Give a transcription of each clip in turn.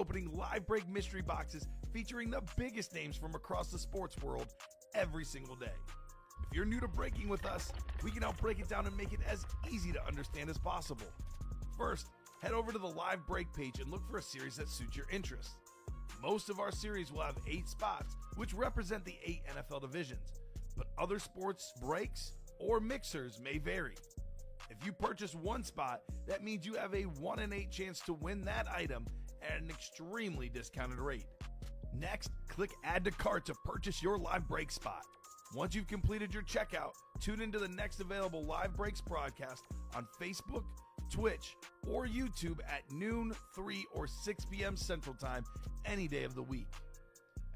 opening live break mystery boxes featuring the biggest names from across the sports world every single day. If you're new to breaking with us, we can help break it down and make it as easy to understand as possible. First, head over to the live break page and look for a series that suits your interests. Most of our series will have 8 spots, which represent the 8 NFL divisions, but other sports breaks or mixers may vary. If you purchase one spot, that means you have a 1 in 8 chance to win that item at an extremely discounted rate. Next, click Add to Cart to purchase your live break spot. Once you've completed your checkout, tune into the next available Live Breaks broadcast on Facebook, Twitch, or YouTube at noon, 3, or 6 p.m. Central Time any day of the week.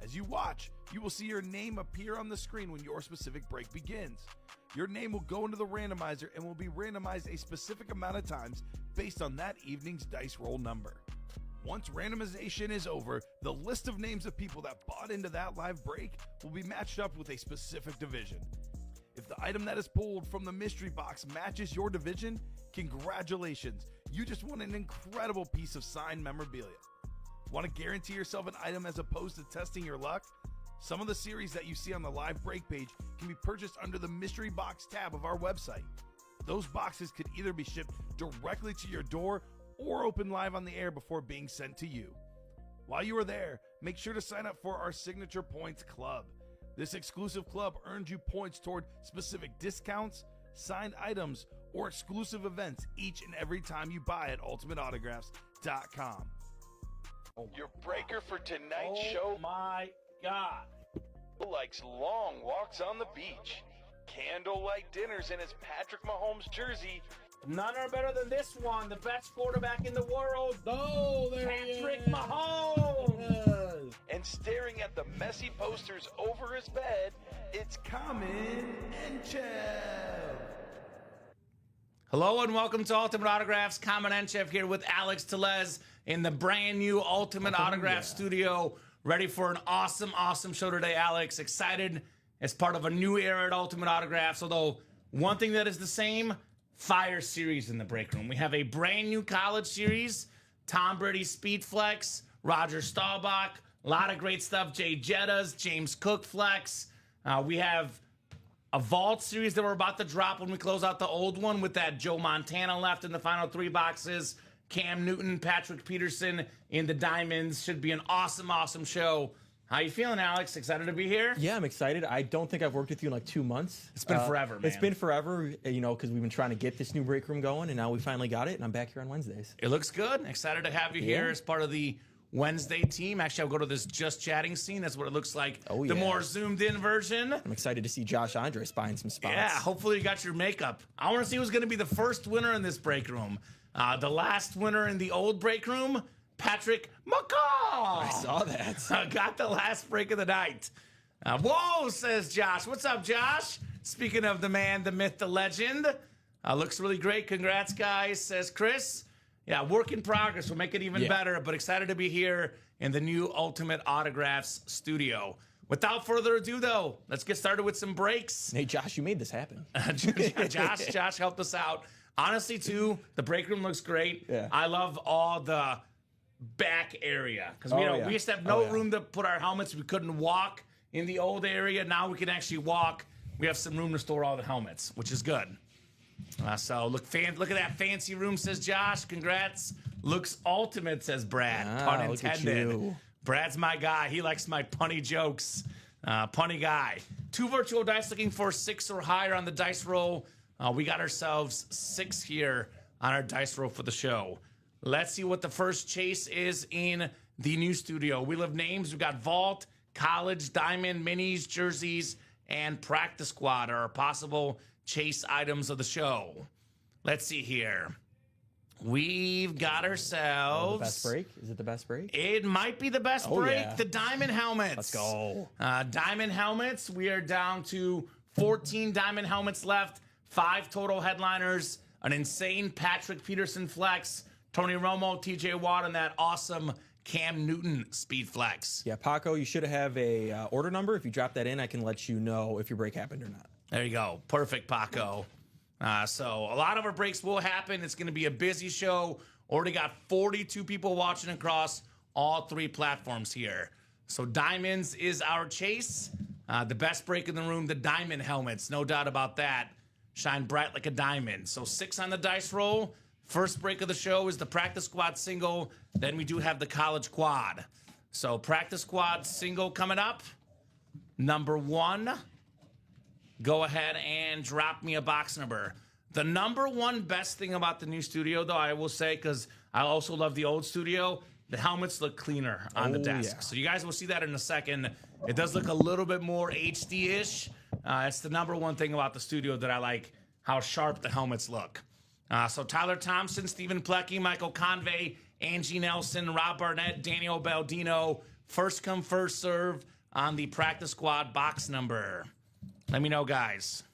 As you watch, you will see your name appear on the screen when your specific break begins. Your name will go into the randomizer and will be randomized a specific amount of times based on that evening's dice roll number. Once randomization is over, the list of names of people that bought into that live break will be matched up with a specific division. If the item that is pulled from the mystery box matches your division, congratulations, you just won an incredible piece of signed memorabilia. Want to guarantee yourself an item as opposed to testing your luck? Some of the series that you see on the live break page can be purchased under the mystery box tab of our website. Those boxes could either be shipped directly to your door or open live on the air before being sent to you. While you are there, make sure to sign up for our Signature Points Club. This exclusive club earns you points toward specific discounts, signed items, or exclusive events each and every time you buy at ultimateautographs.com. Your breaker for tonight's show, my God, likes long walks on the beach, candlelight dinners in his Patrick Mahomes jersey. none are better than this one, the best quarterback in the world, Oh, there he Patrick is. Mahomes. And staring at the messy posters over his bed, it's Kamen Entchev. Hello and welcome to Ultimate Autographs. Kamen Entchev here with Alex Tellez in the brand new Ultimate Autograph studio. Ready for an awesome show today, Alex. Excited as part of a new era at Ultimate Autographs. Although one thing that is the same, fire series in the break room. We have a brand new college series, Tom Brady Speed Flex, Roger Staubach, a lot of great stuff, Jay Jettas, James Cook Flex. We have a vault series that we're about to drop when we close out the old one with that Joe Montana left in the final 3 boxes. Cam Newton, Patrick Peterson in the diamonds. Should be an awesome show. How you feeling, Alex? Excited to be here? Yeah, I'm excited. I don't think I've worked with you in like 2 months. It's been forever, man. It's been forever, you know, because we've been trying to get this new break room going, and now we finally got it, and I'm back here on Wednesdays. It looks good. Excited to have you here as part of the Wednesday team. Actually, I'll go to this just chatting scene. That's what it looks like. Oh, The yeah. more zoomed in version. I'm excited to see Josh Andres buying some spots. Yeah, hopefully you got your makeup. I want to see who's going to be the first winner in this break room. The last winner in the old break room, Patrick McCall. I saw that. Got the last break of the night. Whoa, says Josh. What's up, Josh? Speaking of the man, the myth, the legend. Looks really great. Congrats, guys, says Chris. Yeah, work in progress. We'll make it even better, but excited to be here in the new Ultimate Autographs studio. Without further ado, though, let's get started with some breaks. Hey, Josh, you made this happen. Josh helped us out. Honestly, too, the break room looks great. Yeah. I love all the back area because we used to have no room to put our helmets. We couldn't walk in the old area. Now we can actually walk. We have some room to store all the helmets, which is good. So look at that fancy room, says Josh. Congrats. Looks ultimate, says Brad. Pun look at intended. you. Brad's my guy. He likes my punny jokes. Punny guy. 2 virtual dice looking for 6 or higher on the dice roll. We got ourselves 6 here on our dice roll for the show. Let's see what the first chase is in the new studio. Wheel of names. We've got Vault, College, Diamond, Minis, Jerseys, and Practice Squad are our possible chase items of the show. Let's see here. We've got ourselves... The best break? Is it the best break? It might be the best break. Yeah. The Diamond Helmets. Let's go. Diamond Helmets. We are down to 14 Diamond Helmets left. 5 total headliners. An insane Patrick Peterson flex. Tony Romo, TJ Watt, and that awesome Cam Newton speed flex. Yeah, Paco, you should have a order number. If you drop that in, I can let you know if your break happened or not. There you go. Perfect, Paco. So a lot of our breaks will happen. It's going to be a busy show. Already got 42 people watching across all 3 platforms here. So diamonds is our chase. The best break in the room, the diamond helmets, no doubt about that. Shine bright like a diamond. So 6 on the dice roll. First break of the show is the practice squad single. Then we do have the college quad. So practice squad single coming up. Number 1. Go ahead and drop me a box number. The number 1 best thing about the new studio, though, I will say, because I also love the old studio, the helmets look cleaner on the desk. Yeah. So you guys will see that in a second. It does look a little bit more HD-ish. It's the number 1 thing about the studio that I like, how sharp the helmets look. So Tyler Thompson, Stephen Plecky, Michael Convey, Angie Nelson, Rob Barnett, Daniel Baldino. First come, first serve on the practice squad box number. Let me know, guys.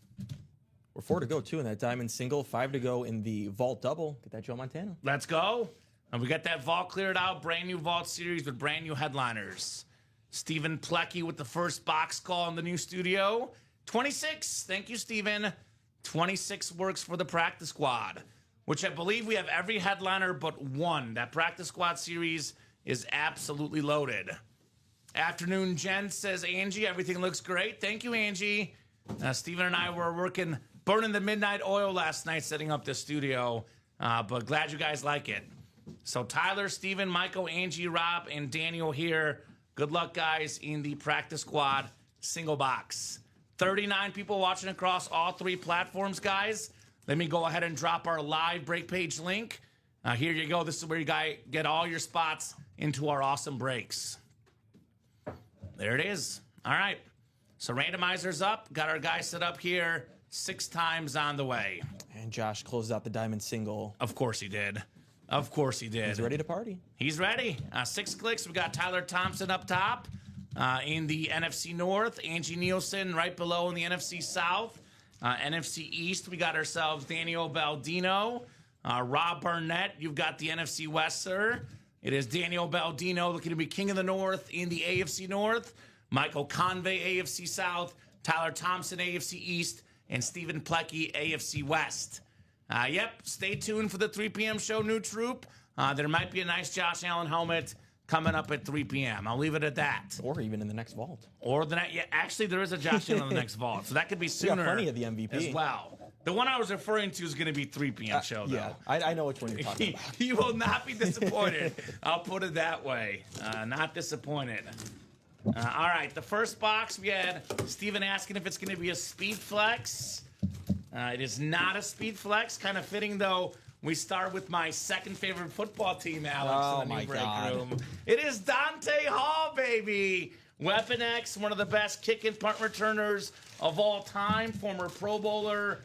We're 4 to go, too, in that diamond single. 5 to go in the vault double. Get that Joe Montana. Let's go. And we got that vault cleared out. Brand new vault series with brand new headliners. Stephen Plecky with the first box call in the new studio. 26. Thank you, Stephen. 26 works for the practice squad, which I believe we have every headliner but 1. That practice squad series is absolutely loaded. Afternoon, Jen, says Angie. Everything looks great. Thank you, Angie. Stephen and I were working, burning the midnight oil last night setting up this studio, but glad you guys like it. So Tyler, Stephen, Michael, Angie, Rob, and Daniel here. Good luck, guys, in the practice squad single box. 39 people watching across all 3 platforms, guys. Let me go ahead and drop our live break page link. Here you go. This is where you guys get all your spots into our awesome breaks. There it is. All right. So randomizer's up. Got our guys set up here. 6 times on the way. And Josh closed out the diamond single. Of course he did. Of course he did. He's ready to party. He's ready. 6 clicks. We got Tyler Thompson up top in the NFC North. Angie Nielsen right below in the NFC South. NFC East, we got ourselves Daniel Baldino. Rob Barnett, you've got the NFC West, sir. It is Daniel Baldino looking to be king of the North in the AFC North. Michael Convey, AFC South. Tyler Thompson, AFC East. And Stephen Plecky, AFC West. Yep, stay tuned for the 3 p.m. show, New Troop. There might be a nice Josh Allen helmet coming up at 3 p.m. I'll leave it at that. Or even in the next vault. Yeah, actually, there is a Josh Allen in the next vault, so that could be sooner. We got plenty of the MVP as well. The one I was referring to is going to be 3 p.m. show, though. Yeah, I know which one you're talking about. You will not be disappointed. I'll put it that way. Not disappointed. All right, the first box, we had Steven asking if it's going to be a speed flex. It is not a speed flex. Kind of fitting, though. We start with my second favorite football team, Alex, in the new break room. It is Dante Hall, baby. Weapon X, one of the best kick and punt returners of all time. Former Pro Bowler,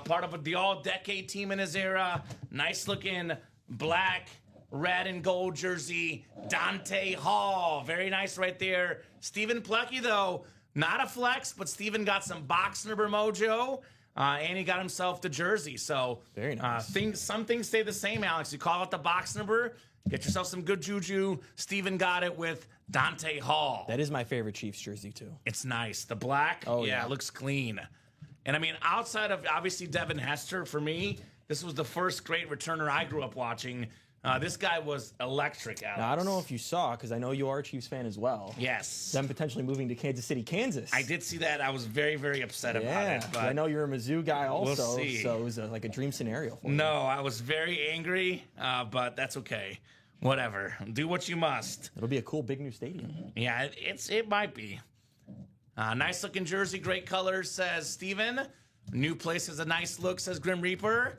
part of the all-decade team in his era. Nice-looking black, red, and gold jersey. Dante Hall. Very nice right there. Stephen Plecky, though, not a flex, but Stephen got some box number mojo. And he got himself the jersey. So very nice. Some things stay the same, Alex. You call out the box number, get yourself some good juju. Steven got it with Dante Hall. That is my favorite Chiefs jersey, too. It's nice. The black, it looks clean. And, I mean, outside of, obviously, Devin Hester, for me, this was the first great returner I grew up watching. This guy was electric, Alex. Now, I don't know if you saw, because I know you are a Chiefs fan as well. Yes. Them potentially moving to Kansas City, Kansas. I did see that. I was very, very upset about it. But I know you're a Mizzou guy also, we'll see. So it was like a dream scenario for you. No, I was very angry, but that's okay. Whatever. Do what you must. It'll be a cool, big new stadium. Yeah, it might be. Nice looking jersey, great colors, says Steven. New place has a nice look, says Grim Reaper.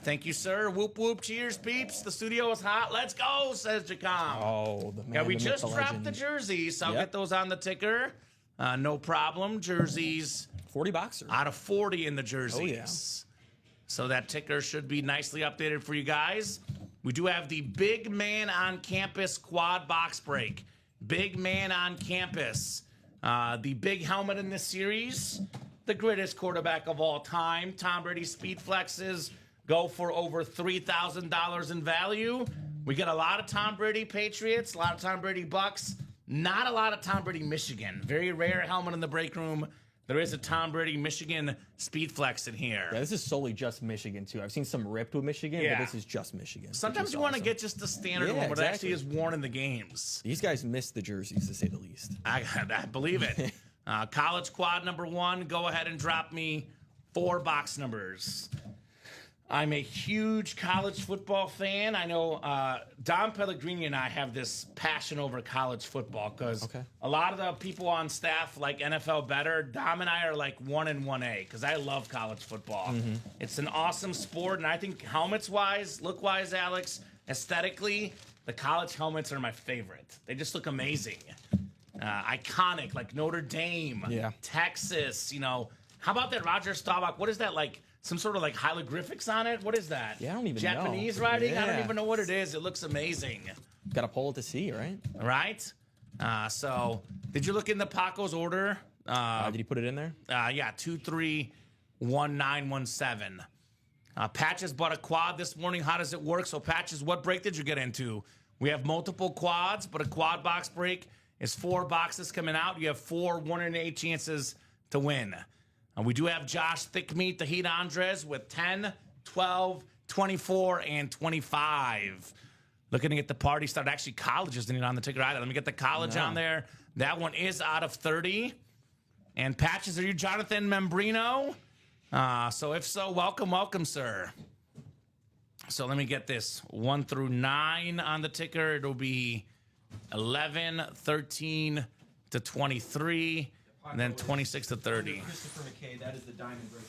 Thank you, sir. Whoop, whoop. Cheers, peeps. The studio is hot. Let's go, says Jacom. Oh, the man. Yeah, we the just myth, the dropped legend. the jerseys, so I'll get those on the ticker. No problem. Jerseys 40 boxer. out of 40 in the jerseys. Oh, yeah. So that ticker should be nicely updated for you guys. We do have the Big Man on Campus quad box break. Big Man on Campus. The big helmet in this series. The greatest quarterback of all time. Tom Brady speed flexes go for over $3,000 in value. We get a lot of Tom Brady Patriots, a lot of Tom Brady Bucks, not a lot of Tom Brady Michigan. Very rare helmet in the break room. there is a Tom Brady Michigan Speed Flex in here. Yeah, this is solely just Michigan, too. I've seen some ripped with Michigan, Yeah. but this is just Michigan. Sometimes you want to get just the standard Yeah, one, but exactly. it actually is worn in the games. These guys missed the jerseys, to say the least. I believe it. College quad number 1, go ahead and drop me 4 box numbers. I'm a huge college football fan. I know Don Pellegrini and I have this passion over college football because a lot of the people on staff like NFL better. Dom and I are like 1 and 1A because I love college football. It's an awesome sport, and I think helmets-wise, look-wise, Alex, aesthetically, the college helmets are my favorite. They just look amazing. Iconic, like Notre Dame, Texas, you know. How about that Roger Staubach? What is that, like some sort of like hieroglyphics on it? What is that? Yeah, I don't even Japanese know. writing? I Yeah. don't even know what it is. It looks amazing. Got to pull it to see, right? Right? So, did you look in the Paco's order? Did he put it in there? Yeah, 231917. Patches bought a quad this morning. How does it work? So, Patches, what break did you get into? We have multiple quads, but a quad box break is 4 boxes coming out. You have 4 1 in 8 chances to win. We do have Josh Thickmeat, the Heat Andres, with 10, 12, 24, and 25. Looking to get the party started. Actually, college isn't on the ticker either. Let me get the college on there. That one is out of 30. And Patches, are you Jonathan Membrino? So if so, welcome, sir. So let me get this 1 through 9 on the ticker. It'll be 11, 13 to 23. And then 26 to 30. Christopher McKay, that is the diamond breaking.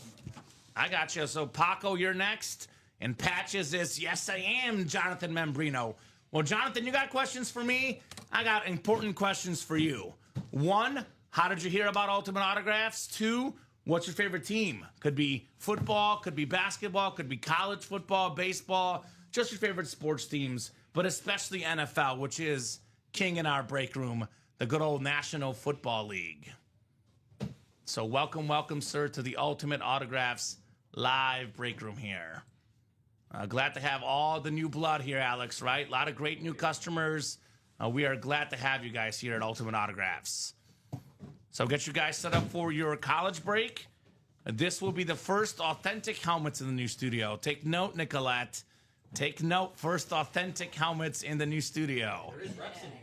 I got you. So, Paco, you're next. And Patches is, yes, I am Jonathan Membrino. Well, Jonathan, you got questions for me? I got important questions for you. 1, how did you hear about Ultimate Autographs? 2, what's your favorite team? Could be football, could be basketball, could be college football, baseball, just your favorite sports teams, but especially NFL, which is king in our break room, the good old National Football League. So welcome, sir, to the Ultimate Autographs live break room here. Glad to have all the new blood here, Alex, right? A lot of great new customers. We are glad to have you guys here at Ultimate Autographs. So get you guys set up for your college break. This will be the first authentic helmets in the new studio. Take note, Nicolette. Take note, first authentic helmets in the new studio. There is reps in here.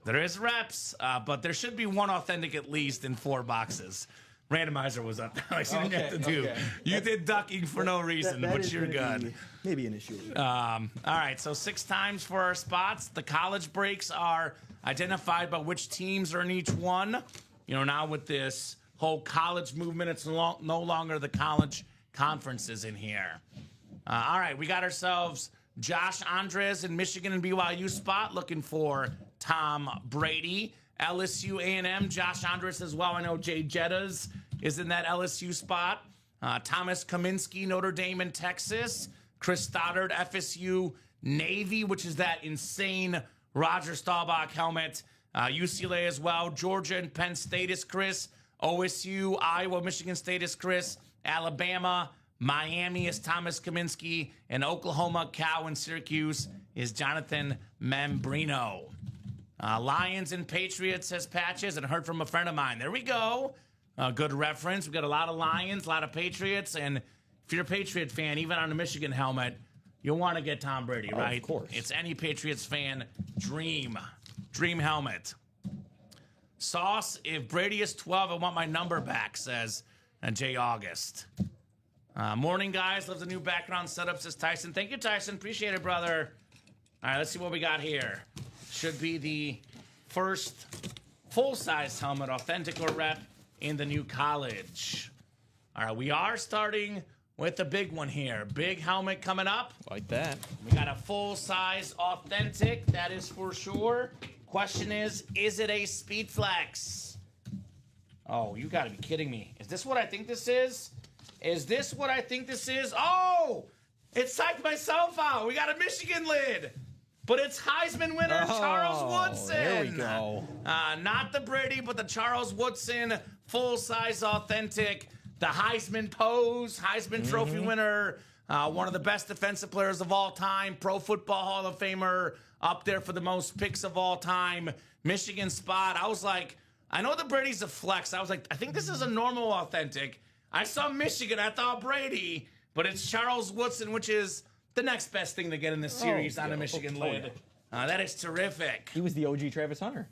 There is reps, but there should be 1 authentic at least in 4 boxes. Randomizer was up. Alex, you didn't have to do. You did ducking for no reason, but you're good. Maybe an issue. All right, so 6 times for our spots. The college breaks are identified by which teams are in each one. You know, now with this whole college movement, it's no longer the college conferences in here. All right, we got ourselves Josh Andres in Michigan and BYU spot, looking for Tom Brady. LSU A&M, Josh Andres as well. I know Jay Jettas is in that LSU spot. Thomas Kaminsky, Notre Dame and Texas. Chris Stoddard, FSU Navy, which is that insane Roger Staubach helmet. UCLA as well. Georgia and Penn State is Chris. OSU, Iowa, Michigan State is Chris. Alabama, Miami is Thomas Kaminsky. And Oklahoma, Cal, and Syracuse is Jonathan Membrino. Lions and Patriots has Patches, and heard from a friend of mine. There we go. Good reference. We've got a lot of Lions, a lot of Patriots, and if you're a Patriot fan, even on a Michigan helmet, you'll want to get Tom Brady, right? Of course. It's any Patriots fan dream helmet. Sauce, if Brady is 12, I want my number back, says Jay August. Morning, guys. Love the new background setup, says Tyson. Thank you, Tyson. Appreciate it, brother. All right, let's see what we got here. Should be the first full-size helmet, authentic or rep, in the new college. All right, we are starting with the big one here. Big helmet coming up. Like that. We got a full-size authentic, that is for sure. Question is it a Speed Flex? Oh, you gotta be kidding me. Is this what I think this is? Is this what I think this is? Oh, it psyched myself out. We got a Michigan lid. But it's Heisman winner Charles Woodson. There we go. Not the Brady, but the Charles Woodson full-size authentic. The Heisman pose, Heisman Trophy winner, one of the best defensive players of all time, Pro Football Hall of Famer, up there for the most picks of all time. Michigan spot. I was like, I know the Brady's a flex. I was like, I think this is a normal authentic. I saw Michigan. I thought Brady, but it's Charles Woodson, which is the next best thing to get in this series on a Michigan lid. That is terrific. He was the OG Travis Hunter.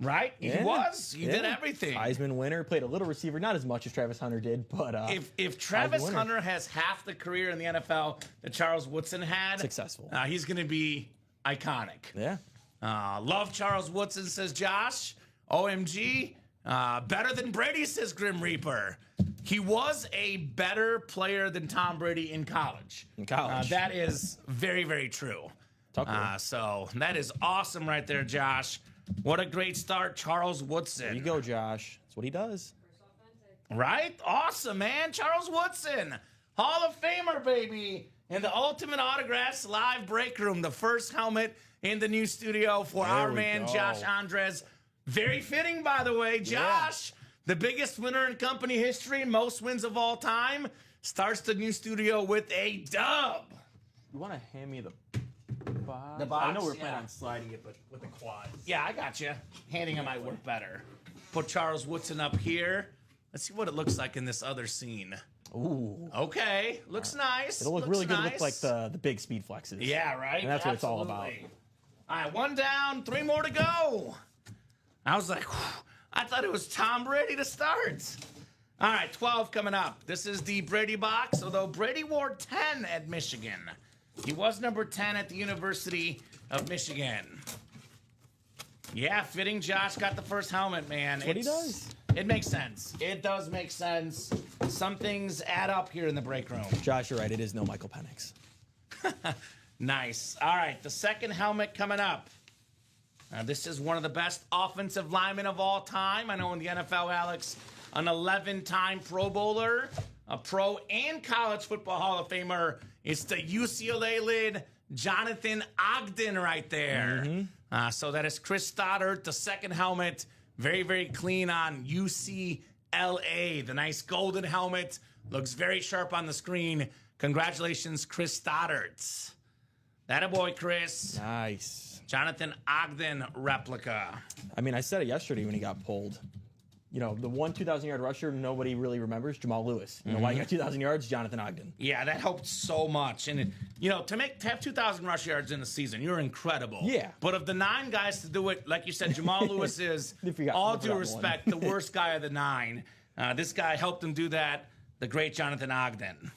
Right? Yeah. He was. He did everything. Heisman winner, played a little receiver, not as much as Travis Hunter did, but if Travis Hunter has half the career in the NFL that Charles Woodson had, successful. He's going to be iconic. Yeah. Love Charles Woodson, says Josh. OMG. Better than Brady, says Grim Reaper. He was a better player than Tom Brady in college. That is very, very true. So that is awesome right there, Josh. What a great start, Charles Woodson. There you go, Josh. That's what he does. Right? Awesome, man. Charles Woodson, Hall of Famer, baby. In the Ultimate Autographs live break room, the first helmet in the new studio for our man, Josh Andres. Very fitting, by the way. Josh, the biggest winner in company history, most wins of all time, starts the new studio with a dub. You want to hand me the box? The box? I know we're planning on sliding it, but with the quads. Yeah, I got you. Handing it might work better. Put Charles Woodson up here. Let's see what it looks like in this other scene. Ooh. Okay. Looks nice. It'll look really good. Look like the big speed flexes. Yeah, right? And that's what it's all about. All right, 1 down, 3 more to go. I was like, whew, I thought it was Tom Brady to start. All right, 12 coming up. This is the Brady box, although Brady wore 10 at Michigan. He was number 10 at the University of Michigan. Yeah, fitting. Josh got the first helmet, man. That's what he does. It makes sense. It does make sense. Some things add up here in the break room. Josh, you're right. It is no Michael Penix. Nice. All right, the second helmet coming up. This is one of the best offensive linemen of all time. I know in the NFL, Alex, an 11-time Pro Bowler, a Pro and College Football Hall of Famer. It's the UCLA lid, Jonathan Ogden right there. So that is Chris Stoddard, the second helmet. Very, very clean on UCLA. The nice golden helmet. Looks very sharp on the screen. Congratulations, Chris Stoddard. That boy, Chris. Nice. Jonathan Ogden replica. I mean, I said it yesterday when he got pulled. You know, the one 2,000-yard rusher nobody really remembers, Jamal Lewis. You know why he got 2,000 yards? Jonathan Ogden. Yeah, that helped so much. And, you know, to have 2,000 rush yards in a season, you're incredible. Yeah. But of the 9 guys to do it, like you said, Jamal Lewis is, all due respect, the worst guy of the 9. This guy helped him do that, the great Jonathan Ogden.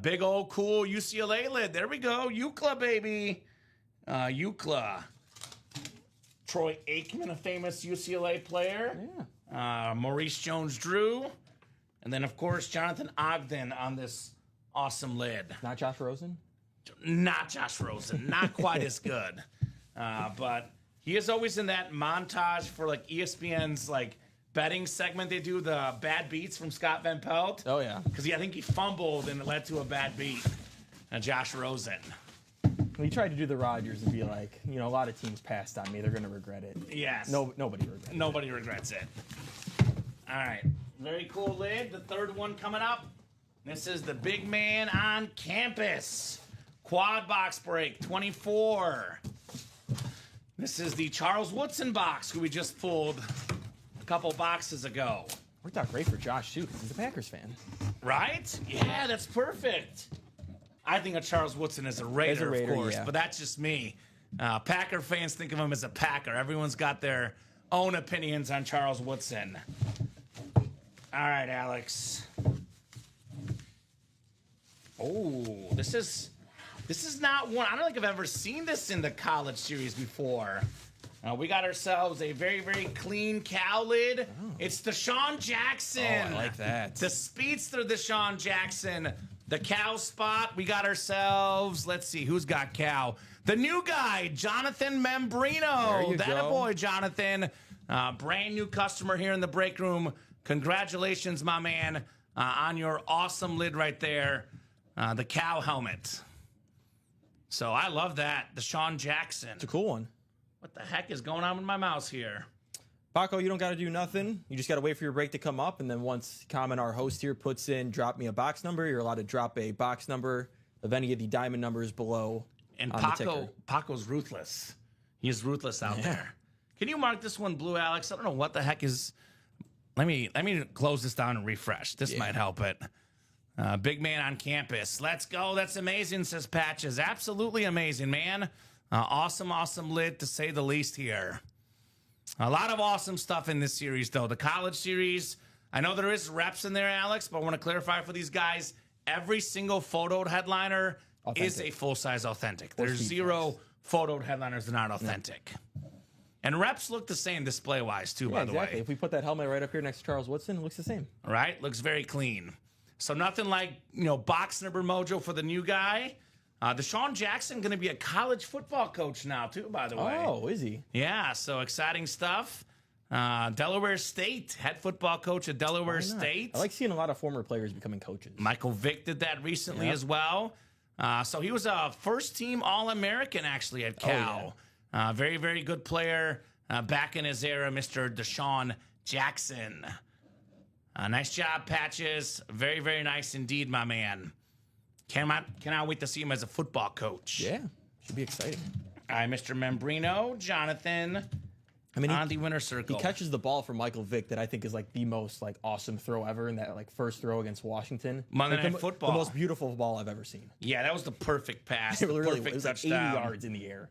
Big old cool UCLA lid. There we go. UCLA, baby. UCLA. Troy Aikman, a famous UCLA player. Yeah. Maurice Jones-Drew. And then, of course, Jonathan Ogden on this awesome lid. Not Josh Rosen? Not Josh Rosen. Not quite as good. But he is always in that montage for, like, ESPN's, like, betting segment they do, the bad beats from Scott Van Pelt. Oh, yeah. Because I think he fumbled and it led to a bad beat. Josh Rosen. We tried to do the Rodgers and be like, you know, a lot of teams passed on me. They're going to regret it. Yes. Nobody regrets it. Nobody regrets it. All right. Very cool lid. The third one coming up. This is the big man on campus. Quad box break, 24. This is the Charles Woodson box, who we just pulled a couple boxes ago. Worked out great for Josh, too, because he's a Packers fan. Right? Yeah, that's perfect. I think of Charles Woodson as a Raider, of course, yeah. but that's just me. Packer fans think of him as a Packer. Everyone's got their own opinions on Charles Woodson. All right, Alex. Oh, this is not one. I don't think I've ever seen this in the college series before. We got ourselves a very, very clean cow lid. Oh. It's Deshaun Jackson. Oh, I like that. The speedster Deshaun Jackson. The cow spot, we got ourselves, let's see, who's got cow? The new guy, Jonathan Membrino. That a boy, Jonathan. Brand new customer here in the break room. Congratulations, my man, on your awesome lid right there. The cow helmet. So I love that. Deshaun Jackson. It's a cool one. What the heck is going on with my mouse here? Paco, you don't got to do nothing. You just got to wait for your break to come up. And then once Kamen, our host here, puts in, drop me a box number, you're allowed to drop a box number of any of the diamond numbers below. And Paco's ruthless. He's ruthless out there. Can you mark this one blue, Alex? I don't know what the heck is. Let me close this down and refresh. This might help it. Big man on campus. Let's go. That's amazing, says Patches. Absolutely amazing, man. Awesome lid, to say the least here. A lot of awesome stuff in this series, though. The college series, I know there is reps in there, Alex, but I want to clarify for these guys, every single photoed headliner is a full-size authentic. There's zero photoed headliners that aren't authentic. And reps look the same display-wise, too, by the way. If we put that helmet right up here next to Charles Woodson, it looks the same. Right? Looks very clean. So nothing like, box number mojo for the new guy. Deshaun Jackson going to be a college football coach now, too, by the way. Oh, is he? Yeah, so exciting stuff. Delaware State, head football coach at Delaware State. I like seeing a lot of former players becoming coaches. Michael Vick did that recently as well. So he was a first-team All-American, actually, at Cal. Very, very good player back in his era, Mr. Deshaun Jackson. Nice job, Patches. Very, very nice indeed, my man. Cannot wait to see him as a football coach. Yeah, should be exciting. All right, Mr. Membrino, Jonathan, on the winner circle. He catches the ball from Michael Vick that I think is like the most awesome throw ever in that first throw against Washington. Monday Night Football. The most beautiful ball I've ever seen. Yeah, that was the perfect pass. It really perfect was touchdown. 80 yards in the air.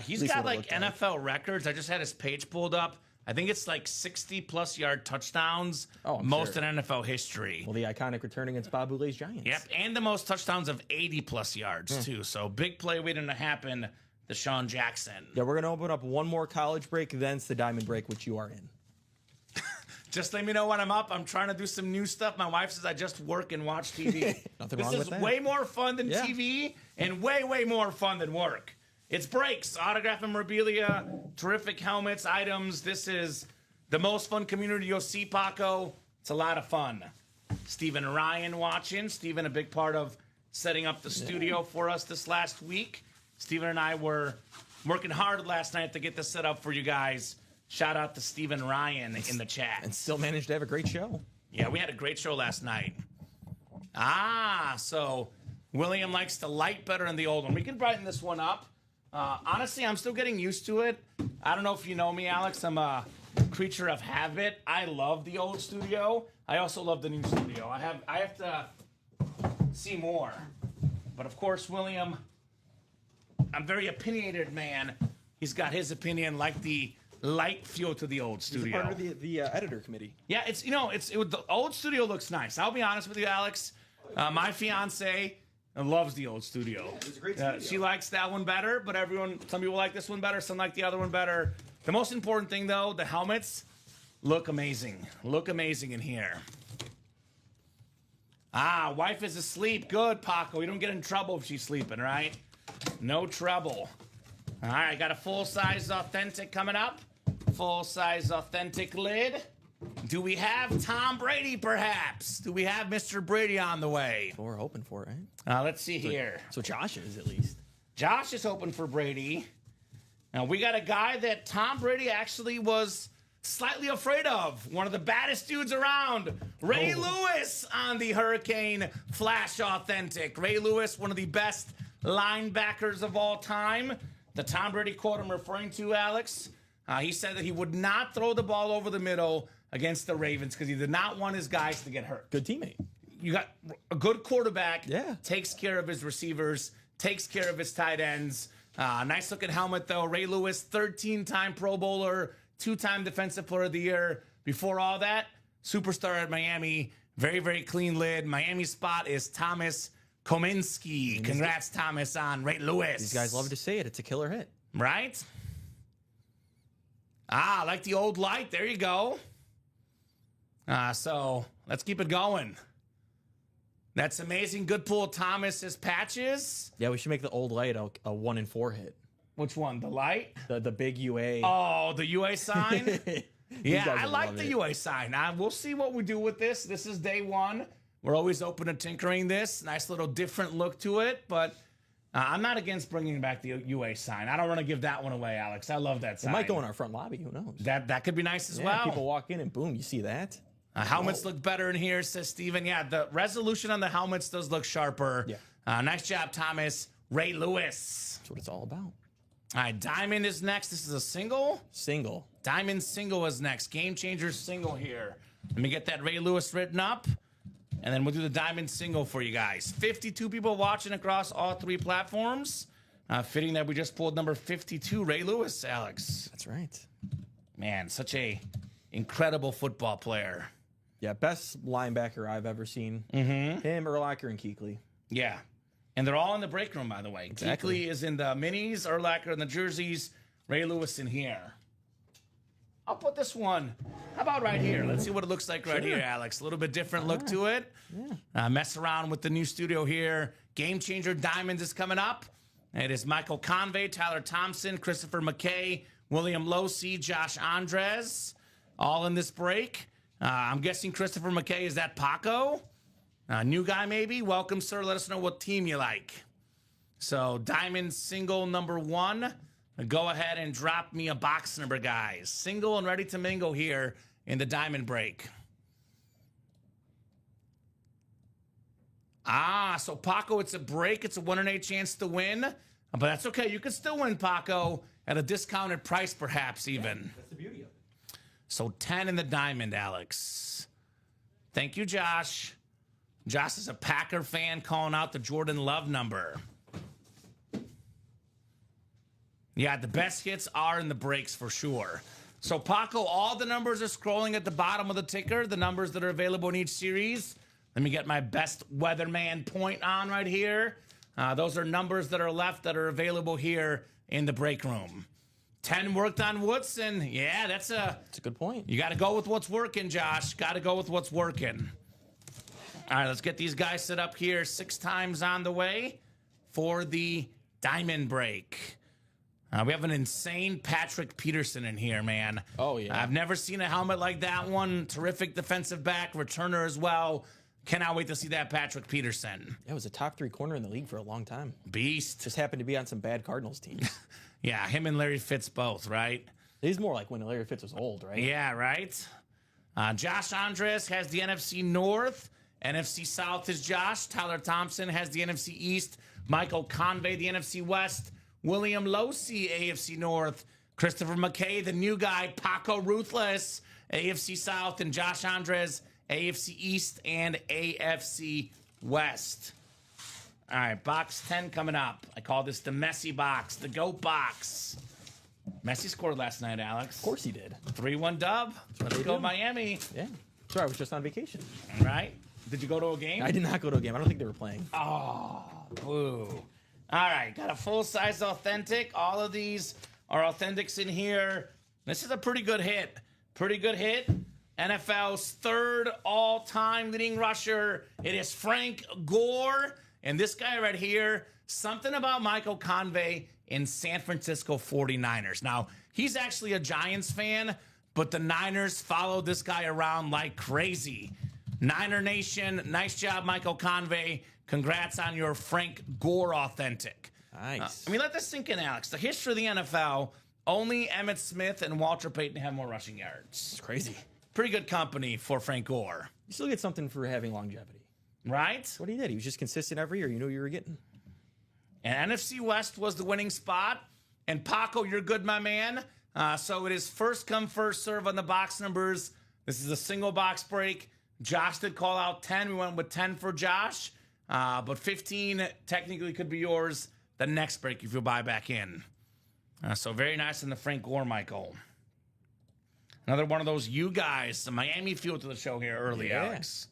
He's got NFL records. I just had his page pulled up. I think it's 60-plus yard touchdowns, most in NFL history. Well, the iconic return against Bob Boulay's Giants. Yep, and the most touchdowns of 80-plus yards, too. So big play waiting to happen, Deshaun Jackson. Yeah, we're going to open up one more college break, then it's the Diamond break, which you are in. Just let me know when I'm up. I'm trying to do some new stuff. My wife says I just work and watch TV. Nothing wrong with that. This is way more fun than TV and way, way more fun than work. It's breaks, autograph memorabilia, terrific helmets, items. This is the most fun community you'll see, Paco. It's a lot of fun. Stephen Ryan watching. Stephen, a big part of setting up the studio for us this last week. Stephen and I were working hard last night to get this set up for you guys. Shout out to Stephen Ryan in the chat. And still managed to have a great show. Yeah, we had a great show last night. So William likes the light better than the old one. We can brighten this one up. Honestly, I'm still getting used to it. I don't know if you know me, Alex. I'm a creature of habit. I love the old studio. I also love the new studio. I have to see more. But of course, William, I'm very opinionated man. He's got his opinion, like the light feel to the old studio. He's part of the editor committee. Yeah, the old studio looks nice. I'll be honest with you, Alex. My fiance loves the old studio. It's a great studio. She likes that one better, but some people like this one better, some like the other one better. The most important thing, though, the helmets look amazing. Look amazing in here. Wife is asleep. Good, Paco. You don't get in trouble if she's sleeping, right? No trouble. All right, got a full-size authentic coming up. Full-size authentic lid. Do we have Tom Brady, perhaps? Do we have Mr. Brady on the way? Well, we're hoping for it, right? Let's see here. So Josh is, at least. Josh is hoping for Brady. Now, we got a guy that Tom Brady actually was slightly afraid of. One of the baddest dudes around. Ray Lewis on the Hurricane Flash Authentic. Ray Lewis, one of the best linebackers of all time. The Tom Brady quote I'm referring to, Alex, he said that he would not throw the ball over the middle against the Ravens because he did not want his guys to get hurt. Good teammate. You got a good quarterback. Yeah. Takes care of his receivers, takes care of his tight ends. Nice looking helmet, though. Ray Lewis, 13-time Pro Bowler, 2-time Defensive Player of the Year. Before all that, superstar at Miami. Very, very clean lid. Miami's spot is Thomas Kominski. Congrats, Thomas, on Ray Lewis. These guys love to say it. It's a killer hit. Right? I like the old light. There you go. So let's keep it going. That's amazing. Good pull, Thomas's patches. Yeah, we should make the old light a 1-4 hit. Which one? The light? The big UA. Oh, the UA sign? Yeah, I like the it. UA sign. We'll see what we do with this. This is day one. We're always open to tinkering this. Nice little different look to it, but I'm not against bringing back the UA sign. I don't want to give that one away, Alex. I love that sign. It might go in our front lobby. Who knows? That could be nice as Yeah, well. people walk in and boom, you see that. Helmets look better in here, says Steven. Yeah, the resolution on the helmets does look sharper. Yeah. Nice job, Thomas. Ray Lewis. That's what it's all about. All right, Diamond is next. This is a single. Single. Diamond single is next. Game Changer single here. Let me get that Ray Lewis written up, and then we'll do the Diamond single for you guys. 52 people watching across all 3 platforms. Fitting that we just pulled number 52, Ray Lewis, Alex. That's right. Man, such a incredible football player. Yeah, best linebacker I've ever seen. Him, Urlacher, and Kuechly. Yeah. And they're all in the break room, by the way. Exactly. Kuechly is in the minis, Urlacher in the jerseys, Ray Lewis in here. I'll put this one. How about right here? Let's see what it looks like right here, Alex. A little bit different look to it. Yeah. Mess around with the new studio here. Game Changer Diamonds is coming up. It is Michael Convey, Tyler Thompson, Christopher McKay, William Losey, Josh Andres, all in this break. I'm guessing Christopher McKay, is that Paco? New guy maybe? Welcome, sir. Let us know what team you like. So, Diamond single number 1. Go ahead and drop me a box number, guys. Single and ready to mingle here in the Diamond break. So Paco, it's a break. It's a 1 in 8 chance to win. But that's okay. You can still win, Paco, at a discounted price, perhaps even. Yeah, that's the beauty of it. So 10 in the Diamond, Alex. Thank you, Josh. Josh is a Packer fan calling out the Jordan Love number. Yeah, the best hits are in the breaks for sure. So, Paco, all the numbers are scrolling at the bottom of the ticker, the numbers that are available in each series. Let me get my best weatherman point on right here. Those are numbers that are left that are available here in the break room. 10 worked on Woodson. Yeah, that's a good point. You got to go with what's working, Josh. Got to go with what's working. All right, let's get these guys set up here 6 times on the way for the Diamond break. We have an insane Patrick Peterson in here, man. Oh, yeah. I've never seen a helmet like that one. Terrific defensive back, returner as well. Cannot wait to see that Patrick Peterson. Yeah, it was a top 3 corner in the league for a long time. Beast. Just happened to be on some bad Cardinals teams. Yeah, him and Larry Fitz both, right? He's more like when Larry Fitz was old, right? Yeah, right? Josh Andres has the NFC North. NFC South is Josh. Tyler Thompson has the NFC East. Michael Convey, the NFC West. William Losey, AFC North. Christopher McKay, the new guy. Paco Ruthless, AFC South. And Josh Andres, AFC East and AFC West. All right, box 10 coming up. I call this the Messi box, the GOAT box. Messi scored last night, Alex. Of course he did. 3-1 dub. Let's go Miami. Yeah. Sorry, I was just on vacation. All right. Did you go to a game? I did not go to a game. I don't think they were playing. Oh, boo. All right, got a full-size authentic. All of these are authentics in here. This is a pretty good hit. Pretty good hit. NFL's 3rd all-time leading rusher. It is Frank Gore. And this guy right here, something about Michael Convey in San Francisco 49ers. Now, he's actually a Giants fan, but the Niners follow this guy around like crazy. Niner Nation, nice job, Michael Convey. Congrats on your Frank Gore authentic. Nice. Let this sink in, Alex. The history of the NFL, only Emmitt Smith and Walter Payton have more rushing yards. It's crazy. Pretty good company for Frank Gore. You still get something for having longevity. Right? What he did. He was just consistent every year. You knew what you were getting. And NFC West was the winning spot. And Paco, you're good, my man. So it is first come, first serve on the box numbers. This is a single box break. Josh did call out 10. We went with 10 for Josh. But 15 technically could be yours the next break if you buy back in. So very nice in the Frank Gore, Michael. Another one of those you guys, the Miami feel to the show here early, Yeah. Alex.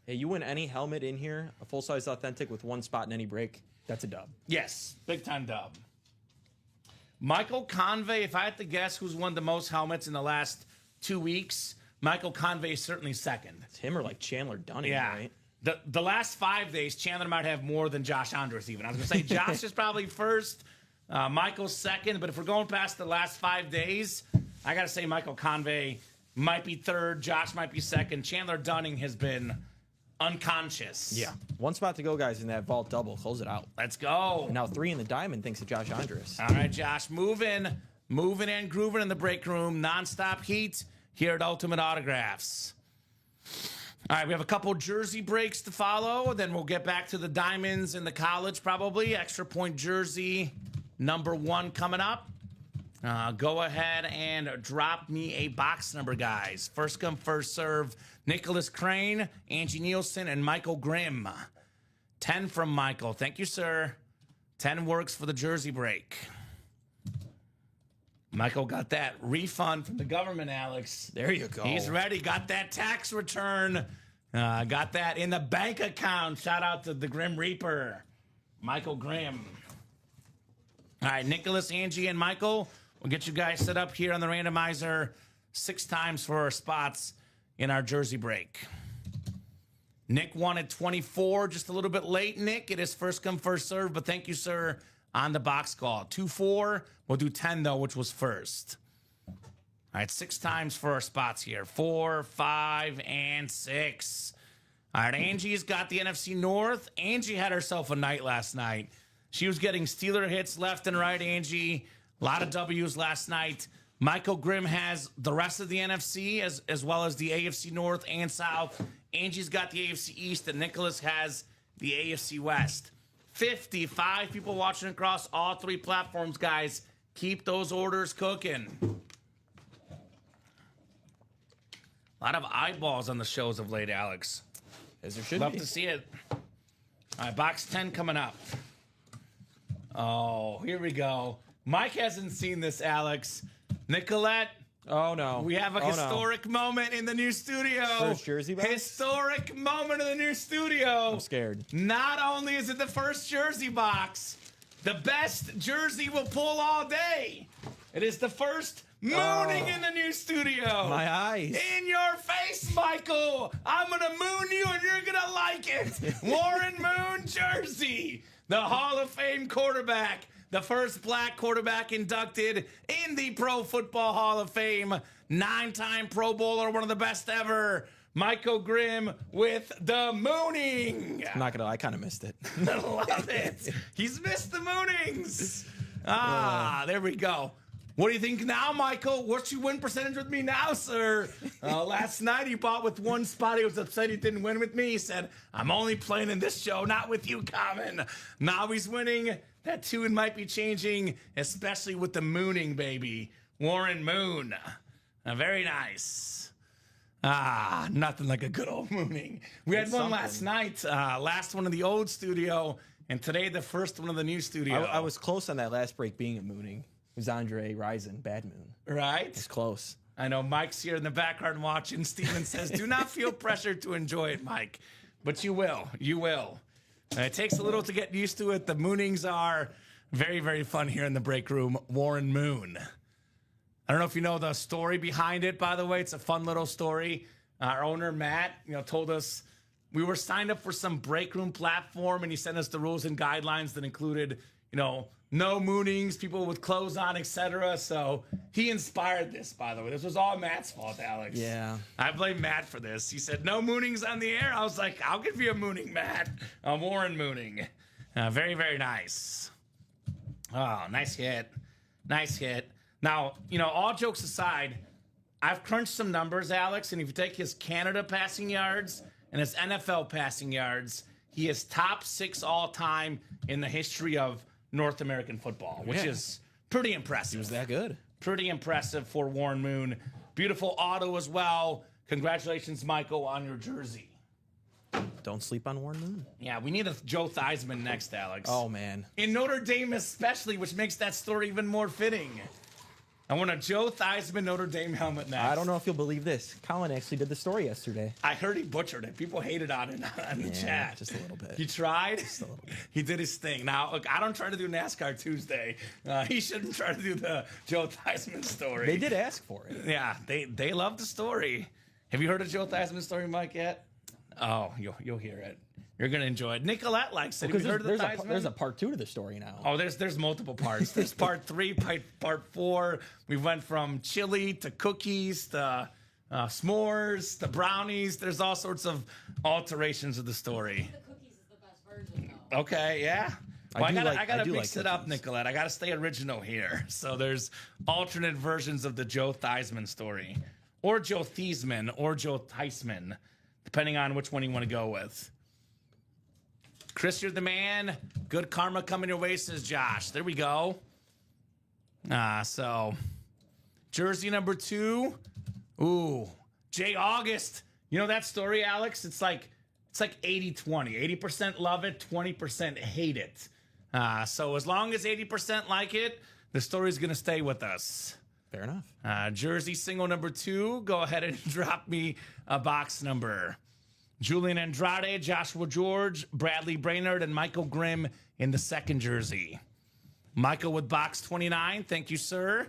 Hey, you win any helmet in here, a full-size authentic with 1 spot in any break, that's a dub. Yes, big time dub. Michael Convey, if I had to guess who's won the most helmets in the last 2 weeks, Michael Convey is certainly second. It's him or like Chandler Dunning, Yeah. right? The last 5 days, Chandler might have more than Josh Andres even. I was going to say Josh is probably first, Michael's second, but if we're going past the last 5 days, I got to say Michael Convey might be third, Josh might be second. Chandler Dunning has been unconscious. Yeah. 1 spot to go, guys, in that vault double. Close it out. Let's go. And now 3 in the diamond thanks to Josh Andres. All right, Josh, moving and grooving in the break room. Nonstop heat here at Ultimate Autographs. All right, we have a couple jersey breaks to follow. Then we'll get back to the diamonds in the college probably. Extra point jersey number 1 coming up. Go ahead and drop me a box number, guys. First come, first serve. Nicholas Crane, Angie Nielsen, and Michael Grimm. 10 from Michael. Thank you, sir. 10 works for the jersey break. Michael got that refund from the government, Alex. There you go. He's ready. Got that tax return. Got that in the bank account. Shout out to the Grim Reaper, Michael Grimm. All right, Nicholas, Angie, and Michael. We'll get you guys set up here on the randomizer 6 times for our spots in our jersey break. Nick wanted 24, just a little bit late, Nick. It is first come, first serve, but thank you, sir, on the box call. 2-4. We'll do 10, though, which was first. All right, 6 times for our spots here. 4, 5, and 6. All right, Angie's got the NFC North. Angie had herself a night last night. She was getting Steeler hits left and right, Angie. A lot of W's last night. Michael Grimm has the rest of the NFC as well as the AFC North and South. Angie's got the AFC East, and Nicholas has the AFC West. 55 people watching across all 3 platforms, guys. Keep those orders cooking. A lot of eyeballs on the shows of late, Alex. As there should Love be. to see it. All right, box 10 coming up. Oh, here we go. Mike hasn't seen this, Alex. Nicolette, Oh, no. we have a historic moment in the new studio. First jersey box? Historic moment in the new studio. I'm scared. Not only is it the first jersey box, the best jersey we'll pull all day. It is the first mooning in the new studio. My eyes. In your face, Michael. I'm going to moon you and you're going to like it. Warren Moon jersey. The Hall of Fame quarterback. The first black quarterback inducted in the Pro Football Hall of Fame. 9-time Pro Bowler, one of the best ever. Michael Grimm with the mooning. I'm not going to lie, I kind of missed it. Love it. He's missed the moonings. There we go. What do you think now, Michael? What's your win percentage with me now, sir? Last night he bought with 1 spot. He was upset he didn't win with me. He said, I'm only playing in this show, not with you, Kamen. Now he's winning. That tune might be changing, especially with the mooning, baby. Warren Moon. Very nice. Nothing like a good old mooning. We had one last night. Last one in the old studio, and today the first one in the new studio. I was close on that last break being a mooning. It was Andre Rison, Bad Moon. Right? It's close. I know Mike's here in the background watching. Steven says, do not feel pressure to enjoy it, Mike. But you will. You will. It takes a little to get used to it. The moonings are very, very fun here in the break room. Warren Moon. I don't know if you know the story behind it, by the way. It's a fun little story. Our owner, Matt, told us we were signed up for some break room platform, and he sent us the rules and guidelines that included, no moonings, people with clothes on, etc. So he inspired this, by the way. This was all Matt's fault, Alex. Yeah. I blame Matt for this. He said, no moonings on the air. I was like, I'll give you a mooning, Matt. Warren mooning. Very, very nice. Oh, nice hit. Nice hit. Now, all jokes aside, I've crunched some numbers, Alex, and if you take his Canada passing yards and his NFL passing yards, he is top 6 all-time in the history of North American football, which is pretty impressive. He was that good. Pretty impressive for Warren Moon. Beautiful auto as well. Congratulations, Michael, on your jersey. Don't sleep on Warren Moon. Yeah, we need a Joe Theismann next, Alex. Oh, man. In Notre Dame especially, which makes that story even more fitting. I want a Joe Theismann Notre Dame helmet next. I don't know if you'll believe this. Colin actually did the story yesterday. I heard he butchered it. People hated on it on the chat. Just a little bit. He tried? Just a little bit. He did his thing. Now, look, I don't try to do NASCAR Tuesday. He shouldn't try to do the Joe Theismann story. They did ask for it. Yeah, they love the story. Have you heard a Joe Theismann story, Mike, yet? Oh, you'll hear it. You're going to enjoy it. Nicolette likes it. Have you heard of the Theismann? There's a part 2 to the story now. Oh, there's multiple parts. There's part 3, part 4. We went from chili to cookies to s'mores to brownies. There's all sorts of alterations of the story. The cookies is the best version, though. Okay, yeah. Well, I gotta do mix like it up, cookies. Nicolette. I gotta stay original here. So there's alternate versions of the Joe Theismann story, or Joe Theismann, or Joe Theismann, depending on which one you want to go with. Chris, you're the man. Good karma coming your way, says Josh. There we go. So jersey number 2. Ooh, Jay August. You know that story, Alex? It's like 80-20. 80% love it, 20% hate it. So as long as 80% like it, the story's going to stay with us. Fair enough. Jersey single number 2. Go ahead and drop me a box number. Julian Andrade, Joshua George, Bradley Brainerd, and Michael Grimm in the second jersey. Michael with box 29. Thank you, sir.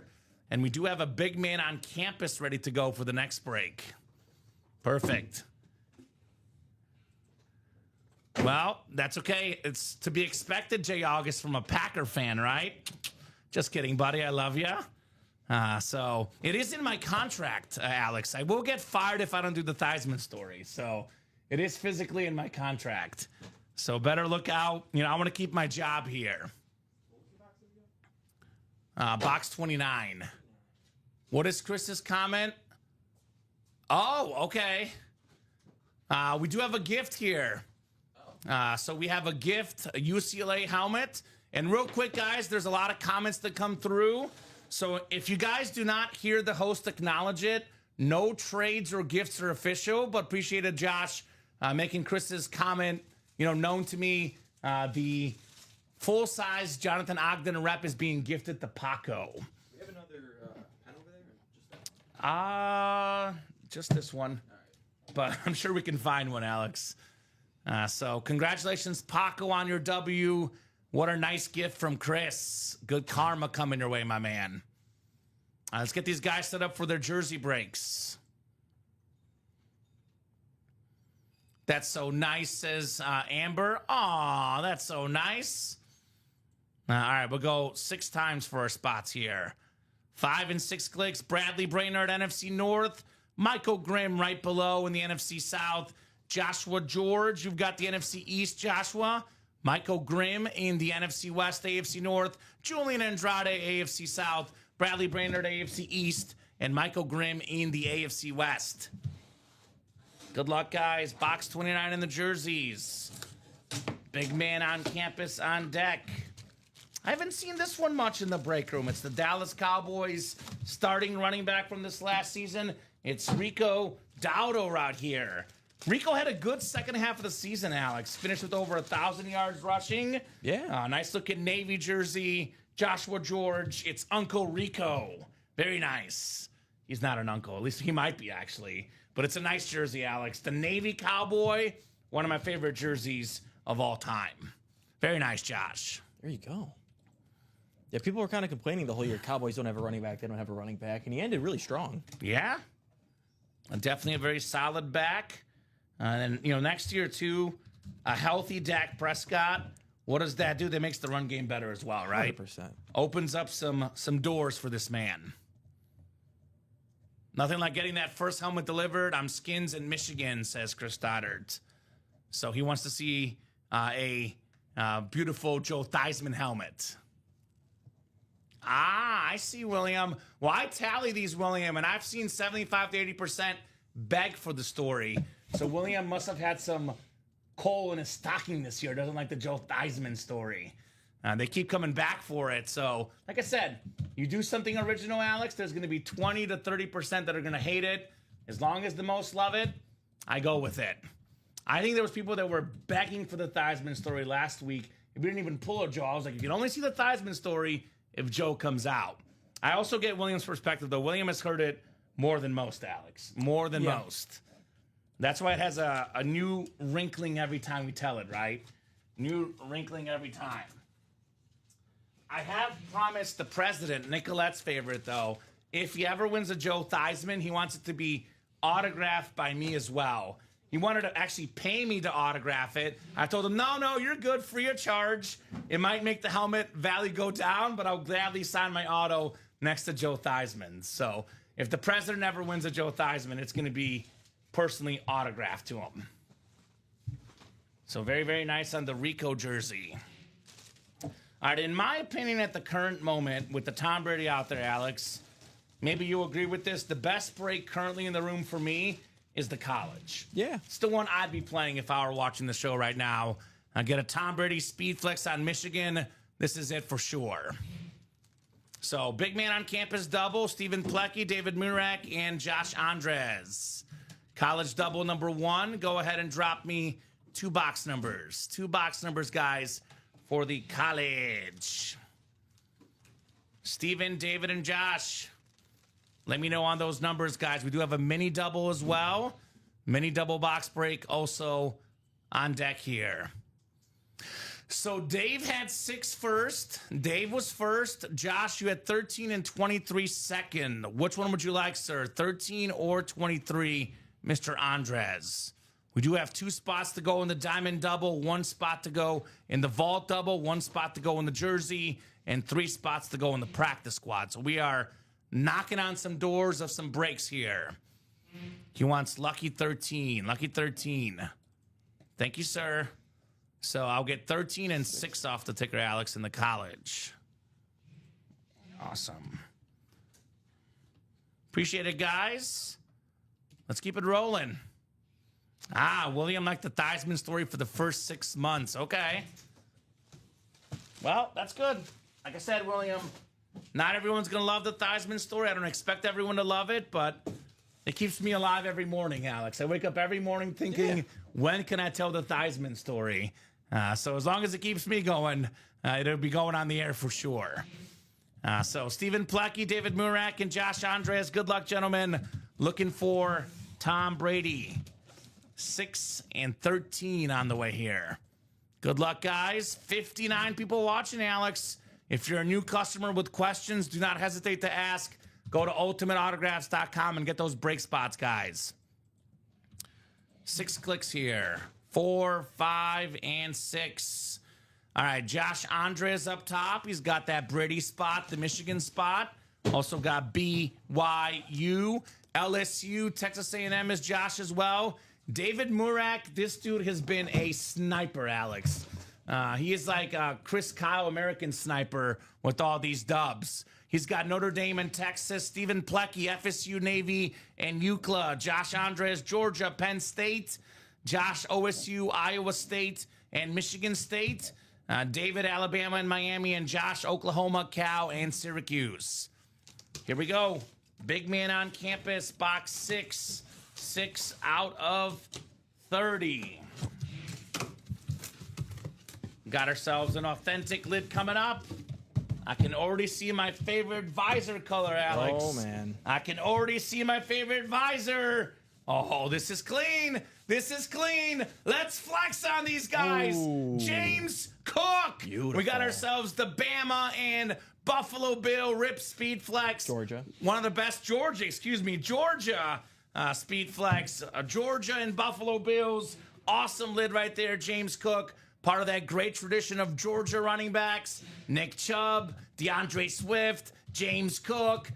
And we do have a big man on campus ready to go for the next break. Perfect. Well, that's okay. It's to be expected, Jay August, from a Packer fan, right? Just kidding, buddy. I love you. So it is in my contract, Alex. I will get fired if I don't do the Theismann story. So it is physically in my contract. So better look out. You know, I want to keep my job here. Box 29. What is Chris's comment? Oh, okay. We do have a gift here. So we have a gift, a UCLA helmet. And real quick, guys, there's a lot of comments that come through. So if you guys do not hear the host acknowledge it, no trades or gifts are official, but appreciated Josh making Chris's comment, known to me. The full-size Jonathan Ogden rep is being gifted to Paco. Do we have another pen over there? Or just Just this one. But I'm sure we can find one, Alex. So congratulations, Paco, on your W. What a nice gift from Chris. Good karma coming your way, my man. Let's get these guys set up for their jersey breaks. That's so nice, says Amber. Aw, that's so nice. All right, we'll go 6 times for our spots here. 5 and 6 clicks. Bradley Brainerd, NFC North. Michael Grimm right below in the NFC South. Joshua George, you've got the NFC East, Joshua. Michael Grimm in the NFC West, AFC North. Julian Andrade, AFC South. Bradley Brainerd, AFC East. And Michael Grimm in the AFC West. Good luck, guys. Box 29 in the jerseys. Big man on campus on deck. I haven't seen this one much in the break room. It's the Dallas Cowboys starting running back from this last season. It's Rico Dowdle right here. Rico had a good second half of the season, Alex. Finished with over 1,000 yards rushing. Yeah. Nice looking Navy jersey. Joshua George. It's Uncle Rico. Very nice. He's not an uncle. At least he might be, actually. But it's a nice jersey, Alex. The Navy Cowboy, one of my favorite jerseys of all time. Very nice, Josh. There you go. Yeah, people were kind of complaining the whole year. Cowboys don't have a running back. They don't have a running back. And he ended really strong. Yeah. Definitely a very solid back. And then, next year, too, a healthy Dak Prescott. What does that do? That makes the run game better as well, right? 100%. Opens up some doors for this man. Nothing like getting that first helmet delivered. I'm skins in Michigan, says Chris Stoddard. So he wants to see a beautiful Joe Theismann helmet. I see, William. Well, I tally these, William, and I've seen 75 to 80% beg for the story. So William must have had some coal in his stocking this year. Doesn't like the Joe Theismann story. They keep coming back for it. So, like I said, you do something original, Alex, there's going to be 20 to 30% that are going to hate it. As long as the most love it, I go with it. I think there was people that were begging for the Theismann story last week. If we didn't even pull a Joe, I was like, you can only see the Theismann story if Joe comes out. I also get William's perspective, though. William has heard it more than most, Alex. More than most. That's why it has a new wrinkling every time we tell it, right? New wrinkling every time. I have promised the president, Nicolette's favorite, though, if he ever wins a Joe Theismann, he wants it to be autographed by me as well. He wanted to actually pay me to autograph it. I told him, no, you're good, free of charge. It might make the helmet value go down, but I'll gladly sign my auto next to Joe Theismann. So if the president ever wins a Joe Theismann, it's going to be personally autographed to him. So very, very nice on the Rico jersey. All right, in my opinion, at the current moment, with the Tom Brady out there, Alex, maybe you agree with this, the best break currently in the room for me is the college. Yeah. It's the one I'd be playing if I were watching the show right now. I get a Tom Brady speed flex on Michigan. This is it for sure. So, big man on campus double, Stephen Plecky, David Murak, and Josh Andres. College double number 1, go ahead and drop me 2 box numbers. 2 box numbers, guys, for the college. Stephen, David, and Josh. Let me know on those numbers, guys. We do have a mini double as well. Mini double box break also on deck here. So Dave had 6 first. Dave was first. Josh, you had 13 and 23 second. Which one would you like, sir? 13 or 23, Mr. Andres? We do have 2 spots to go in the diamond double, 1 spot to go in the vault double, 1 spot to go in the jersey, and 3 spots to go in the practice squad. So we are knocking on some doors of some breaks here. He wants lucky 13. Lucky 13. Thank you, sir. So I'll get 13 and 6 off the ticker, Alex, in the college. Awesome. Appreciate it, guys. Let's keep it rolling. William liked the Theismann story for the first 6 months. Okay. Well, that's good. Like I said, William, not everyone's going to love the Theismann story. I don't expect everyone to love it, but it keeps me alive every morning, Alex. I wake up every morning thinking, when can I tell the Theismann story? So as long as it keeps me going, it'll be going on the air for sure. So Stephen Plecky, David Murak, and Josh Andres, good luck, gentlemen. Looking for Tom Brady. 6 and 13 on the way here. Good luck, guys. 59 people watching, Alex. If you're a new customer with questions, do not hesitate to ask. Go to ultimateautographs.com and get those break spots, guys. 6 clicks here. 4, 5, and 6. All right, Josh Andres up top. He's got that Brady spot, the Michigan spot. Also got BYU, LSU, Texas A&M is Josh as well. David Murak, this dude has been a sniper, Alex. He is like a Chris Kyle American sniper with all these dubs. He's got Notre Dame and Texas, Stephen Plecky, FSU, Navy, and UCLA. Josh Andres, Georgia, Penn State. Josh, OSU, Iowa State, and Michigan State. David, Alabama, and Miami. And Josh, Oklahoma, Cal, and Syracuse. Here we go. Big man on campus, box 6. 6 out of 30. Got ourselves an authentic lid coming up. I can already see my favorite visor color, Alex. Oh, man. I can already see my favorite visor. Oh, this is clean. This is clean. Let's flex on these guys. Ooh. James Cook. Beautiful. We got ourselves the Bama and Buffalo Bill Rip Speed Flex. Georgia. One of the best, Georgia Speed Flex. Georgia and Buffalo Bills. Awesome lid right there, James Cook. Part of that great tradition of Georgia running backs. Nick Chubb, DeAndre Swift, James Cook.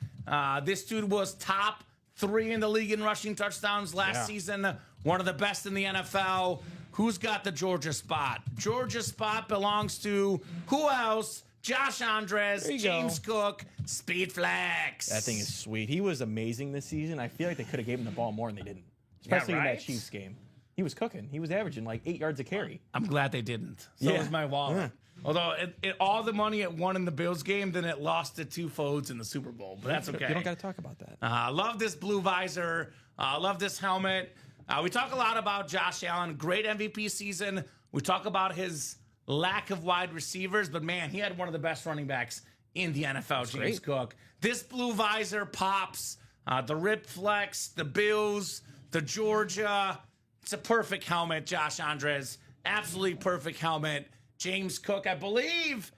This dude was top 3 in the league in rushing touchdowns last season. One of the best in the NFL. Who's got the Georgia spot? Georgia spot belongs to who else? Josh Andres, James Cook, Speed Flex. That thing is sweet. He was amazing this season. I feel like they could have gave him the ball more and they didn't. Especially in that Chiefs game. He was cooking. He was averaging like 8 yards a carry. I'm glad they didn't. So was my wallet. Yeah. Although all the money it won in the Bills game, then it lost to 2 folds in the Super Bowl. But that's okay. You don't got to talk about that. Love this blue visor. Love this helmet. We talk a lot about Josh Allen. Great MVP season. We talk about his lack of wide receivers. But, man, he had one of the best running backs in the NFL, James Cook. This blue visor pops. The Rip Flex, the Bills, the Georgia. It's a perfect helmet, Josh Andres. Absolutely perfect helmet. James Cook, I believe.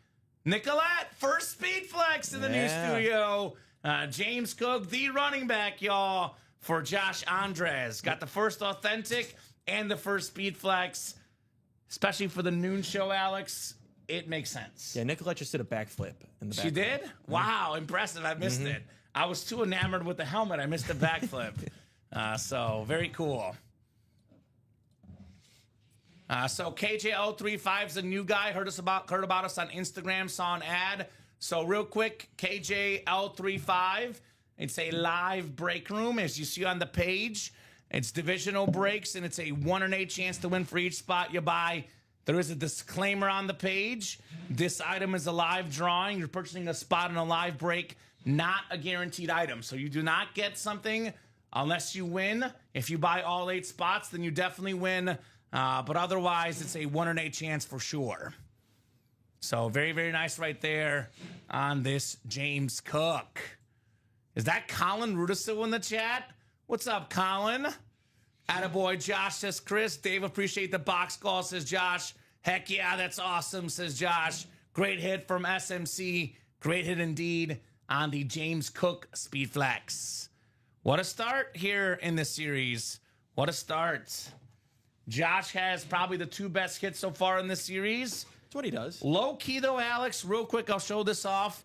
Nicolette, first Speed Flex in the new studio. James Cook, the running back, y'all, for Josh Andres. Got the first authentic and the first Speed Flex. Especially for the noon show, Alex. It makes sense. Yeah, Nicolette just did a backflip in the back. She did? Wow, impressive. I missed it. I was too enamored with the helmet. I missed the backflip. So, very cool. So KJL35 is a new guy. Heard about us on Instagram. Saw an ad. So real quick, KJL35. It's a live break room, as you see on the page. It's divisional breaks, and it's a 1 in 8 chance to win for each spot you buy. There is a disclaimer on the page. This item is a live drawing. You're purchasing a spot in a live break, not a guaranteed item. So you do not get something unless you win. If you buy all 8 spots, then you definitely win. But otherwise, it's a 1 in 8 chance for sure. So very, very nice right there on this James Cook. Is that Colin Rudisil in the chat? What's up, Colin? Attaboy, Josh, says Chris. Dave, appreciate the box call, says Josh. Heck yeah, that's awesome, says Josh. Great hit from SMC. Great hit indeed on the James Cook Speed Flex. What a start here in this series. What a start. Josh has probably the 2 best hits so far in this series. That's what he does. Low key, though, Alex, real quick, I'll show this off.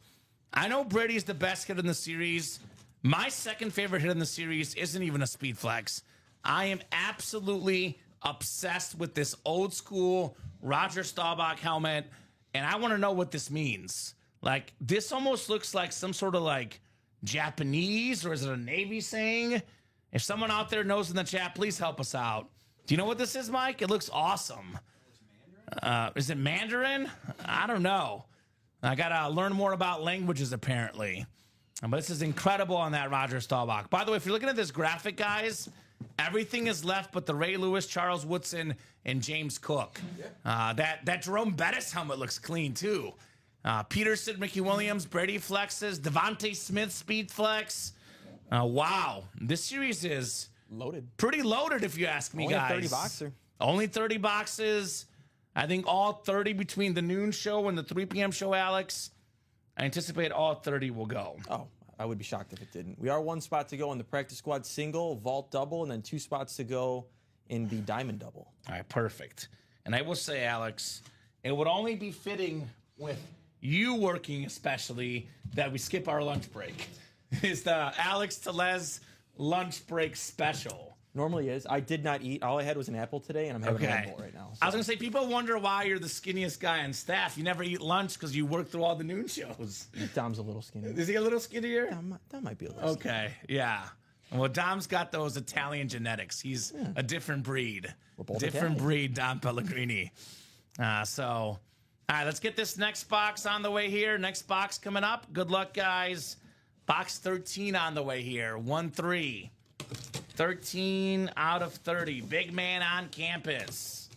I know Brady's the best hit in the series. My second favorite hit in the series isn't even a Speed Flex. I am absolutely obsessed with this old school Roger Staubach helmet, and I want to know what this means. Like, this almost looks like some sort of like Japanese, or is it a Navy saying? If someone out there knows in the chat, please help us out. Do you know what this is, Mike? It looks awesome. Is it Mandarin? I don't know. I got to learn more about languages, apparently. But this is incredible on that Roger Staubach. By the way, if you're looking at this graphic, guys, everything is left but the Ray Lewis, Charles Woodson, and James Cook. That Jerome Bettis helmet looks clean, too. Peterson, Ricky Williams, Brady flexes, Devontae Smith speed flex. Wow. This series is Loaded. pretty loaded, if you ask me, Only guys. 30 boxer. Only 30 boxes. I think all 30 between the noon show and the 3 p.m. show, Alex. I anticipate all 30 will go. Oh, I would be shocked if it didn't. We are 1 spot to go in the practice squad single, vault double, and then 2 spots to go in the diamond double. All right, perfect. And I will say, Alex, it would only be fitting with you working especially that we skip our lunch break. It's the Alex Tellez lunch break special. Normally is. I did not eat. All I had was an apple today, and I'm having a Red Bull right now. So. I was going to say, people wonder why you're the skinniest guy on staff. You never eat lunch because you work through all the noon shows. Dom's a little skinny. Is he a little skinnier? That might be a little skinny. Okay, yeah. Well, Dom's got those Italian genetics. He's a different breed. We're both different Italian. breed, Dom Pellegrini. All right, let's get this next box on the way here. Next box coming up. Good luck, guys. Box 13 on the way here. 1-3. 13 out of 30. Big man on campus.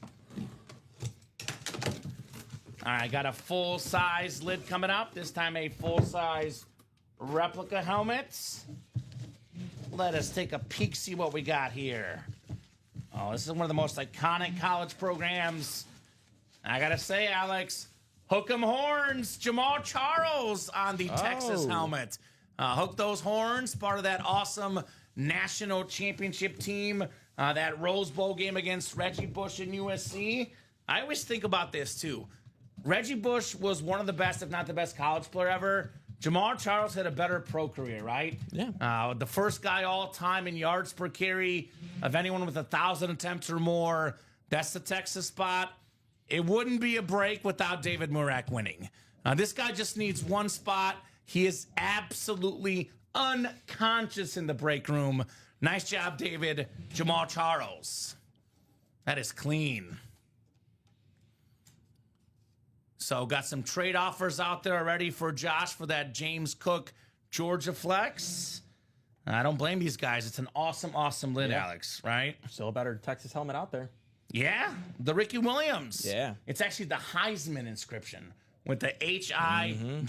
All right, got a full-size lid coming up. This time a full-size replica helmet. Let us take a peek, see what we got here. Oh, this is one of the most iconic college programs. I got to say, Alex, hook 'em horns, Jamal Charles on the Texas helmet. Hook those horns, part of that awesome national championship team, that Rose Bowl game against Reggie Bush and USC. I always think about this, too. Reggie Bush was one of the best, if not the best, college player ever. Jamal Charles had a better pro career, right? Yeah. The first guy all time in yards per carry of anyone with 1,000 attempts or more. That's the Texas spot. It wouldn't be a break without David Murak winning. This guy just needs 1 spot. He is absolutely unconscious in the break room. Nice job, David. Jamal Charles. That is clean. So got some trade offers out there already for Josh for that James Cook Georgia flex. I don't blame these guys. It's an awesome, awesome lid, Alex, right? Still a better Texas helmet out there. Yeah, the Ricky Williams. Yeah. It's actually the Heisman inscription with the Highsman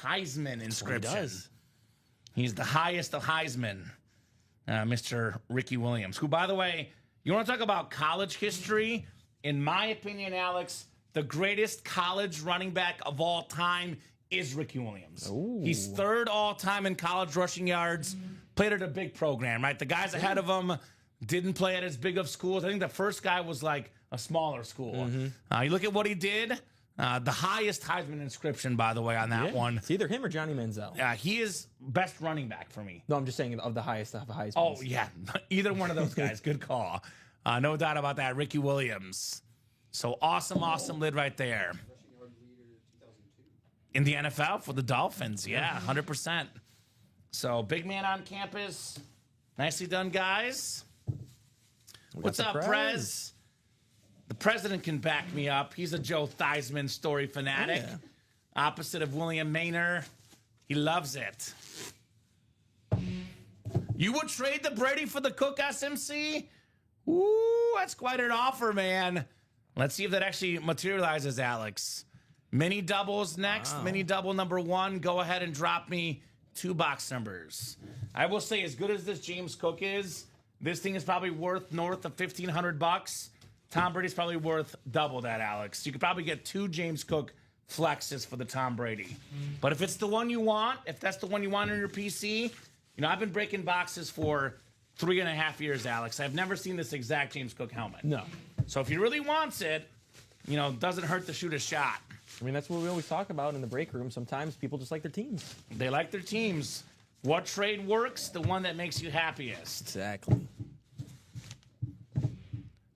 Heisman inscription. He does. He's the highest of Heisman, Mr. Ricky Williams, who, by the way, you want to talk about college history? In my opinion, Alex, the greatest college running back of all time is Ricky Williams. Ooh. He's 3rd all time in college rushing yards, played at a big program, right? The guys ahead of him didn't play at as big of schools. I think the first guy was like a smaller school. You look at what he did. The highest Heisman inscription, by the way, on that one. It's either him or Johnny Manziel. He is best running back for me. No, I'm just saying of the highest of the Heisman. Oh, yeah. Either one of those guys. Good call. No doubt about that. Ricky Williams. So awesome, awesome lid right there. In the NFL for the Dolphins. Yeah, 100%. So big man on campus. Nicely done, guys. What's up, Prez? The president can back me up. He's a Joe Theismann story fanatic. Oh, yeah. Opposite of William Maynard. He loves it. You would trade the Brady for the Cook SMC? Ooh, that's quite an offer, man. Let's see if that actually materializes, Alex. Mini doubles next. Wow. Mini double number 1. Go ahead and drop me 2 box numbers. I will say, as good as this James Cook is, this thing is probably worth north of $1,500. Tom Brady's probably worth double that, Alex. You could probably get 2 James Cook flexes for the Tom Brady. But if it's the one you want, if that's the one you want on your PC, I've been breaking boxes for 3.5 years, Alex. I've never seen this exact James Cook helmet. No. So if he really wants it, it doesn't hurt to shoot a shot. I mean, that's what we always talk about in the break room. Sometimes people just like their teams. They like their teams. What trade works? The one that makes you happiest. Exactly.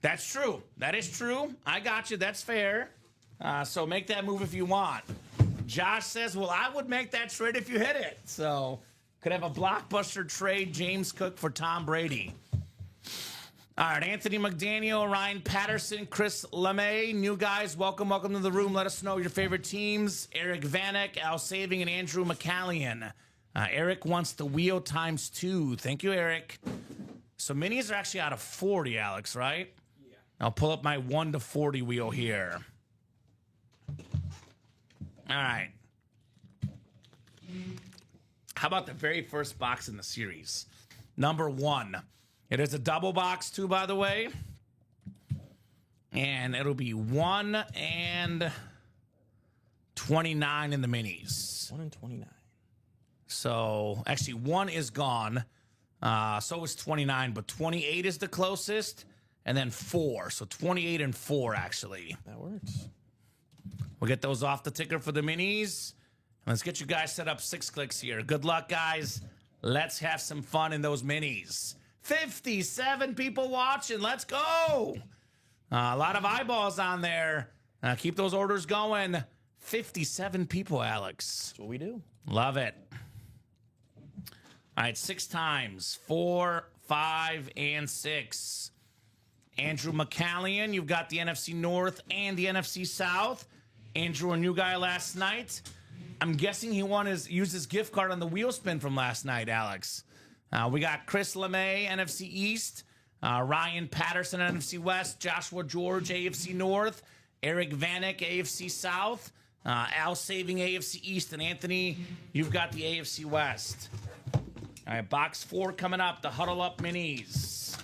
That's true. That is true. I got you. That's fair. So make that move if you want. Josh says, well, I would make that trade if you hit it. So could have a blockbuster trade, James Cook for Tom Brady. All right, Anthony McDaniel, Ryan Patterson, Chris LeMay, new guys, welcome to the room. Let us know your favorite teams. Eric Vanek, Al Saving, and Andrew McCallion. Eric wants the wheel times 2. Thank you, Eric. So minis are actually out of 40, Alex, right? Yeah. I'll pull up my 1 to 40 wheel here. All right. How about the very first box in the series? Number 1. It is a double box, too, by the way. And it'll be 1 and 29 in the minis. 1 and 29. So, actually, 1 is gone. So is 29, but 28 is the closest. And then 4. So 28 and 4, actually. That works. We'll get those off the ticker for the minis. Let's get you guys set up 6 clicks here. Good luck, guys. Let's have some fun in those minis. 57 people watching. Let's go. A lot of eyeballs on there. Keep those orders going. 57 people, Alex. That's what we do. Love it. All right, 6 times. 4, 5, and 6. Andrew McCallion, you've got the NFC North and the NFC South. Andrew, a new guy last night. I'm guessing he used his gift card on the wheel spin from last night, Alex. We got Chris LeMay, NFC East. Ryan Patterson, NFC West. Joshua George, AFC North. Eric Vanek, AFC South. Al Saving, AFC East. And Anthony, you've got the AFC West. All right, box 4 coming up. The Huddle Up Minis.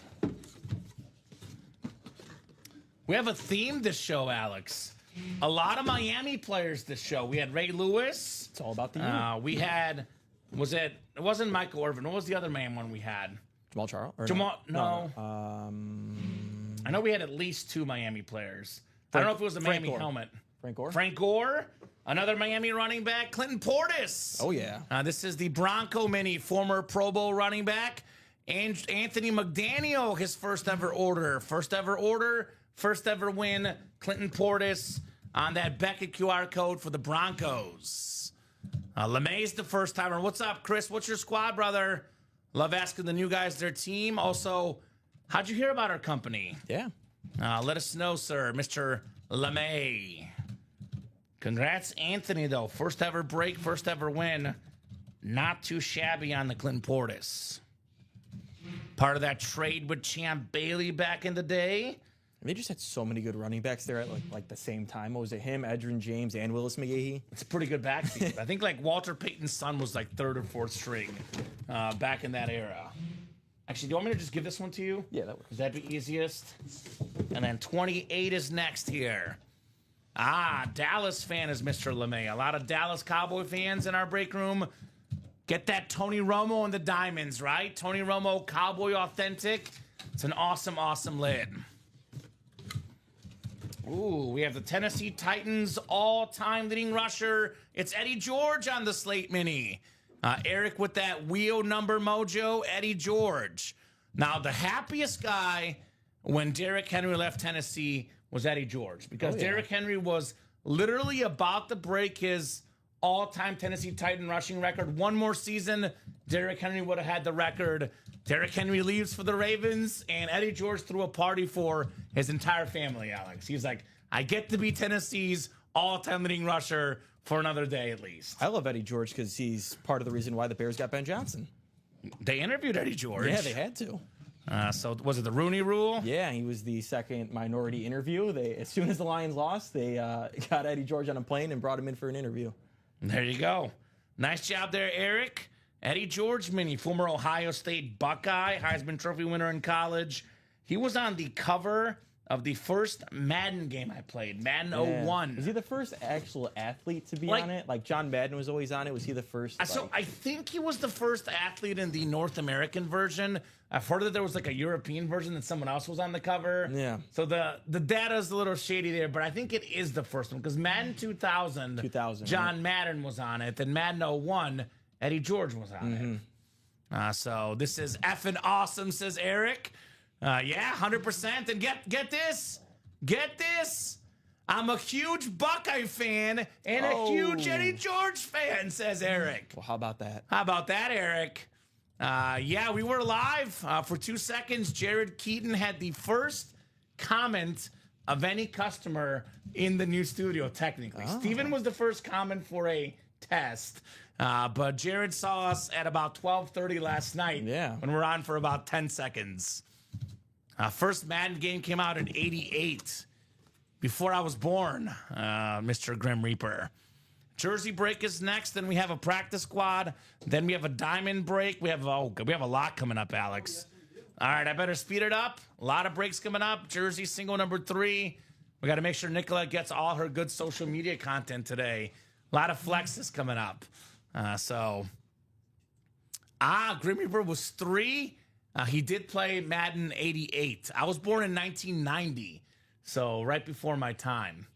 We have a theme this show, Alex. A lot of Miami players this show. We had Ray Lewis. It's all about the U. We had, it wasn't Michael Irvin. What was the other man one we had? Jamal Charles? No. I know we had at least 2 Miami players. I don't know if it was the Miami helmet. Frank Gore? Frank Gore. Another Miami running back, Clinton Portis. Oh, yeah. This is the Bronco mini, former Pro Bowl running back. And Anthony McDaniel, his first ever order. First ever win. Clinton Portis on that Beckett QR code for the Broncos. LeMay's the first timer. What's up, Chris? What's your squad, brother? Love asking the new guys their team. Also, how'd you hear about our company? Yeah. Let us know, sir, Mr. LeMay. Congrats, Anthony, though. First ever break, first ever win. Not too shabby on the Clinton Portis. Part of that trade with Champ Bailey back in the day. They just had so many good running backs there at like the same time. What was it? Him, Edgerrin James, and Willis McGahee. It's a pretty good backfield. I think like Walter Payton's son was like 3rd or 4th string back in that era. Actually, do you want me to just give this one to you? Yeah, that works. Would that be easiest? And then 28 is next here. Dallas fan is Mr. LeMay. A lot of Dallas Cowboy fans in our break room. Get that Tony Romo and the Diamonds, right? Tony Romo, Cowboy Authentic. It's an awesome, awesome lid. Ooh, we have the Tennessee Titans all-time leading rusher. It's Eddie George on the Slate Mini. Eric with that wheel number mojo, Eddie George. Now, the happiest guy when Derrick Henry left Tennessee was Eddie George. Because Derrick Henry was literally about to break his all-time Tennessee Titan rushing record. One more season, Derrick Henry would have had the record. Derrick Henry leaves for the Ravens, and Eddie George threw a party for his entire family, Alex. He's like, I get to be Tennessee's all-time leading rusher for another day at least. I love Eddie George because he's part of the reason why the Bears got Ben Johnson. They interviewed Eddie George. Yeah, they had to. So was it the Rooney Rule? Yeah, he was the second minority interview. As soon as the Lions lost, they got Eddie George on a plane and brought him in for an interview. There you go. Nice job there, Eric. Eddie George, mini former Ohio State Buckeye, Heisman Trophy winner in college. He was on the cover of the first Madden game I played, Madden 01. Was he the first actual athlete to be on it? Like John Madden was always on it. Was he the first? So I think he was the first athlete in the North American version. I've heard that there was like a European version that someone else was on the cover. Yeah. So the data's a little shady there, but I think it is the first one because Madden 2000, John Madden was on it, and Madden 01, Eddie George was on it. So this is effing awesome, says Eric. Yeah, 100%. And get this. I'm a huge Buckeye fan and a huge Eddie George fan, says Eric. Well, how about that? How about that, Eric? Yeah, we were live for 2 seconds. Jared Keaton had the first comment of any customer in the new studio, technically. Steven was the first comment for a test. But Jared saw us at about 12:30 last night when we were on for about 10 seconds. First Madden game came out in 88, before I was born, Mr. Grim Reaper. Jersey break is next, then we have a practice squad, then we have a diamond break. We have a lot coming up, Alex. All right, I better speed it up. A lot of breaks coming up. Jersey single number 3. We got to make sure Nicola gets all her good social media content today. A lot of flexes coming up. Grim Reaper was 3. He did play Madden 88. I was born in 1990, so right before my time.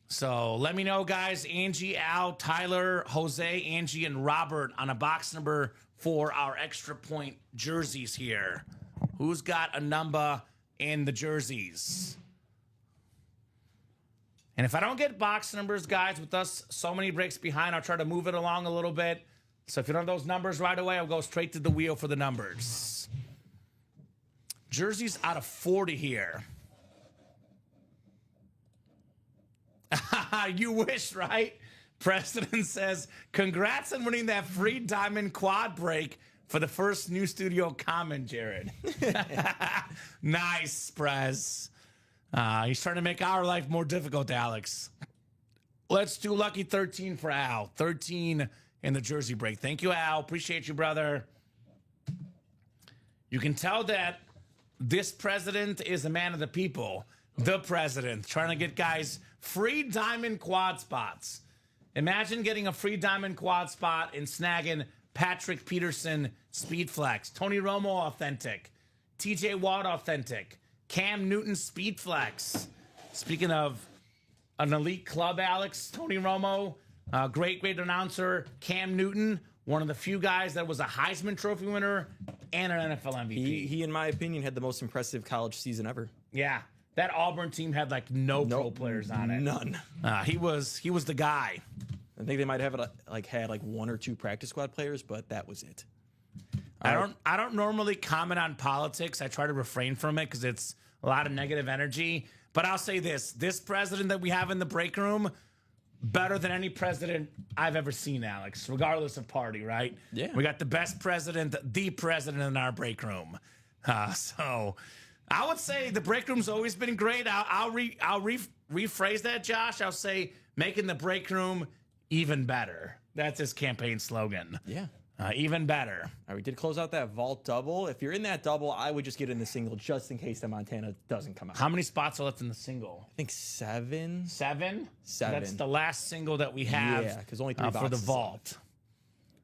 So let me know, guys. Angie, Al, Tyler, Jose, Angie, and Robert on a box number for our extra point jerseys here. Who's got a number in the jerseys? And if I don't get box numbers, guys, with us so many breaks behind, I'll try to move it along a little bit. So if you don't have those numbers right away, I'll go straight to the wheel for the numbers. Jerseys out of 40 here. You wish, right? President says, congrats on winning that free diamond quad break for the first new studio comment, Jared. Nice, Prez. He's trying to make our life more difficult, Alex. Let's do lucky 13 for Al. 13 in the jersey break. Thank you, Al. Appreciate you, brother. You can tell that this president is a man of the people. The president, trying to get guys free diamond quad spots. Imagine getting a free diamond quad spot and snagging Patrick Peterson Speed Flex, Tony Romo Authentic, TJ Watt Authentic, Cam Newton Speed Flex. Speaking of an elite club, Alex, Tony Romo, great announcer, Cam Newton, one of the few guys that was a Heisman Trophy winner and an NFL MVP. He, in my opinion, had the most impressive college season ever. Yeah. That Auburn team had like no pro players on it. None. He was the guy. I think they might have had 1 or 2 practice squad players, but that was it. I don't normally comment on politics. I try to refrain from it because it's a lot of negative energy. But I'll say this president that we have in the break room, better than any president I've ever seen, Alex, regardless of party, right? Yeah. We got the best president, the president in our break room. So I would say the break room's always been great. I'll rephrase that, Josh. I'll say making the break room even better. That's his campaign slogan. Yeah. Even better. All right, we did close out that vault double. If you're in that double, I would just get in the single just in case the Montana doesn't come out. How many spots are left in the single? I think 7. 7? 7. That's the last single that we have. Yeah, because only 3 boxes for the vault. left.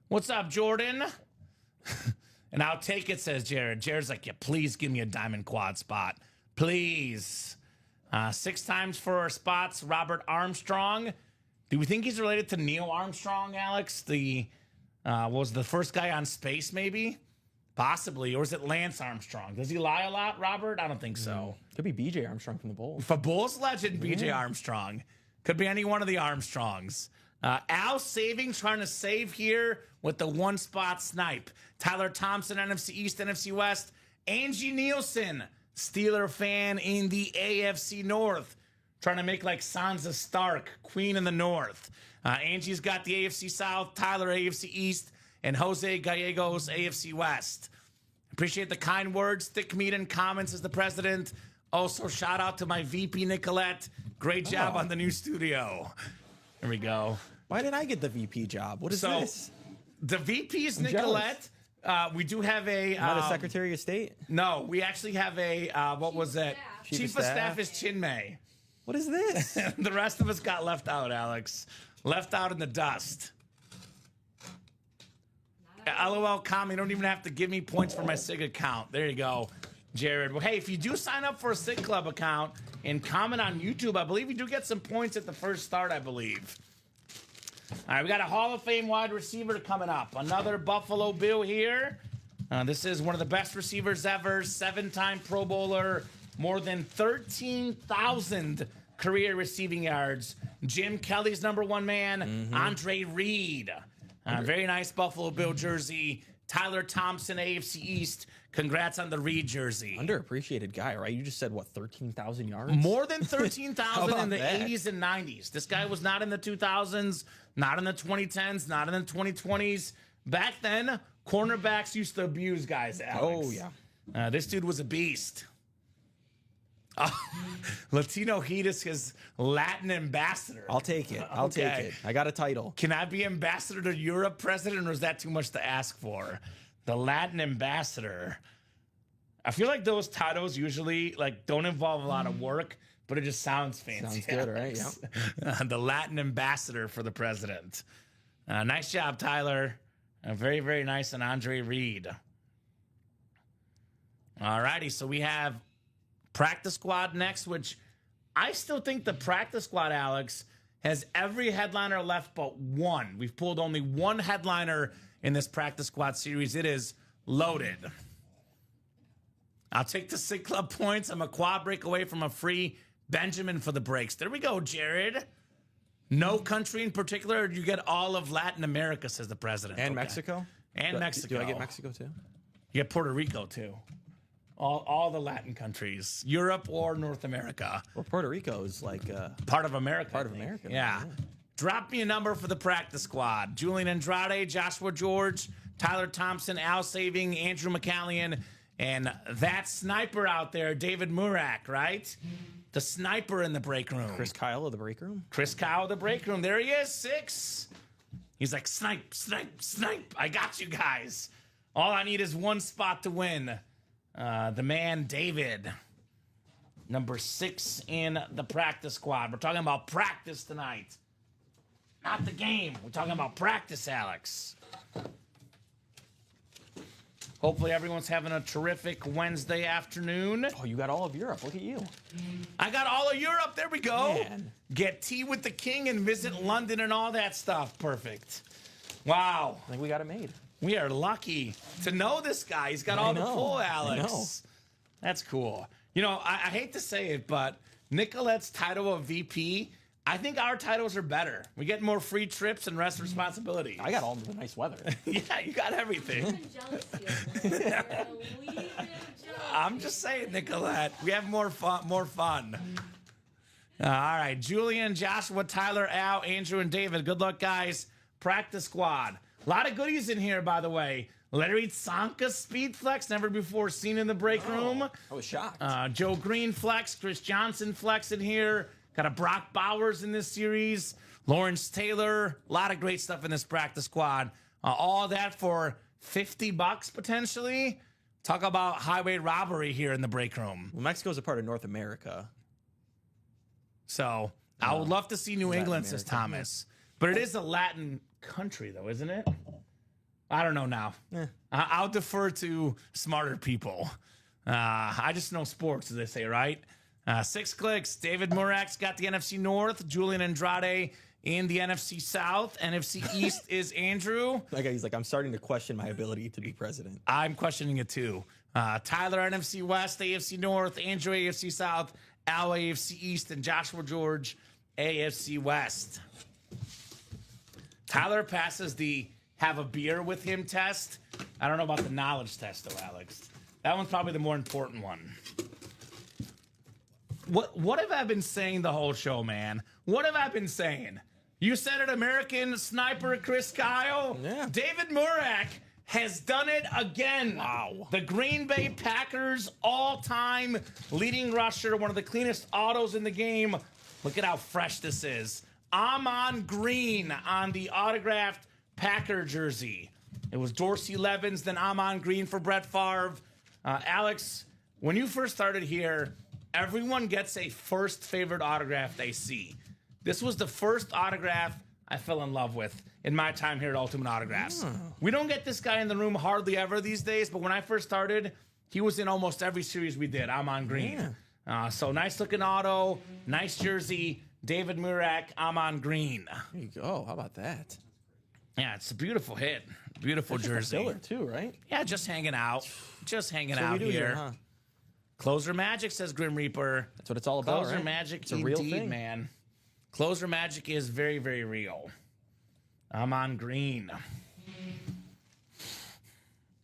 What's up, Jordan? And I'll take it, says Jared. Jared's like, yeah, please give me a diamond quad spot. Please. 6 times for our spots. Robert Armstrong. Do we think he's related to Neil Armstrong, Alex? Was the first guy on space, maybe? Possibly. Or is it Lance Armstrong? Does he lie a lot, Robert? I don't think so. Could be BJ Armstrong from the Bulls. For Bulls legend, BJ Armstrong. Could be any one of the Armstrongs. Al trying to save here with the one-spot snipe. Tyler Thompson, NFC East, NFC West. Angie Nielsen, Steeler fan in the AFC North. Trying to make like Sansa Stark, Queen in the North. Angie's got the AFC South, Tyler AFC East, and Jose Gallegos AFC West. Appreciate the kind words. Thick meat and comments as the president. Also, shout out to my VP Nicolette. Great job on the new studio. There we go. Why did I get the VP job? What is this? The VP is Nicolette. We do have a... Not a Secretary of State? No, we actually have a... what was it? Chief of Staff is Chinmay. What is this? The rest of us got left out, Alex. Left out in the dust. LOL, Kamen, you don't even have to give me points for my SIG account. There you go, Jared. Well, hey, if you do sign up for a SIG Club account and comment on YouTube, I believe you do get some points at the first start, I believe. All right, we got a Hall of Fame wide receiver coming up. Another Buffalo Bill here. This is one of the best receivers ever. 7-time Pro Bowler. More than 13,000 career receiving yards. Jim Kelly's number one man, Andre Reed. Very nice Buffalo Bill jersey. Tyler Thompson, AFC East. Congrats on the Reed jersey. Underappreciated guy, right? You just said, what, 13,000 yards? More than 13,000 in the that? 80s and 90s. This guy was not in the 2000s, not in the 2010s, not in the 2020s. Back then, cornerbacks used to abuse guys, Alex. Oh, yeah. This dude was a beast. Latino Heat is his Latin ambassador. I'll take it. I'll take it. I got a title. Can I be ambassador to Europe, president, or is that too much to ask for? The Latin ambassador. I feel like those titles usually like don't involve a lot of work, but it just sounds fancy. Sounds good, right? Yeah. The Latin ambassador for the president. Nice job, Tyler. Very, very nice on Andre Reed. All righty, so we have practice squad next, which I still think the practice squad, Alex, has every headliner left but one. We've pulled only one headliner in this practice squad series. It is loaded. I'll take the SIG Club points. I'm a quad break away from a free Benjamin for the breaks. There we go, Jared. No country in particular, or do you get all of Latin America, says the president. And Mexico? And Mexico. Do I get Mexico too? You get Puerto Rico too. All the Latin countries, Europe or North America. Well, Puerto Rico is like part of America. Part of America. Yeah. Drop me a number for the practice squad. Julian Andrade, Joshua George, Tyler Thompson, Al Saving, Andrew McCallion, and that sniper out there, David Murak, right? The sniper in the break room. Chris Kyle of the break room. Chris Kyle of the break room. There he is, 6. He's like, snipe, snipe, snipe. I got you guys. All I need is one spot to win. The man, David, number 6 in the practice squad. We're talking about practice tonight, not the game. We're talking about practice, Alex. Hopefully everyone's having a terrific Wednesday afternoon. Oh, you got all of Europe. Look at you. I got all of Europe. There we go. Man. Get tea with the king and visit London and all that stuff. Perfect. Wow. I think we got it made. We are lucky to know this guy. He's got all the pull, Alex. I know. That's cool. You know, I hate to say it, but Nicolette's title of VP, I think our titles are better. We get more free trips and less responsibility. I got all the nice weather. Yeah, you got everything. I'm jealous here. A wee bit of jealousy. I'm just saying, Nicolette, we have more fun. All right, Julian, Joshua, Tyler, Al, Andrew, and David. Good luck, guys. Practice squad. A lot of goodies in here, by the way. Larry Tsonka speed flex, never before seen in the break room. I was shocked. Joe Green flex, Chris Johnson flex in here. Got a Brock Bowers in this series. Lawrence Taylor. A lot of great stuff in this practice squad. All that for $50 potentially. Talk about highway robbery here in the break room. Well, Mexico's a part of North America. So I would love to see New England, says America. Thomas. But it is a Latin country, though, isn't it? I don't know now. I'll defer to smarter people. I just know sports, as they say, right? 6 clicks. David Murak's got the NFC North. Julian Andrade in the NFC South. NFC East is Andrew. That guy, he's like, I'm starting to question my ability to be president. I'm questioning it too. Tyler, NFC West, AFC North. Andrew, AFC South. Al, AFC East. And Joshua George, AFC West. Tyler passes the have a beer with him test. I don't know about the knowledge test, though, Alex. That one's probably the more important one. What have I been saying the whole show, man? What have I been saying? You said it, American sniper Chris Kyle. Yeah. David Murak has done it again. Wow. The Green Bay Packers all-time leading rusher, one of the cleanest autos in the game. Look at how fresh this is. Amon Green on the autographed Packer jersey. It was Dorsey Levens, then Amon Green for Brett Favre. Alex, when you first started here, everyone gets a first favorite autograph they see. This was the first autograph I fell in love with in my time here at Ultimate Autographs. We don't get this guy in the room hardly ever these days, but when I first started, he was in almost every series we did. Amon Green. So nice looking auto, nice jersey. David Murak, Amon Green. There you go. How about that? Yeah, it's a beautiful hit. Beautiful jersey. Filler too, right? Yeah, just hanging out. Just hanging That's what out we do here. huh? Closer magic, says Grim Reaper. That's what it's all about, Closer right? magic, It's a real indeed, thing. man. Closer magic is very, very real. I'm on green.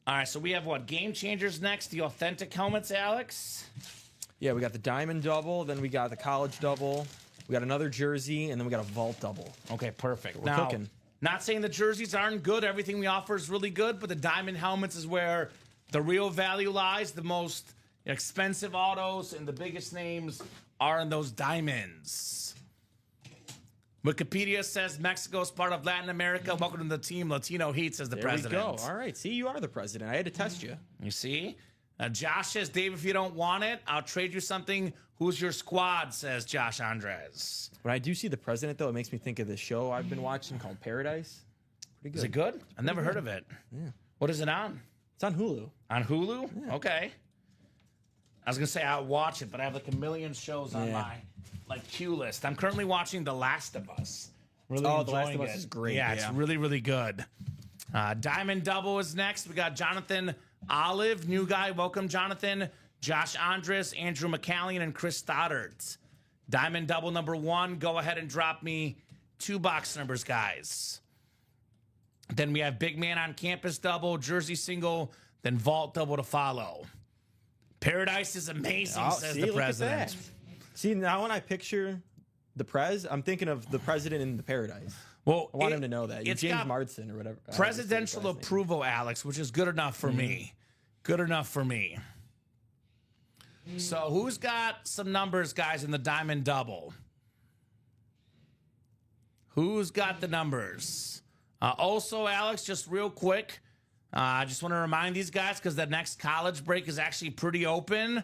All right, so we have what? Game changers next. The authentic helmets, Alex. Yeah, we got the diamond double, then we got the college double, we got another jersey, and then we got a vault double. Okay, perfect. We're Now, cooking. not saying the jerseys aren't good. Everything we offer is really good, but the diamond helmets is where the real value lies. The most expensive autos and the biggest names are in those diamonds. Wikipedia says Mexico is part of Latin America. Welcome to the team. Latino Heat, says the There president. we go. All right. See, you are the president. I had to test you. You see? Josh says, Dave, if you don't want it, I'll trade you something. Who's your squad, says Josh Andres. When I do see the president, though, it makes me think of this show I've been watching called Paradise. Pretty good. Is it good? I've never heard of it. Yeah. What is it on? It's on Hulu. On Hulu? Okay. I was going to say I'll watch it, but I have like a million shows on my queue list. I'm currently watching The Last of Us. Really The enjoying Last of Us it. is great. Yeah, it's really, really good. Diamond Double is next. We got Jonathan Olive, new guy. Welcome, Jonathan. Josh Andres, Andrew McCallion, and Chris Stoddard. Diamond Double number 1. Go ahead and drop me 2 box numbers, guys. Then we have Big Man on Campus Double, Jersey Single, then Vault Double to follow. Paradise is amazing, says the president. See, now when I picture the Prez, I'm thinking of the president in the Paradise. Well, I want him to know that. It's James got Marsden or whatever. presidential approval, Alex, which is good enough for me. Good enough for me. So who's got some numbers, guys, in the Diamond Double? Who's got the numbers? Also, Alex, just real quick, I just want to remind these guys because the next college break is actually pretty open.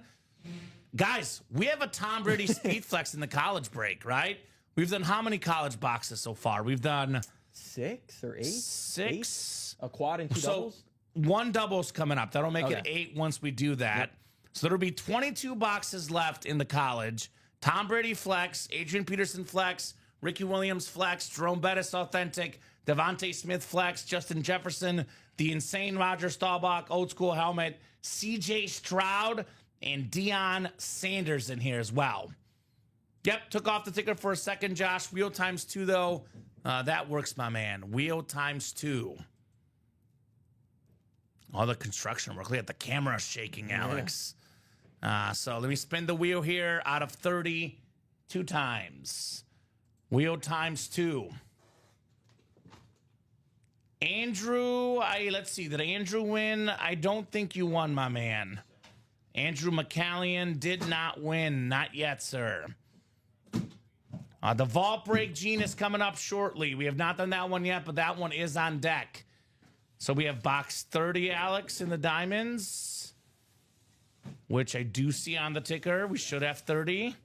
Guys, we have a Tom Brady speed flex in the college break, right? We've done how many college boxes so far? We've done 6 or 8? 6. 8? A quad and 2 So doubles? 1 double's coming up. That'll make it Okay. 8 once we do that. So there'll be 22 boxes left in the college. Tom Brady flex, Adrian Peterson flex, Ricky Williams flex, Jerome Bettis authentic, Devontae Smith flex, Justin Jefferson, the insane Roger Staubach old school helmet, CJ Stroud, and Deion Sanders in here as well. Yep, took off the ticker for a second, Josh. Wheel times 2, though. That works, my man. Wheel times 2. All the construction work. Look at the camera shaking, Alex. So let me spin the wheel here out of 30 2 times. Wheel times 2. Andrew, let's see. Did Andrew win? I don't think you won, my man. Andrew McCallion did not win. Not yet, sir. The Vault Break Gene is coming up shortly. We have not done that one yet, but that one is on deck. So we have box 30, Alex, in the diamonds, which I do see on the ticker. We should have 30.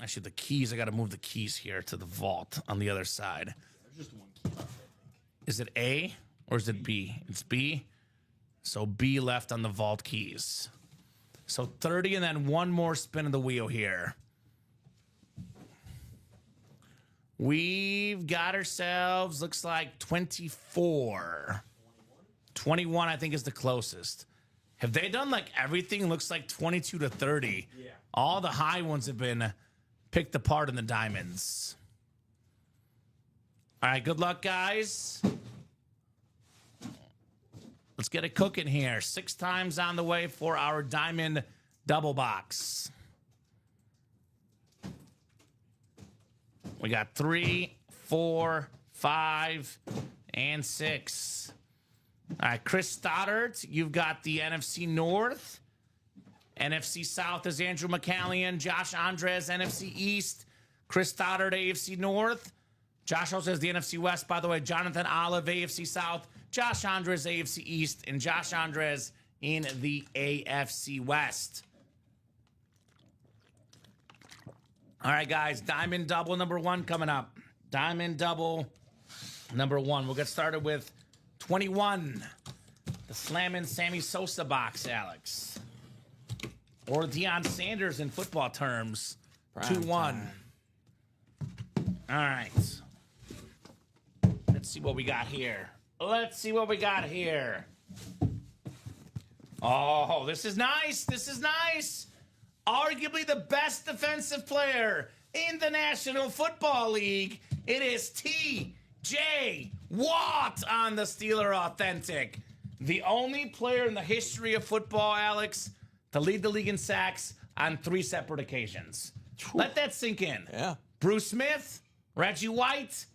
Actually, the keys, I got to move the keys here to the vault on the other side. There's just one key. Is it A or is it B? It's B. So B left on the vault keys. So 30 and then one more spin of the wheel here. We've got ourselves, looks like 24. 21, I think, is the closest. Have they done like everything looks like 22 to 30? Yeah. All the high ones have been picked apart in the diamonds. All right, good luck, guys. Let's get it cooking here. 6 times on the way for our diamond double box. We got 3, 4, 5, and 6. All right, Chris Stoddart, you've got the NFC North. NFC South is Andrew McCallion. Josh Andres, NFC East. Chris Stoddart, AFC North. Josh also has the NFC West, by the way. Jonathan Olive, AFC South. Josh Andres, AFC East. And Josh Andres in the AFC West. All right, guys. Diamond double number 1 coming up. Diamond double number 1. We'll get started with 21. The Slammin' Sammy Sosa box, Alex. Or Deion Sanders in football terms. 2-1. All right. Let's see what we got here. Let's see what we got here. Oh, this is nice. This is nice. Arguably the best defensive player in the National Football League. It is T.J. Watt on the Steeler Authentic. The only player in the history of football, Alex, to lead the league in sacks on 3 separate occasions. Let that sink in. Yeah. Bruce Smith, Reggie White,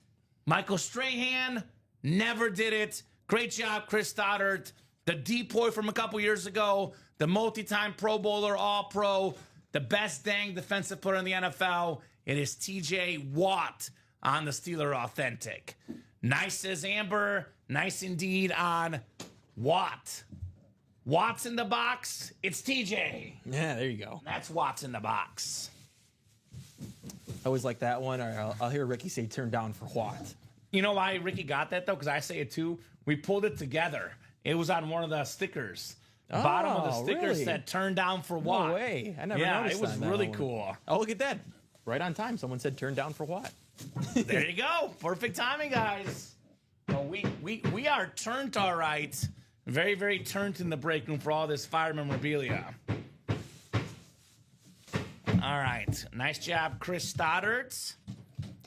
Michael Strahan, never did it. Great job, Chris Stoddart. The depoy from a couple years ago, the multi-time Pro Bowler, All-Pro, the best dang defensive player in the NFL. It is T.J. Watt on the Steeler Authentic. Nice as Amber. Nice indeed on Watt. Watt's in the box. It's TJ. Yeah, there you go. That's Watt's in the box. I always like that one. Or I'll hear Ricky say turn down for Watt. You know why Ricky got that, though? Because I say it, too. We pulled it together. It was on one of the stickers. The bottom of the sticker really? said turn down for Watt. No way. I never Yeah, noticed it was that really one. cool. Oh, look at that. Right on time. Someone said turn down for Watt. There you go. Perfect timing, guys. Well, we are turned all right. Very, very turned in the break room for all this fire memorabilia. All right. Nice job, Chris Stoddart.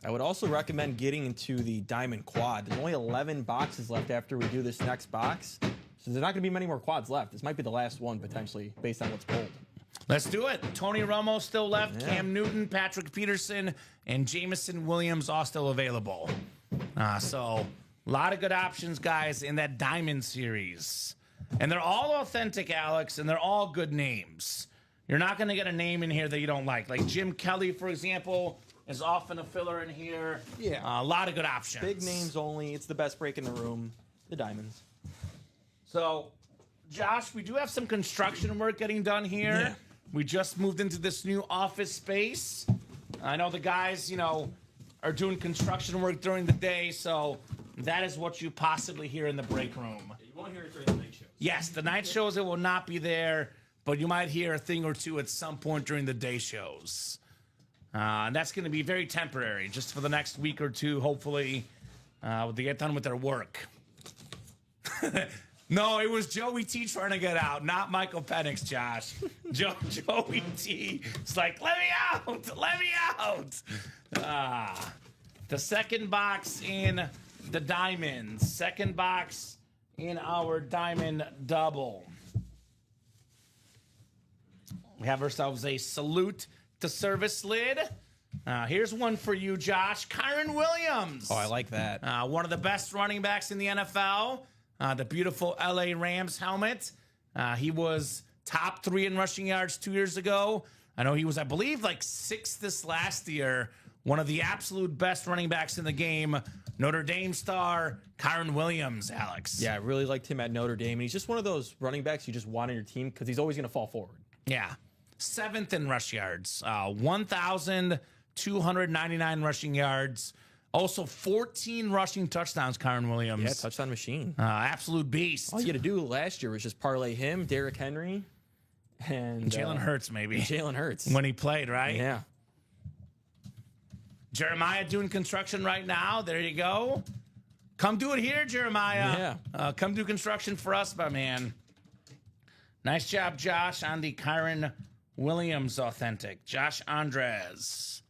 I would also recommend getting into the Diamond Quad. There's only 11 boxes left after we do this next box. So there's not going to be many more quads left. This might be the last one, potentially, based on what's pulled. Let's do it. Tony Romo still left. Yeah. Cam Newton, Patrick Peterson, and Jameson Williams all still available. So a lot of good options, guys, in that Diamond series. And they're all authentic, Alex, and they're all good names. You're not going to get a name in here that you don't like. Like Jim Kelly, for example, is often a filler in here. Yeah. A lot of good options. Big names only. It's the best break in the room. The Diamonds. So, Josh, we do have some construction work getting done here. Yeah. We just moved into this new office space. I know the guys, are doing construction work during the day, so that is what you possibly hear in the break room. You won't hear it during the night shows. Yes, the night shows, it will not be there, but you might hear a thing or two at some point during the day shows. And that's going to be very temporary, just for the next week or two, hopefully, to get done with their work. No, it was Joey T trying to get out, not Michael Penix, Josh. Joey T. It's like, let me out, let me out. The second box in the Diamonds. Second box in our Diamond Double. We have ourselves a salute to service lid. Here's one for you, Josh. Kyron Williams. Oh, I like that. One of the best running backs in the NFL. The beautiful LA Rams helmet. He was top 3 in rushing yards 2 years ago. I know he was, I believe, like 6th this last year. One of the absolute best running backs in the game. Notre Dame star, Kyron Williams, Alex. Yeah, I really liked him at Notre Dame. And he's just one of those running backs you just want on your team because he's always going to fall forward. Yeah. 7th in rush yards. 1,299 rushing yards. Also, 14 rushing touchdowns, Kyron Williams. Yeah, touchdown machine. Absolute beast. All you had to do last year was just parlay him, Derrick Henry, and Jalen Hurts, maybe. Jalen Hurts. When he played, right? Yeah. Jeremiah doing construction right now. There you go. Come do it here, Jeremiah. Yeah. Come do construction for us, my man. Nice job, Josh, on the Kyron Williams authentic. Josh Andres.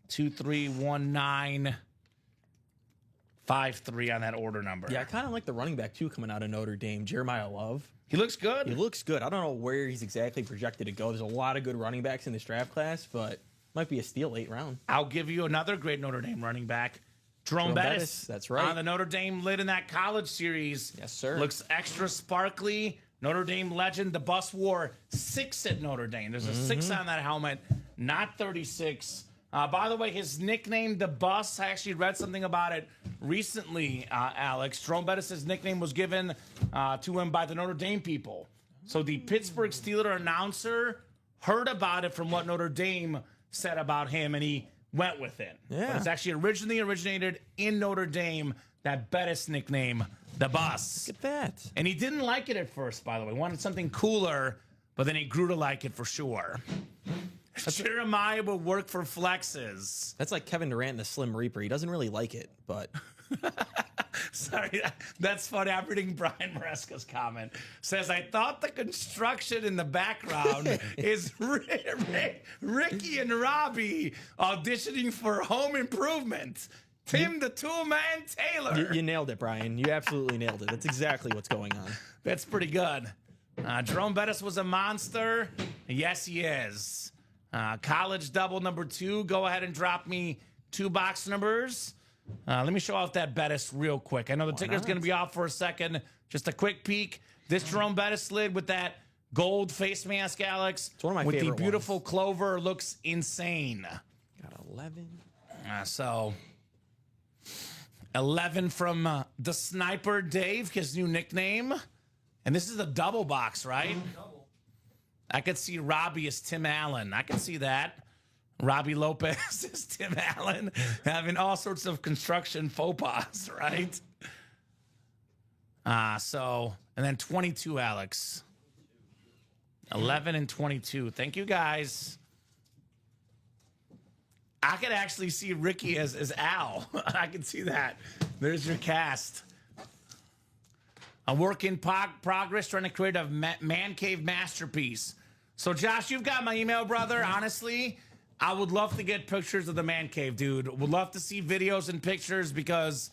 231953 on that order number. Yeah, I kind of like the running back, too, coming out of Notre Dame, Jeremiah Love. He looks good. He looks good. I don't know where he's exactly projected to go. There's a lot of good running backs in this draft class, but might be a steal late round. I'll give you another great Notre Dame running back. Jerome Bettis. That's right. On the Notre Dame lid in that college series. Yes, sir. Looks extra sparkly. Notre Dame legend. The bus wore 6 at Notre Dame. There's a 6 on that helmet, not 36. By the way, his nickname, the Bus, I actually read something about it recently, Alex. Jerome Bettis' nickname was given to him by the Notre Dame people. So the Pittsburgh Steelers announcer heard about it from what Notre Dame said about him, and he went with it. Yeah. But it's actually originally originated in Notre Dame, that Bettis nickname, the Bus. Look at that. And he didn't like it at first, by the way. He wanted something cooler, but then he grew to like it for sure. Jeremiah will work for flexes. That's like Kevin Durant in the Slim Reaper. He doesn't really like it, but... Sorry, that's funny. I'm reading Brian Maresca's comment. Says, I thought the construction in the background is Ricky and Robbie auditioning for Home Improvement. Tim the Toolman Taylor. You nailed it, Brian. You absolutely nailed it. That's exactly what's going on. That's pretty good. Jerome Bettis was a monster. Yes, he is. College double number 2. Go ahead and drop me 2 box numbers. Let me show off that Bettis real quick. I know the ticker's going to be off for a second. Just a quick peek. This Jerome Bettis lid with that gold face mask, Alex. It's one of my with favorite the beautiful ones. Clover looks insane. Got 11. So 11 from the Sniper Dave, his new nickname. And this is a double box, right? I could see Robbie as Tim Allen. I can see that. Robbie Lopez is Tim Allen, having all sorts of construction faux pas, right? And then 22, Alex. 11 and 22. Thank you, guys. I could actually see Ricky as Al. I can see that. There's your cast. A work in progress trying to create a man cave masterpiece. So, Josh, you've got my email, brother. Honestly, I would love to get pictures of the man cave, dude. Would love to see videos and pictures because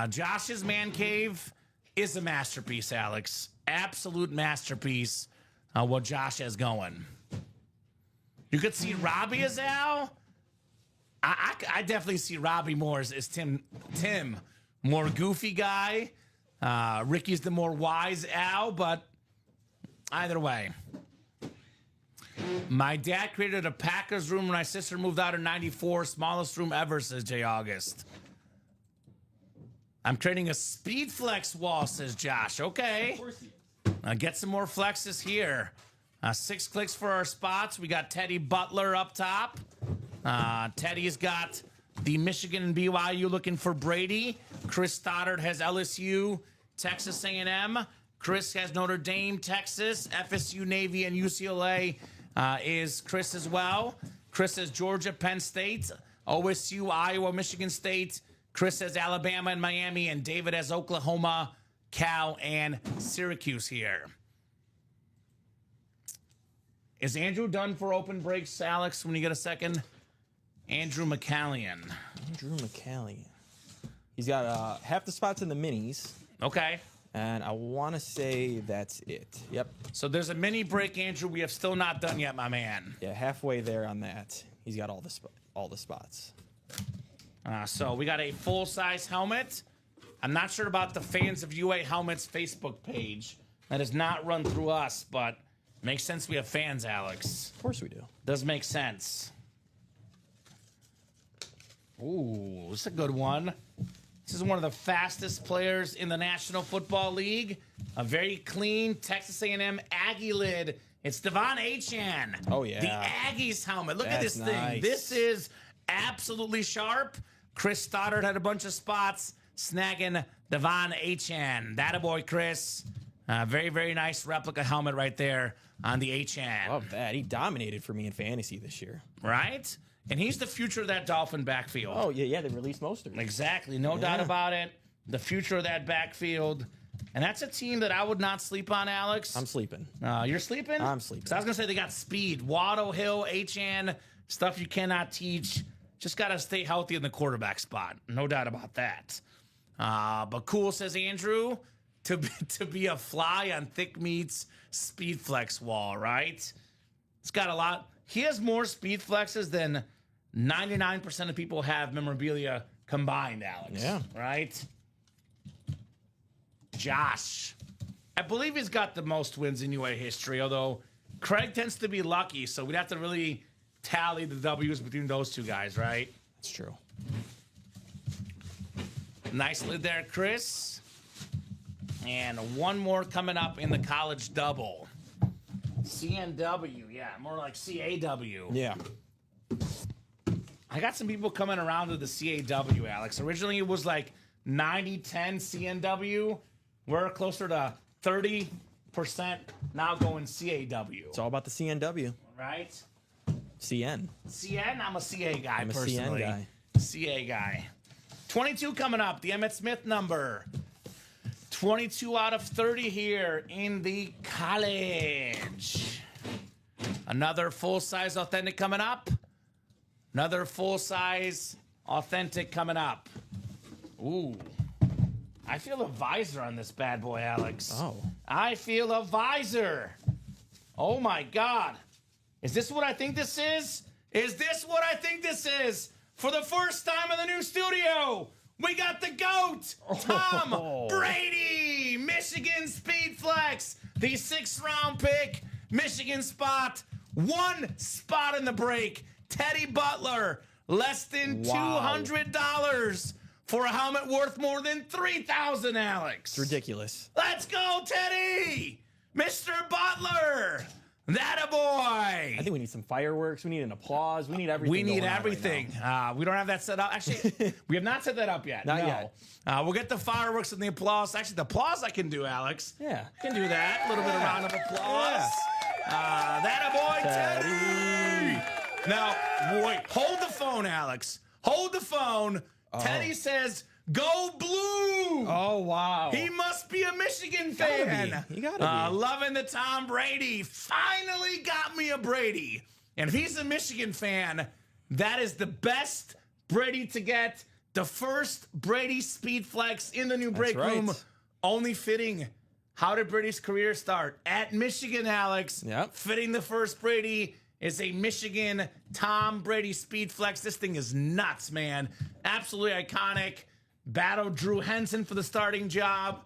Josh's man cave is a masterpiece, Alex. Absolute masterpiece. What Josh has going. You could see Robbie as Al. I definitely see Robbie more as Tim. More goofy guy. Ricky's the more wise Al, but either way. My dad created a Packers room when my sister moved out in '94. Smallest room ever, says Jay August. I'm creating a speed flex wall, says Josh. Okay. Get some more flexes here. 6 clicks for our spots. We got Teddy Butler up top. Teddy's got the Michigan and BYU looking for Brady. Chris Stoddard has LSU, Texas A&M. Chris has Notre Dame, Texas, FSU, Navy, and UCLA is Chris as well. Chris has Georgia, Penn State, OSU, Iowa, Michigan State. Chris has Alabama and Miami, and David has Oklahoma, Cal, and Syracuse here. Is Andrew done for open breaks, Alex, when you get a second? Andrew McCallion. He's got half the spots in the minis. Okay. And I want to say that's it. Yep. So there's a mini break, Andrew, we have still not done yet, my man. Yeah, halfway there on that. He's got all the spots. So we got a full-size helmet. I'm not sure about the Fans of UA Helmets Facebook page. That is not run through us, but makes sense we have fans, Alex. Of course we do. Does make sense. Ooh, this is a good one. This is one of the fastest players in the National Football League. A very clean Texas A&M Aggie lid. It's Devon Achane. Oh, yeah. The Aggies helmet. Look at That's this thing. nice. This is absolutely sharp. Chris Stoddard had a bunch of spots snagging Devon Achane. That-a-boy, Chris. Very, very nice replica helmet right there on the Achane. Love that. He dominated for me in fantasy this year. Right? And he's the future of that Dolphin backfield. Oh, yeah, they released Mostert. Exactly. No doubt about it. The future of that backfield. And that's a team that I would not sleep on, Alex. I'm sleeping. You're sleeping? I'm sleeping. So I was going to say they got speed. Waddle, Hill, HN, stuff you cannot teach. Just got to stay healthy in the quarterback spot. No doubt about that. But cool, says Andrew, to be a fly on Thick Meat's speed flex wall, right? It's got a lot. He has more speed flexes than 99% of people have memorabilia combined, Alex. Yeah. Right? Josh. I believe he's got the most wins in UA history, although Craig tends to be lucky, so we'd have to really tally the W's between those two guys, right? That's true. Nice lid there, Chris. And one more coming up in the college double. CNW, yeah, more like CAW. Yeah. I got some people coming around to the CAW, Alex. Originally, it was like 90-10 CNW. We're closer to 30% now going CAW. It's all about the CNW. Right? CN. CN, I'm a CA guy, I'm a personally. CN guy. CA guy. 22 coming up, the Emmett Smith number. 22 out of 30 here in the college. Another full-size authentic coming up. Another full-size authentic coming up. Ooh. I feel a visor on this bad boy, Alex. Oh. I feel a visor. Oh, my God. Is this what I think this is? Is this what I think this is? For the first time in the new studio, we got the GOAT, Tom Brady, Michigan Speed Flex, the 6th-round pick, Michigan spot, 1 spot in the break. Teddy Butler, less than $200 for a helmet worth more than $3,000, Alex. It's ridiculous. Let's go, Teddy! Mr. Butler! That a boy! I think we need some fireworks. We need an applause. We need everything. We need going on everything. right now. We don't have that set up. Actually, we have not set that up yet. Not no. yet. We'll get the fireworks and the applause. Actually, the applause I can do, Alex. Yeah. Can do that. A little bit of round of applause. That a boy, Teddy! Now, wait. Hold the phone, Alex. Hold the phone. Teddy says, "Go Blue!" Oh, wow. He must be a Michigan fan. He gotta be. Loving the Tom Brady. Finally got me a Brady. And if he's a Michigan fan, that is the best Brady to get. The first Brady speed flex in the new break room. Only fitting. How did Brady's career start? At Michigan, Alex. Yep. Fitting the first Brady is a Michigan Tom Brady speed flex. This thing is nuts, man. Absolutely iconic. Battled Drew Henson for the starting job.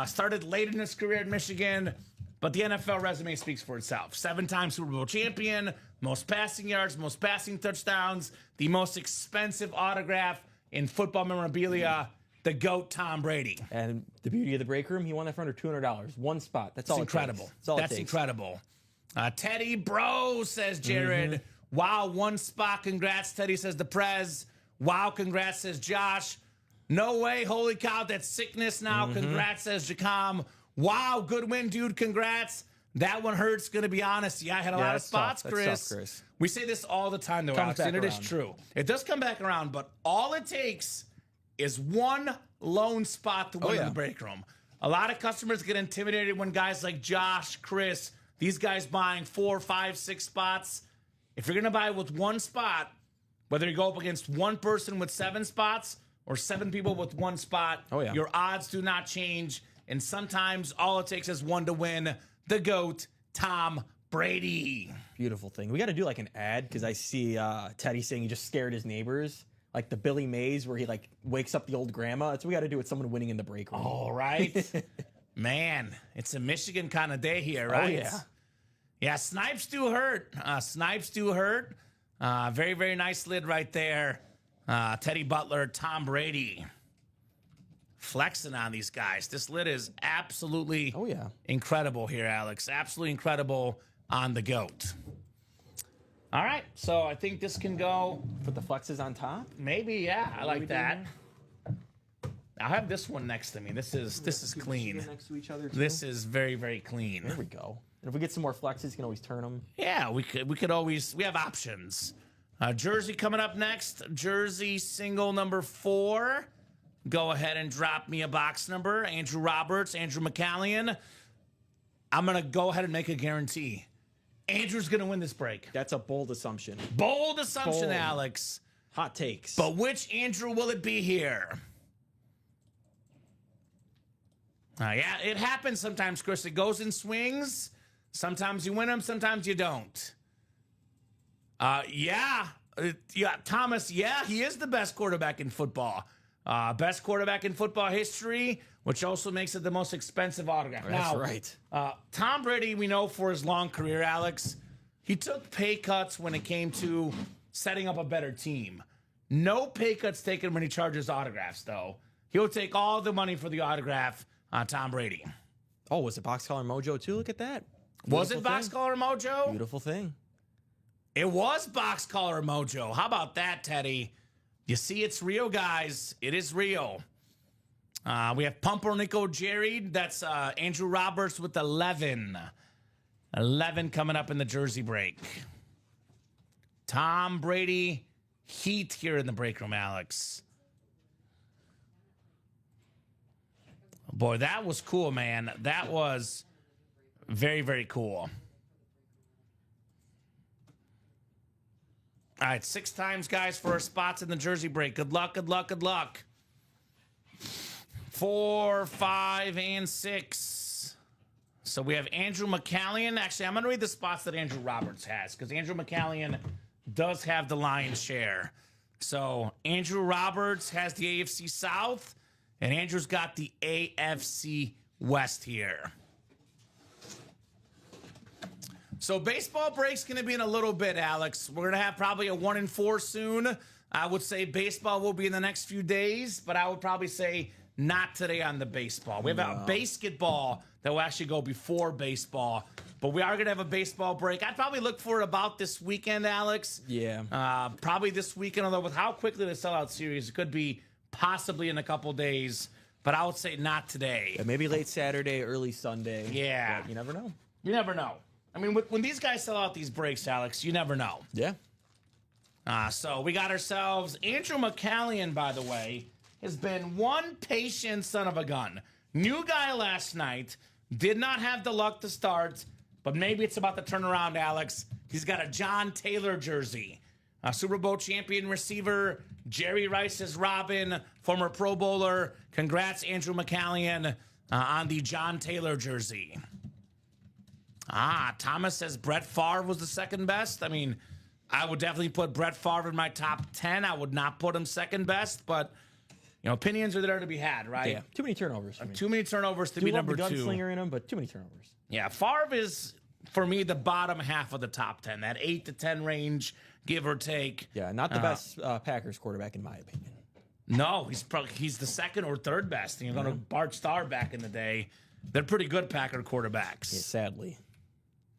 Started late in his career at Michigan, but the NFL resume speaks for itself. 7-time Super Bowl champion, most passing yards, most passing touchdowns, the most expensive autograph in football memorabilia, the GOAT Tom Brady. And the beauty of the break room, he won that for under $200. 1 spot. That's all. Incredible. That's all. That's incredible. Teddy Bro, says Jared. Wow, 1 spot. Congrats, Teddy, says the Prez. Wow, congrats, says Josh. No way, holy cow, that's sickness now. Congrats, says Jacom. Wow, good win, dude. Congrats. That one hurts, gonna be honest. Yeah, I had a lot of spots, tough. Chris. That's tough, Chris. We say this all the time, though, Alex, and it is true. It does come back around, but all it takes is 1 lone spot to win in the break room. A lot of customers get intimidated when guys like Josh, Chris, these guys buying 4, 5, 6 spots. If you're gonna buy with 1 spot, whether you go up against 1 person with 7 spots or 7 people with 1 spot, your odds do not change. And sometimes all it takes is 1 to win. The GOAT, Tom Brady. Beautiful thing. We got to do like an ad because I see Teddy saying he just scared his neighbors. Like the Billy Mays where he like wakes up the old grandma. That's what we got to do with someone winning in the break room. All right. Man, it's a Michigan kind of day here, right? Oh, yeah. Yeah, snipes do hurt. Snipes do hurt. Very, very nice lid right there. Teddy Butler, Tom Brady. Flexing on these guys. This lid is absolutely incredible here, Alex. Absolutely incredible on the GOAT. All right, so I think this can go. Put the flexes on top? Maybe, yeah. I like that. I'll have this one next to me. This is clean. Next to each other too? This is very, very clean. There we go. And if we get some more flexes, you can always turn them. Yeah, we could always. We have options. Jersey coming up next. Jersey single number 4. go ahead and drop me a box number. Andrew Roberts, Andrew McCallion. I'm going to go ahead and make a guarantee. Andrew's going to win this break. That's a bold assumption. Bold assumption, Bold. Alex. Hot takes. But which Andrew will it be here? Yeah, it happens sometimes, Chris. It goes in swings. Sometimes you win them, sometimes you don't. Yeah, Thomas, yeah, he is the best quarterback in football. Best quarterback in football history, which also makes it the most expensive autograph. That's now, right. Tom Brady, we know for his long career, Alex, he took pay cuts when it came to setting up a better team. No pay cuts taken when he charges autographs, though. He'll take all the money for the autograph, Tom Brady. Oh, was it Box Collar Mojo too? Look at that. Was it Beautiful Box thing. Collar Mojo? Beautiful thing. It was Box Collar Mojo. How about that, Teddy? You see, it's real, guys. It is real. We have Pumpernickel Jerry. That's Andrew Roberts with 11. 11 coming up in the jersey break. Tom Brady heat here in the break room, Alex. Boy, that was cool, man. That was very, very cool. All right, 6 times, guys, for our spots in the jersey break. Good luck, good luck, good luck. 4, 5, and 6. So we have Andrew McCallion. Actually, I'm going to read the spots that Andrew Roberts has because Andrew McCallion does have the lion's share. So Andrew Roberts has the AFC South, and Andrew's got the AFC West here. So baseball break's going to be in a little bit, Alex. We're going to have probably a 1 and 4 soon. I would say baseball will be in the next few days, but I would probably say not today on the baseball. We have a basketball that will actually go before baseball, but we are going to have a baseball break. I'd probably look for it about this weekend, Alex. Yeah. Probably this weekend, although with how quickly the sellout series, it could be possibly in a couple days, but I would say not today. Yeah, maybe late Saturday, early Sunday. Yeah. But you never know. You never know. I mean, when these guys sell out these breaks, Alex, you never know. Yeah. So we got ourselves Andrew McCallion, by the way, has been one patient son of a gun. New guy last night, did not have the luck to start, but maybe it's about to turn around, Alex. He's got a John Taylor jersey. A Super Bowl champion receiver, Jerry Rice's Robin, former Pro Bowler. Congrats, Andrew McCallion, on the John Taylor jersey. Thomas says Brett Favre was the second best. I mean, I would definitely put Brett Favre in my top 10. I would not put him second best, but, you know, opinions are there to be had, right? Yeah. Too many turnovers for me. Too many turnovers to be number 2. Gunslinger in him, but too many turnovers. Yeah, Favre is, for me, the bottom half of the top 10. That 8 to 10 range, give or take. Yeah, not the best Packers quarterback, in my opinion. No, he's the second or third best. You're going to Bart Starr back in the day. They're pretty good Packer quarterbacks. Yeah, sadly.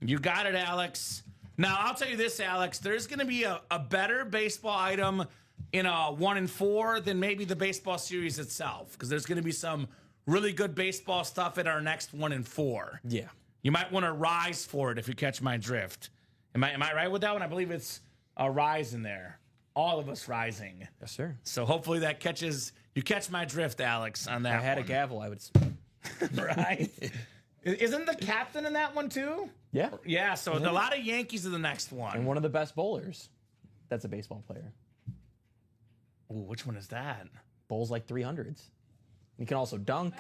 You got it, Alex. Now, I'll tell you this, Alex. There's going to be a better baseball item in a 1 and 4 than maybe the baseball series itself, because there's going to be some really good baseball stuff in our next 1 and 4. Yeah. You might want to rise for it if you catch my drift. Am I right with that one? I believe it's a rise in there. All of us rising. Yes, sir. So hopefully that you catch my drift, Alex, on that I had one. a gavel, I would. Right? Isn't the captain in that one too? Yeah. Yeah, so a lot of Yankees in the next one. And one of the best bowlers. That's a baseball player. Ooh, which one is that? Bowls like 300s. He can also dunk.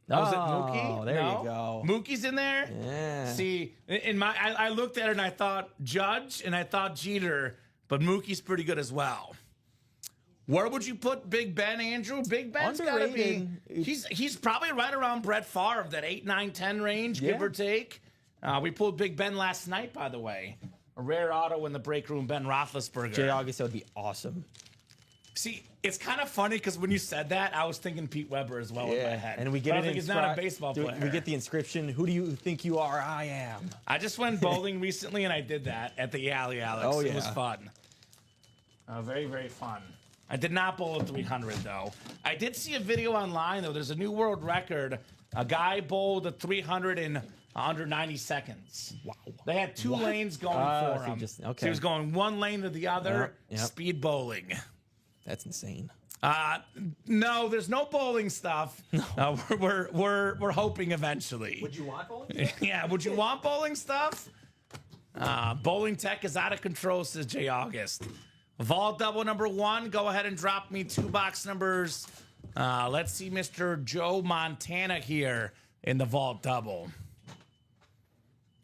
Was it Mookie? Oh, there you go. Mookie's in there? Yeah. See, I looked at it and I thought Judge and I thought Jeter, but Mookie's pretty good as well. Where would you put Big Ben, Andrew? Big Ben's got to be. He's probably right around Brett Favre, that 8, 9, 10 range, give or take. We pulled Big Ben last night, by the way. A rare auto in the break room, Ben Roethlisberger. Jay August, that would be awesome. See, it's kind of funny because when you said that, I was thinking Pete Weber as well in my head. And we get but I it. think he's not a baseball player. We get the inscription. Who do you think you are? I am. I just went bowling recently, and I did that at the alley, Alex. Oh, yeah. It was fun. Very, very fun. I did not bowl at 300, though. I did see a video online, though. There's a new world record. A guy bowled a 300 in under 90 seconds. Wow. They had 2 lanes going for him. So he was going one lane to the other, speed bowling. That's insane. No, there's no bowling stuff. No. We're hoping eventually. Would you want bowling? Yeah, would you want bowling stuff? Bowling tech is out of control, says Jay August. Vault double number 1. Go ahead and drop me 2 box numbers. Let's see Mr. Joe Montana here in the vault double.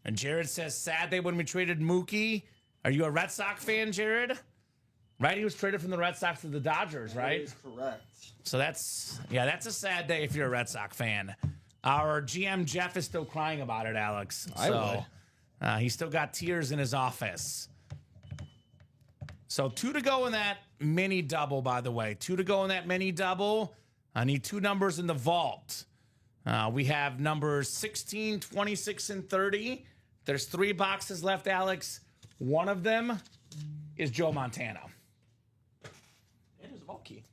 And Jared says, sad day when we traded Mookie. Are you a Red Sox fan, Jared? Right? He was traded from the Red Sox to the Dodgers, right? That is correct. So that's a sad day if you're a Red Sox fan. Our GM Jeff is still crying about it, Alex. He's still got tears in his office. So 2 to go in that mini double, by the way. 2 to go in that mini double. I need 2 numbers in the vault. We have numbers 16, 26, and 30. There's 3 boxes left, Alex. One of them is Joe Montana. And there's a vault key.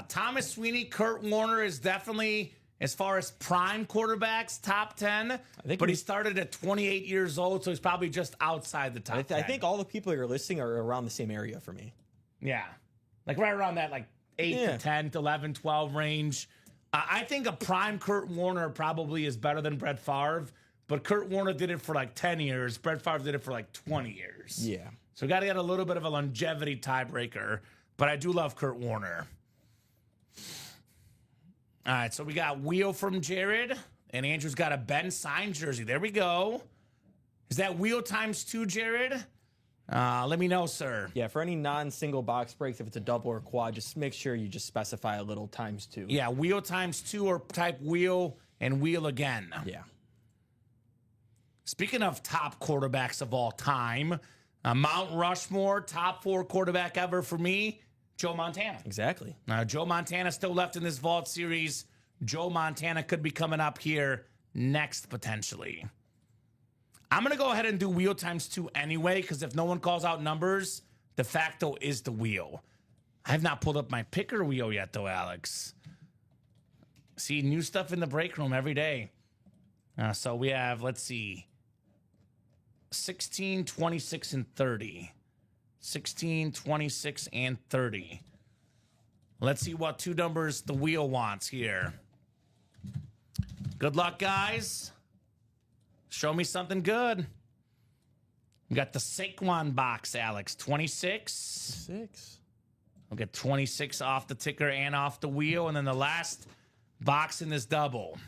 Thomas Sweeney, Kurt Warner is definitely, as far as prime quarterbacks, top 10. But he started at 28 years old, so he's probably just outside the top 10. I think all the people you're listing are around the same area for me. Yeah. Like right around that 8 to 10 to 11, 12 range. I think a prime Kurt Warner probably is better than Brett Favre, but Kurt Warner did it for 10 years. Brett Favre did it for 20 years. Yeah. So we got to get a little bit of a longevity tiebreaker, but I do love Kurt Warner. All right, so we got Wheel from Jared, and Andrew's got a Ben signed jersey. There we go. Is that Wheel times 2, Jared? Let me know, sir. Yeah, for any non-single box breaks, if it's a double or quad, just make sure you just specify a little times 2. Yeah, Wheel times 2 or type Wheel and Wheel again. Yeah. Speaking of top quarterbacks of all time, Mount Rushmore, top 4 quarterback ever for me, Joe Montana. Exactly. Joe Montana still left in this vault series. Joe Montana could be coming up here next, potentially. I'm going to go ahead and do Wheel times 2 anyway, because if no one calls out numbers, de facto is the Wheel. I have not pulled up my picker wheel yet, though, Alex. See, new stuff in the break room every day. So we have, let's see, 16, 26, and 30. 16, 26, and 30. Let's see what 2 numbers the Wheel wants here. Good luck, guys. Show me something good. We got the Saquon box, Alex. 26. 6. We'll get 26 off the ticker and off the wheel. And then the last box in this double.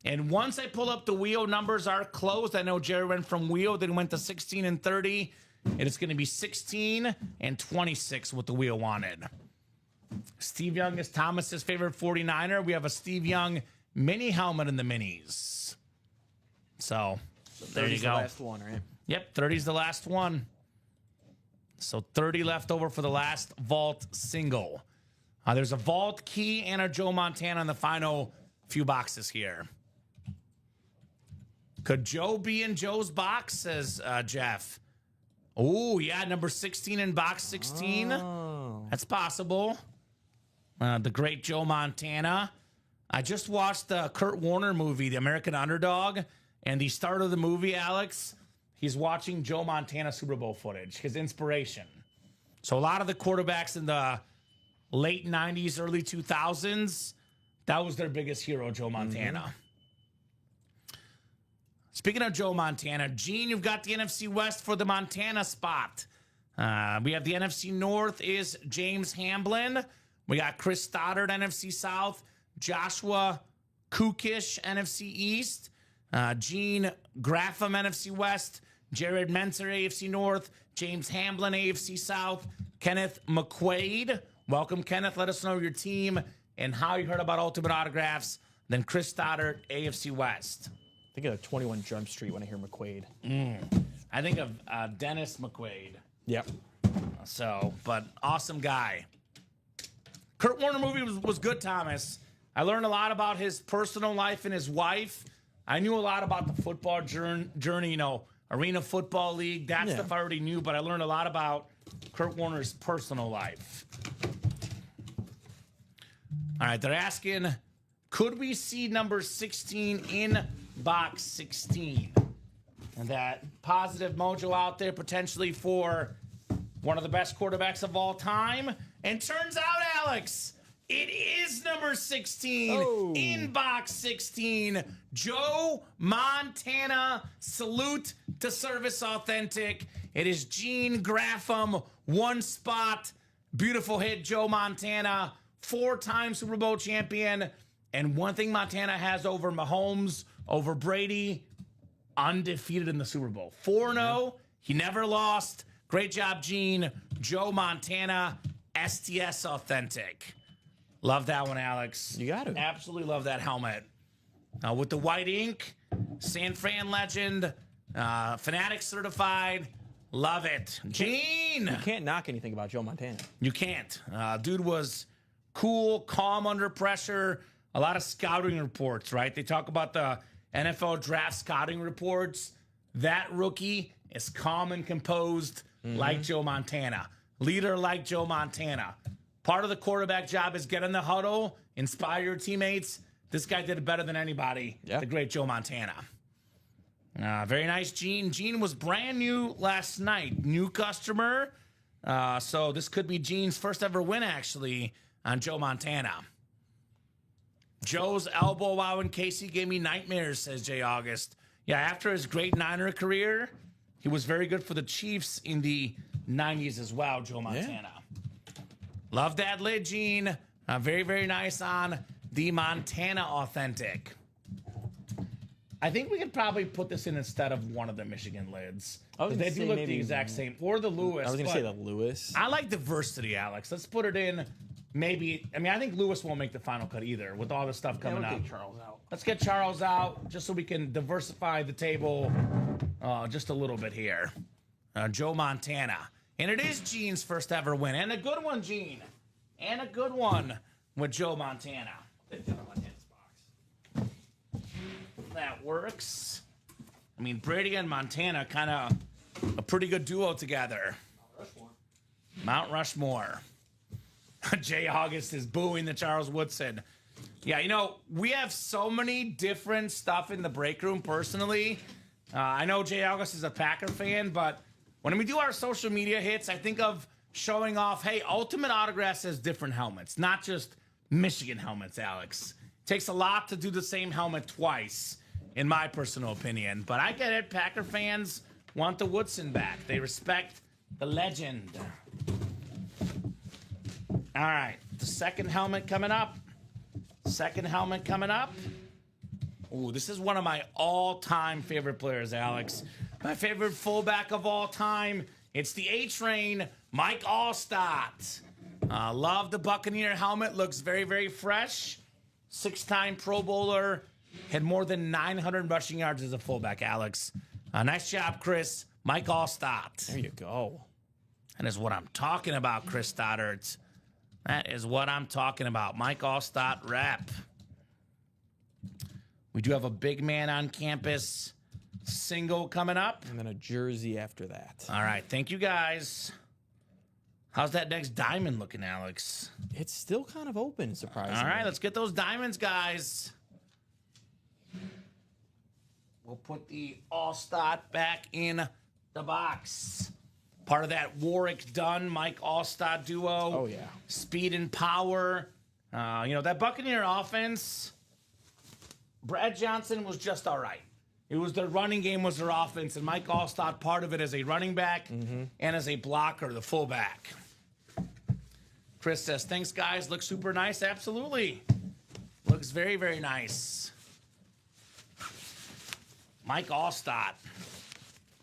And once I pull up the wheel, numbers are closed. I know Jerry went from wheel, then went to 16 and 30. And it's going to be 16 and 26 what the wheel wanted. Steve Young is Thomas's favorite 49er. We have a Steve Young mini helmet in the minis. So there you go. The last one, right? Yep, 30's the last one. So 30 left over for the last vault single. There's a vault key and a Joe Montana in the final few boxes here. Could Joe be in Joe's box, says Jeff. Oh, yeah, number 16 in box 16. Oh. That's possible. The great Joe Montana. I just watched the Kurt Warner movie, The American Underdog, and the start of the movie, Alex, he's watching Joe Montana Super Bowl footage, his inspiration. So a lot of the quarterbacks in the late 90s, early 2000s, that was their biggest hero, Joe Montana. Mm-hmm. Speaking of Joe Montana, Gene, you've got the NFC West for the Montana spot. We have the NFC North is James Hamblin. We got Chris Stoddard, NFC South. Joshua Kukish, NFC East. Gene Graffam, NFC West. Jared Menser, AFC North. James Hamblin, AFC South. Kenneth McQuaid. Welcome, Kenneth. Let us know your team and how you heard about Ultimate Autographs. Then Chris Stoddard, AFC West. I think of 21 Jump Street when I hear McQuaid. I think of Dennis McQuaid. Yep. So, but awesome guy. Kurt Warner movie was good, Thomas. I learned a lot about his personal life and his wife. I knew a lot about the football journey, you know, Arena Football League. That stuff I already knew, but I learned a lot about Kurt Warner's personal life. All right, they're asking, could we see number 16 in box 16? And that positive mojo out there potentially for one of the best quarterbacks of all time. And turns out, Alex, it is number 16 in box 16. Joe Montana. Salute to Service Authentic. It is Gene Graffam, one spot. Beautiful hit, Joe Montana. 4-time Super Bowl champion. And one thing Montana has over Mahomes, over Brady, undefeated in the Super Bowl. 4-0. He never lost. Great job, Gene. Joe Montana, STS Authentic. Love that one, Alex. You got it. Absolutely love that helmet. With the white ink, San Fran legend, Fanatic certified. Love it. Gene! You can't knock anything about Joe Montana. You can't. Dude was cool, calm under pressure. A lot of scouting reports, right? They talk about the NFL draft scouting reports. That rookie is calm and composed like Joe Montana. Leader like Joe Montana. Part of the quarterback job is get in the huddle, inspire your teammates. This guy did it better than anybody. Yeah. The great Joe Montana. Very nice, Gene. Gene was brand new last night. New customer. So this could be Gene's first ever win, actually, on Joe Montana. Joe's elbow wow in Casey gave me nightmares, says Jay August. Yeah, after his great Niner career, he was very good for the Chiefs in the 90s as well, Joe Montana. Yeah. Love that lid, Gene. Very, very nice on the Montana Authentic. I think we could probably put this in instead of one of the Michigan lids. They do look the exact same. Or the Lewis. I was going to say the Lewis. I like diversity, Alex. Let's put it in maybe. I mean, I think Lewis won't make the final cut either with all the stuff coming up. Charles out. Let's get Charles out just so we can diversify the table just a little bit here. Joe Montana. And it is Gene's first ever win. And a good one, Gene. And a good one with Joe Montana. That works. I mean, Brady and Montana kind of a pretty good duo together. Mount Rushmore. Jay August is booing the Charles Woodson. Yeah, you know, we have so many different stuff in the break room personally. I know Jay August is a Packer fan, but when we do our social media hits, I think of showing off, hey, Ultimate Autographs has different helmets, not just Michigan helmets, Alex. Takes a lot to do the same helmet twice, in my personal opinion. But I get it. Packer fans want the Woodson back. They respect the legend. All right. The second helmet coming up. Ooh, this is one of my all-time favorite players, Alex. My favorite fullback of all time. It's the A-Train, Mike Allstott. Love the Buccaneer helmet. Looks very, very fresh. 6-time Pro Bowler. Had more than 900 rushing yards as a fullback, Alex. Nice job, Chris. Mike Allstott. There you go. That is what I'm talking about, Chris Stoddard. That is what I'm talking about. Mike Allstott rep. We do have a big man on campus single coming up. And then a jersey after that. All right. Thank you, guys. How's that next diamond looking, Alex? It's still kind of open, surprisingly. All right. Let's get those diamonds, guys. We'll put the Allstott back in the box. Part of that Warwick Dunn, Mike Allstott duo. Oh, yeah. Speed and power. You know, that Buccaneer offense, Brad Johnson was just all right. It was their running game was their offense, and Mike Allstott part of it as a running back and as a blocker, the fullback. Chris says, thanks, guys. Looks super nice. Absolutely. Looks very, very nice. Mike Allstott.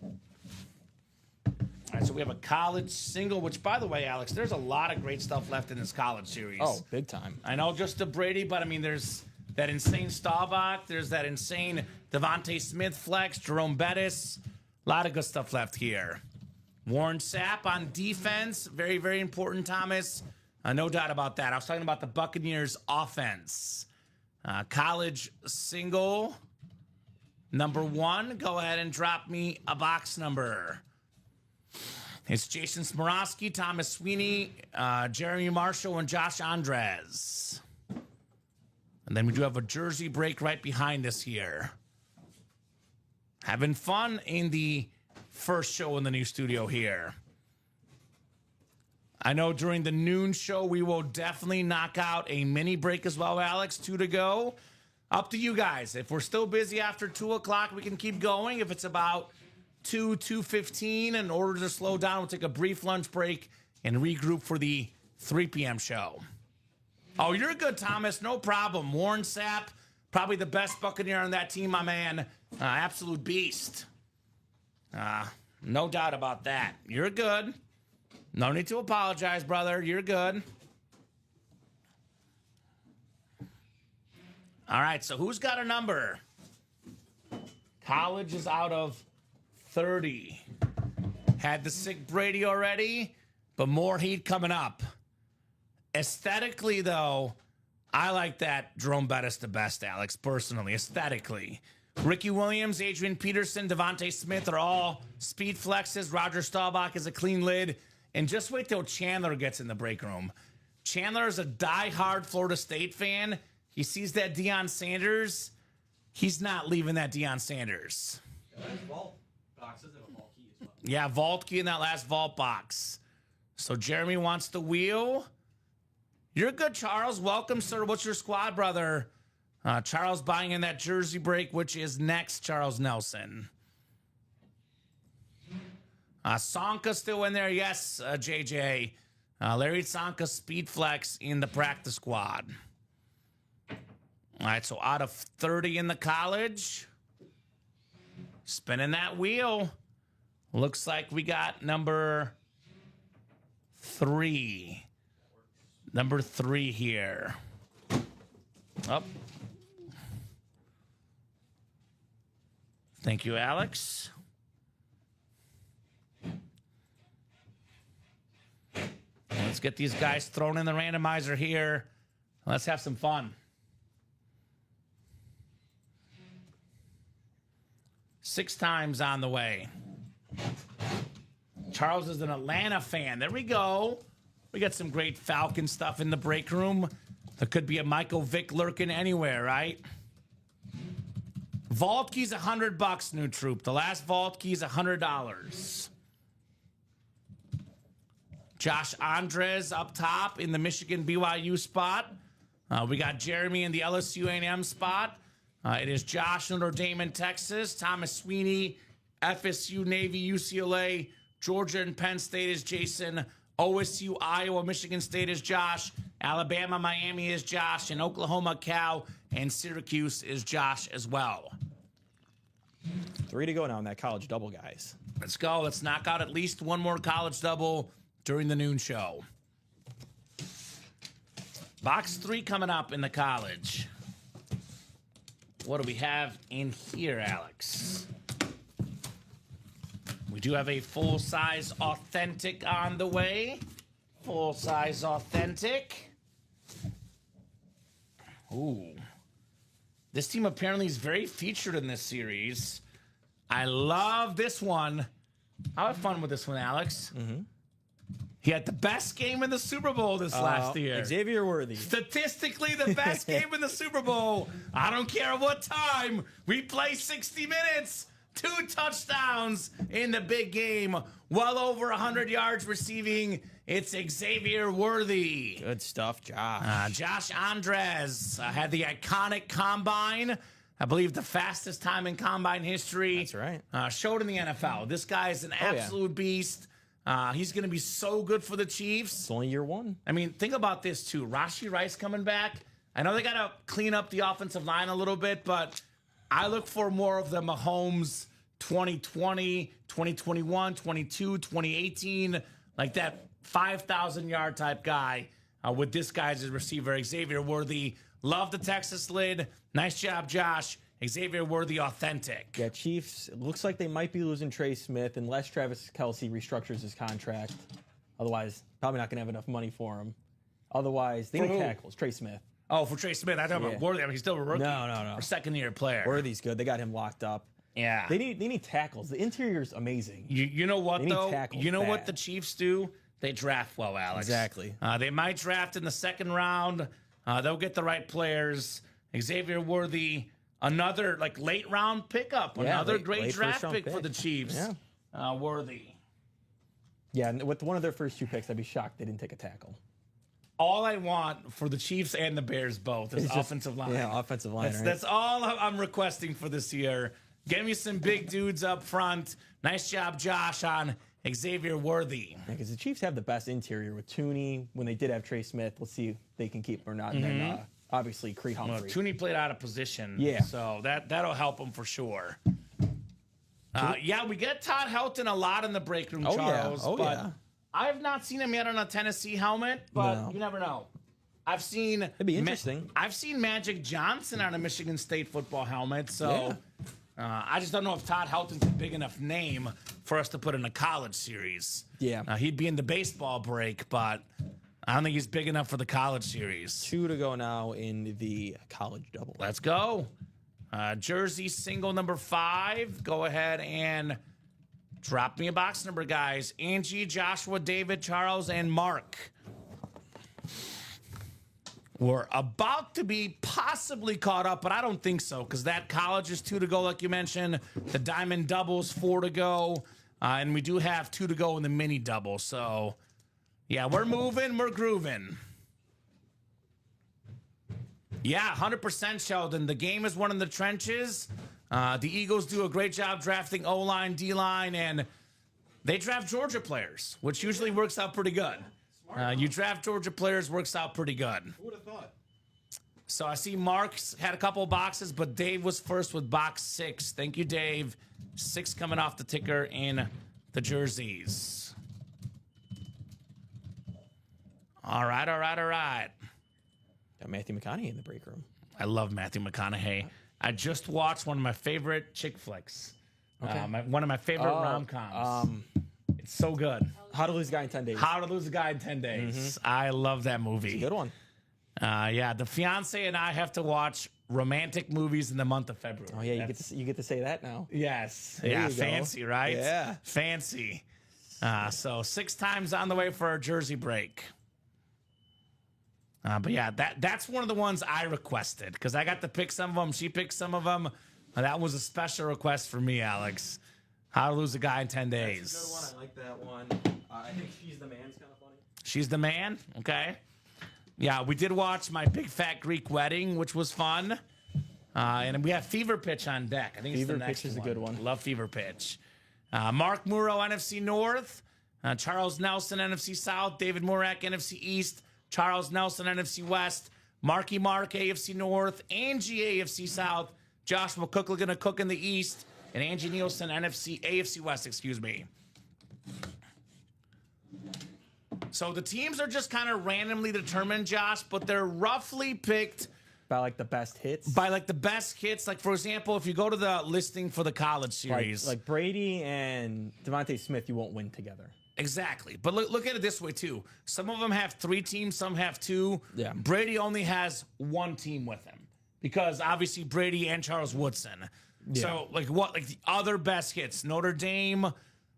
All right, so we have a college single, which, by the way, Alex, there's a lot of great stuff left in this college series. Oh, big time. I know just the Brady, but, I mean, there's that insane Staubach. There's that insane Devontae Smith flex, Jerome Bettis. A lot of good stuff left here. Warren Sapp on defense. Very, very important, Thomas. No doubt about that. I was talking about the Buccaneers offense. College single. Number 1, go ahead and drop me a box number. It's Jason Smorosky, Thomas Sweeney, Jeremy Marshall, and Josh Andres. And then we do have a jersey break right behind us here. Having fun in the first show in the new studio here. I know during the noon show, we will definitely knock out a mini break as well, Alex. 2 to go. Up to you guys. If we're still busy after 2 o'clock, we can keep going. If it's about 2:15, in order to slow down, we'll take a brief lunch break and regroup for the 3 p.m. show. Oh, you're good, Thomas. No problem. Warren Sapp, probably the best Buccaneer on that team, my man. Absolute beast. No doubt about that. You're good. No need to apologize, brother. You're good. All right, so who's got a number? College is out of 30. Had the sick Brady already, but more heat coming up. Aesthetically, though, I like that Jerome Bettis the best, Alex, personally, aesthetically. Ricky Williams, Adrian Peterson, Devontae Smith are all speed flexes. Roger Staubach is a clean lid. And just wait till Chandler gets in the break room. Chandler is a diehard Florida State fan. He sees that Deion Sanders. He's not leaving that Deion Sanders. Yeah, vault key in that last vault box. So Jeremy wants the wheel. You're good, Charles. Welcome, sir. What's your squad, brother? Charles buying in that jersey break, which is next, Charles Nelson. Sonka still in there. Yes, JJ. Larry Sonka speed flex in the practice squad. All right, so out of 30 in the college. Spinning that wheel. Looks like we got number 3. Number 3 here. Up. Thank you, Alex. Let's get these guys thrown in the randomizer here. Let's have some fun. 6 times on the way. Charles is an Atlanta fan. There we go. We got some great Falcon stuff in the break room. There could be a Michael Vick lurking anywhere, right? Vault key's $100, new troop. The last vault key's $100. Josh Andres up top in the Michigan BYU spot. We got Jeremy in the LSU A&M spot. It is Josh Notre Dame in Texas. Thomas Sweeney, FSU, Navy, UCLA. Georgia and Penn State is Jason. OSU, Iowa, Michigan State is Josh. Alabama, Miami is Josh. And Oklahoma, Cal, and Syracuse is Josh as well. 3 to go now in that college double, guys. Let's go. Let's knock out at least one more college double during the noon show. Box 3 coming up in the college. What do we have in here, Alex? We do have a full-size authentic on the way. Full-size authentic. Ooh. This team apparently is very featured in this series. I love this one. I had fun with this one, Alex. Mm-hmm. He had the best game in the Super Bowl this last year. Xavier Worthy. Statistically, the best game in the Super Bowl. I don't care what time. We play 60 minutes. 2 touchdowns in the big game. Well over 100 yards receiving. It's Xavier Worthy. Good stuff, Josh. Josh Andres had the iconic combine. I believe the fastest time in combine history. That's right. Showed in the NFL. This guy is an absolute beast. He's going to be so good for the Chiefs. It's only year 1. I mean, think about this, too. Rashee Rice coming back. I know they got to clean up the offensive line a little bit, but I look for more of the Mahomes 2020, 2021, 22, 2018, like that 5,000-yard type guy with this guy's receiver, Xavier Worthy. Love the Texas lid. Nice job, Josh. Xavier Worthy, authentic. Yeah, Chiefs, it looks like they might be losing Trey Smith unless Travis Kelce restructures his contract. Otherwise, probably not going to have enough money for him. Otherwise, they need tackles. Trey Smith. Oh, for Trey Smith. I thought about Worthy. I mean, he's still a rookie. No. Or second-year player. Worthy's good. They got him locked up. Yeah. They need tackles. The interior's amazing. You know what, though? Tackles you know bad. what the Chiefs do? They draft well, Alex. Exactly. They might draft in the second round. They'll get the right players. Xavier Worthy, another like late round pickup. Another great draft pick for the Chiefs. Yeah. Worthy. Yeah, and with one of their first 2 picks, I'd be shocked they didn't take a tackle. All I want for the Chiefs and the Bears both is It's just- offensive line. Yeah, offensive line. right? That's all I'm requesting for this year. Give me some big dudes up front. Nice job, Josh, on Xavier Worthy. Because the Chiefs have the best interior with Tooney. When they did have Trey Smith, we'll see if they can keep him or not. And then obviously Creed Well, Humphrey. Tooney played out of position. Yeah. So that'll help him for sure. Yeah, we get Todd Helton a lot in the break room, Oh, yeah. Charles. Oh, but yeah. I have not seen him yet on a Tennessee helmet, but No. you never know. I've seen It'd be interesting. I've seen Magic Johnson on a Michigan State football helmet, so I just don't know if Todd Helton's a big enough name for us to put in a college series. Yeah. He'd be in the baseball break, but I don't think he's big enough for the college series. 2 to go now in the college double. Let's go. Jersey single number 5. Go ahead and drop me a box number, guys. Angie, Joshua, David, Charles, and Mark. We're about to be possibly caught up, but I don't think so, because that college is 2 to go, like you mentioned. The diamond doubles 4 to go, and we do have 2 to go in the mini double. So, yeah, we're moving, we're grooving. Yeah, 100% Sheldon. The game is won in the trenches. The Eagles do a great job drafting O-line, D-line, and they draft Georgia players, which usually works out pretty good. You draft Georgia players, works out pretty good. Who would have thought? So I see Mark's had a couple of boxes, but Dave was first with box 6. Thank you, Dave. 6 coming off the ticker in the jerseys. All right, all right, all right. Got Matthew McConaughey in the break room. I love Matthew McConaughey. I just watched one of my favorite chick flicks. Okay. One of my favorite rom-coms. It's so good. How to Lose a Guy in 10 Days. How to Lose a Guy in 10 Days. I love that movie. Good one. Yeah, the fiance and I have to watch romantic movies in the month of February. Oh, yeah, you get to say that now. Yes. There Yeah, you go. fancy, right? Yeah. Fancy. So 6 times on the way for our jersey break. But yeah, that's one of the ones I requested because I got to pick some of them. She picked some of them. That was a special request for me, Alex. How to Lose a Guy in 10 Days. That's a good one. I like that one. I think She's the Man's kind of funny. She's the Man? Okay. Yeah, we did watch My Big Fat Greek Wedding, which was fun. And we have Fever Pitch on deck. I think it's the Fever next Pitch is one. a good one. Love Fever Pitch. Mark Muro, NFC North. Charles Nelson, NFC South. David Morak, NFC East. Charles Nelson, NFC West. Marky Mark, AFC North. Angie, AFC South. Joshua Cook going to cook in the East. And Angie Nielsen, AFC West, excuse me. So the teams are just kind of randomly determined, Josh, but they're roughly picked By like the best hits. by like the best hits. Like, for example, if you go to the listing for the college series. Like Brady and Devontae Smith, you won't win together. Exactly. But look at it this way, too. Some of them have 3 teams, some have 2. Yeah. Brady only has 1 team with him because obviously Brady and Charles Woodson. Yeah. So, like the other best hits, Notre Dame,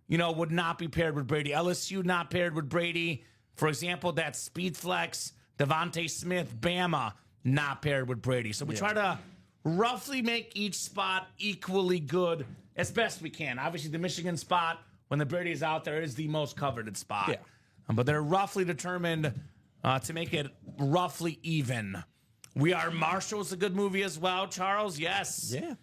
would not be paired with Brady. LSU not paired with Brady. For example, that Speed Flex, Devontae Smith, Bama not paired with Brady. So we try to roughly make each spot equally good as best we can. Obviously, the Michigan spot, when the Brady is out there, is the most coveted spot. Yeah. But they're roughly determined to make it roughly even. We Are Marshall's a good movie as well, Charles. Yes. Yeah.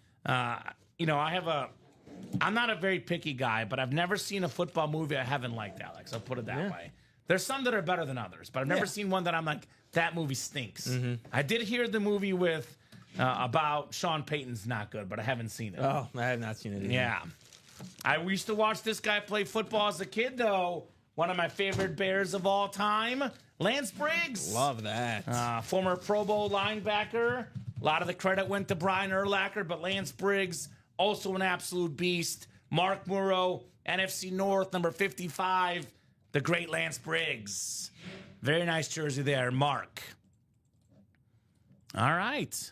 I'm not a very picky guy, but I've never seen a football movie I haven't liked, Alex. I'll put it that way. There's some that are better than others, but I've never seen one that I'm like, that movie stinks. I did hear the movie with about Sean Payton's not good, but I haven't seen it. Oh, I have not seen it either. Yeah. I used to watch this guy play football as a kid, though. One of my favorite Bears of all time, Lance Briggs. Love that. Former Pro Bowl linebacker. A lot of the credit went to Brian Urlacher, but Lance Briggs, also an absolute beast. Mark Muro, NFC North, number 55, the great Lance Briggs. Very nice jersey there, Mark. All right.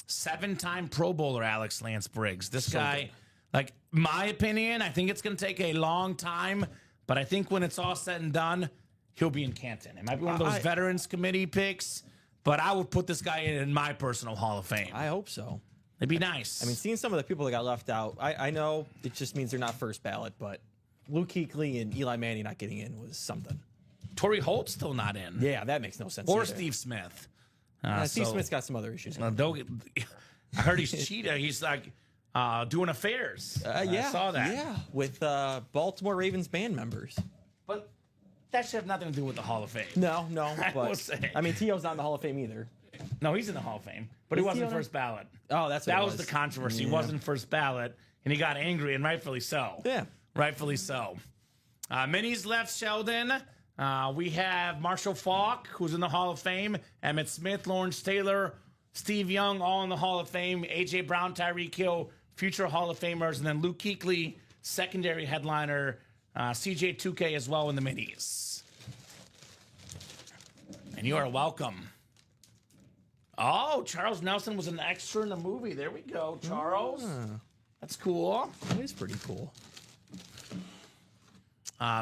7-time Pro Bowler, Alex Lance Briggs. This guy, like, my opinion, I think it's going to take a long time, but I think when it's all said and done, he'll be in Canton. It might be one of those Veterans Committee picks, but I would put this guy in my personal Hall of Fame. I hope so. It'd be nice. I mean, seeing some of the people that got left out, I know it just means they're not first ballot, but Luke Kuechly and Eli Manning not getting in was something. Torrey Holt's still not in. Yeah, that makes no sense. Or either. Steve Smith. Steve Smith's got some other issues. I heard he's cheating. He's like doing affairs. Yeah, I saw that. Yeah, with Baltimore Ravens band members. But that should have nothing to do with the Hall of Fame. No, I will but say. I mean, T.O.'s not in the Hall of Fame either. No, he's in the Hall of Fame, but he Is wasn't T.O. first ballot. Oh, that's what That it was the controversy. He wasn't first ballot, and he got angry, and rightfully so. Yeah. Rightfully so. Minis left, Sheldon. We have Marshall Faulk, who's in the Hall of Fame. Emmett Smith, Lawrence Taylor, Steve Young, all in the Hall of Fame. A.J. Brown, Tyreek Hill, future Hall of Famers. And then Luke Kuechly, secondary headliner. C.J. 2K as well in the minis. And you are welcome. Oh, Charles Nelson was an extra in the movie. There we go, Charles. That's cool. That is pretty cool.